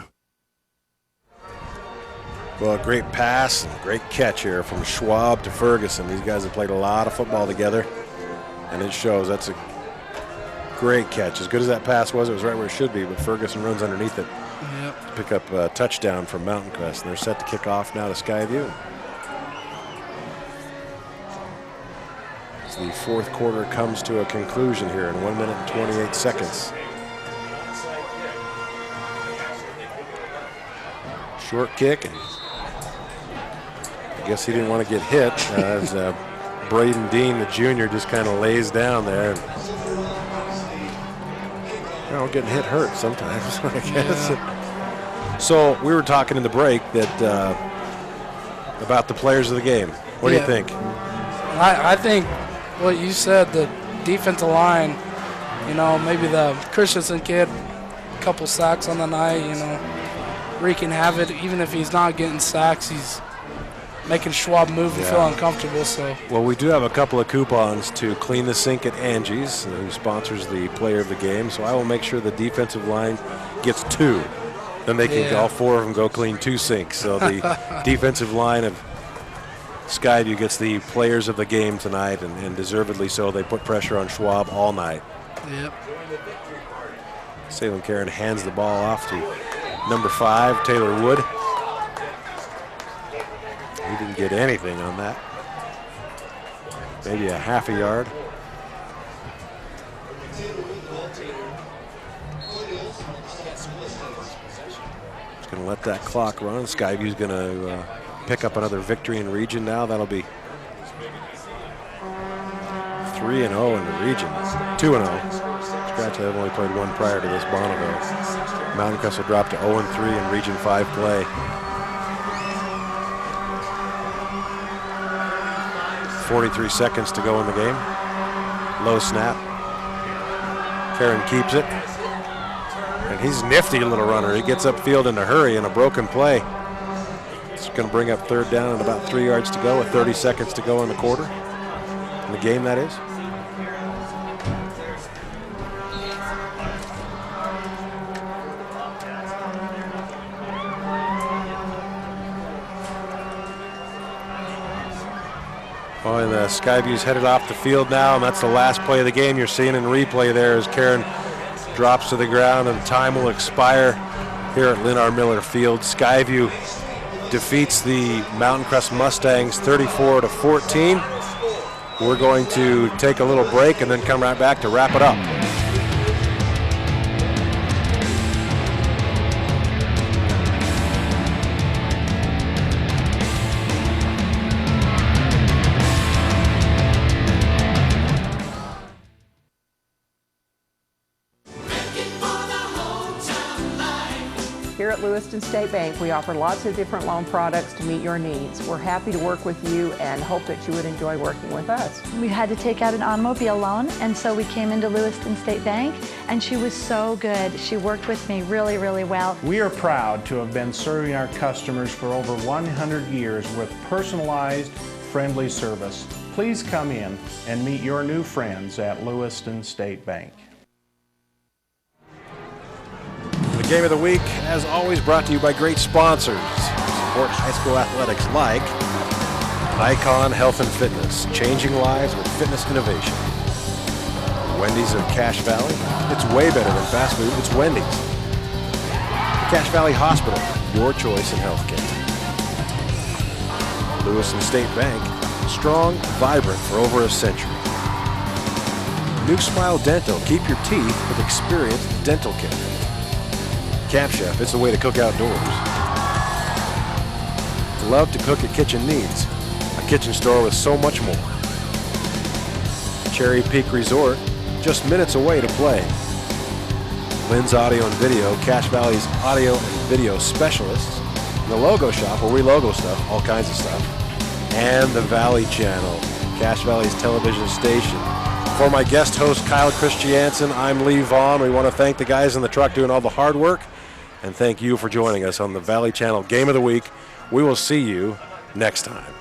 Well, a great pass and great catch here from Schwab to Ferguson. These guys have played a lot of football together, and it shows. That's a great catch. As good as that pass was, it was right where it should be, but Ferguson runs underneath it to pick up a touchdown from Mountain Crest. And they're set to kick off now to Skyview. As the fourth quarter comes to a conclusion here in 1 minute and 28 seconds. Short kick, and I guess he didn't want to get hit as Braden Dean, the junior, just kind of lays down there. You know, getting hit hurts sometimes, I guess. Yeah. So we were talking in the break that about the players of the game. What do you think? I think what you said, the defensive line You know, maybe the Christensen kid, a couple sacks on the night, you know, wreaking havoc. Even if he's not getting sacks, he's making Schwab move and feel uncomfortable. So. Well, we do have a couple of coupons to clean the sink at Angie's, who sponsors the player of the game. So I will make sure the defensive line gets 2. Then they can all 4 of them go clean 2 sinks. So the defensive line of Skyview gets the players of the game tonight, and deservedly so. They put pressure on Schwab all night. Yep. Salem Karen hands the ball off to number 5, Taylor Wood. He didn't get anything on that. Maybe a half a yard. Just going to let that clock run. Skyview's going to pick up another victory in region now. That'll be 3-0 in the region. 2-0. Scratch, I've only played one prior to this, Bonneville. Mountain Crest will drop to 0-3 in Region 5 play. 43 seconds to go in the game. Low snap. Karen keeps it. And he's nifty little runner. He gets upfield in a hurry in a broken play. It's going to bring up 3rd down and about 3 yards to go with 30 seconds to go in the quarter. In the game, that is. Oh, and Skyview's headed off the field now, and that's the last play of the game. You're seeing in replay there as Karen drops to the ground, and time will expire here at Lynn R. Miller Field. Skyview defeats the Mountain Crest Mustangs 34-14. We're going to take a little break and then come right back to wrap it up. Here at Lewiston State Bank, we offer lots of different loan products to meet your needs. We're happy to work with you and hope that you would enjoy working with us. We had to take out an automobile loan, and so we came into Lewiston State Bank, and she was so good. She worked with me really, really well. We are proud to have been serving our customers for over 100 years with personalized, friendly service. Please come in and meet your new friends at Lewiston State Bank. The game of the week, as always, brought to you by great sponsors. Support high school athletics like Icon Health and Fitness, changing lives with fitness innovation. Wendy's of Cache Valley, it's way better than fast food, it's Wendy's. Cache Valley Hospital, your choice in healthcare. Lewiston State Bank, strong, vibrant for over a century. New Smile Dental, keep your teeth with experienced dental care. Camp Chef, it's the way to cook outdoors. Love to cook at Kitchen Needs, a kitchen store with so much more. Cherry Peak Resort, just minutes away to play. Lynn's Audio and Video, Cache Valley's audio and video specialists. The Logo Shop, where we logo stuff, all kinds of stuff. And the Valley Channel, Cache Valley's television station. For my guest host, Kyle Christiansen, I'm Lee Vaughn. We want to thank the guys in the truck doing all the hard work. And thank you for joining us on the Valley Channel Game of the Week. We will see you next time.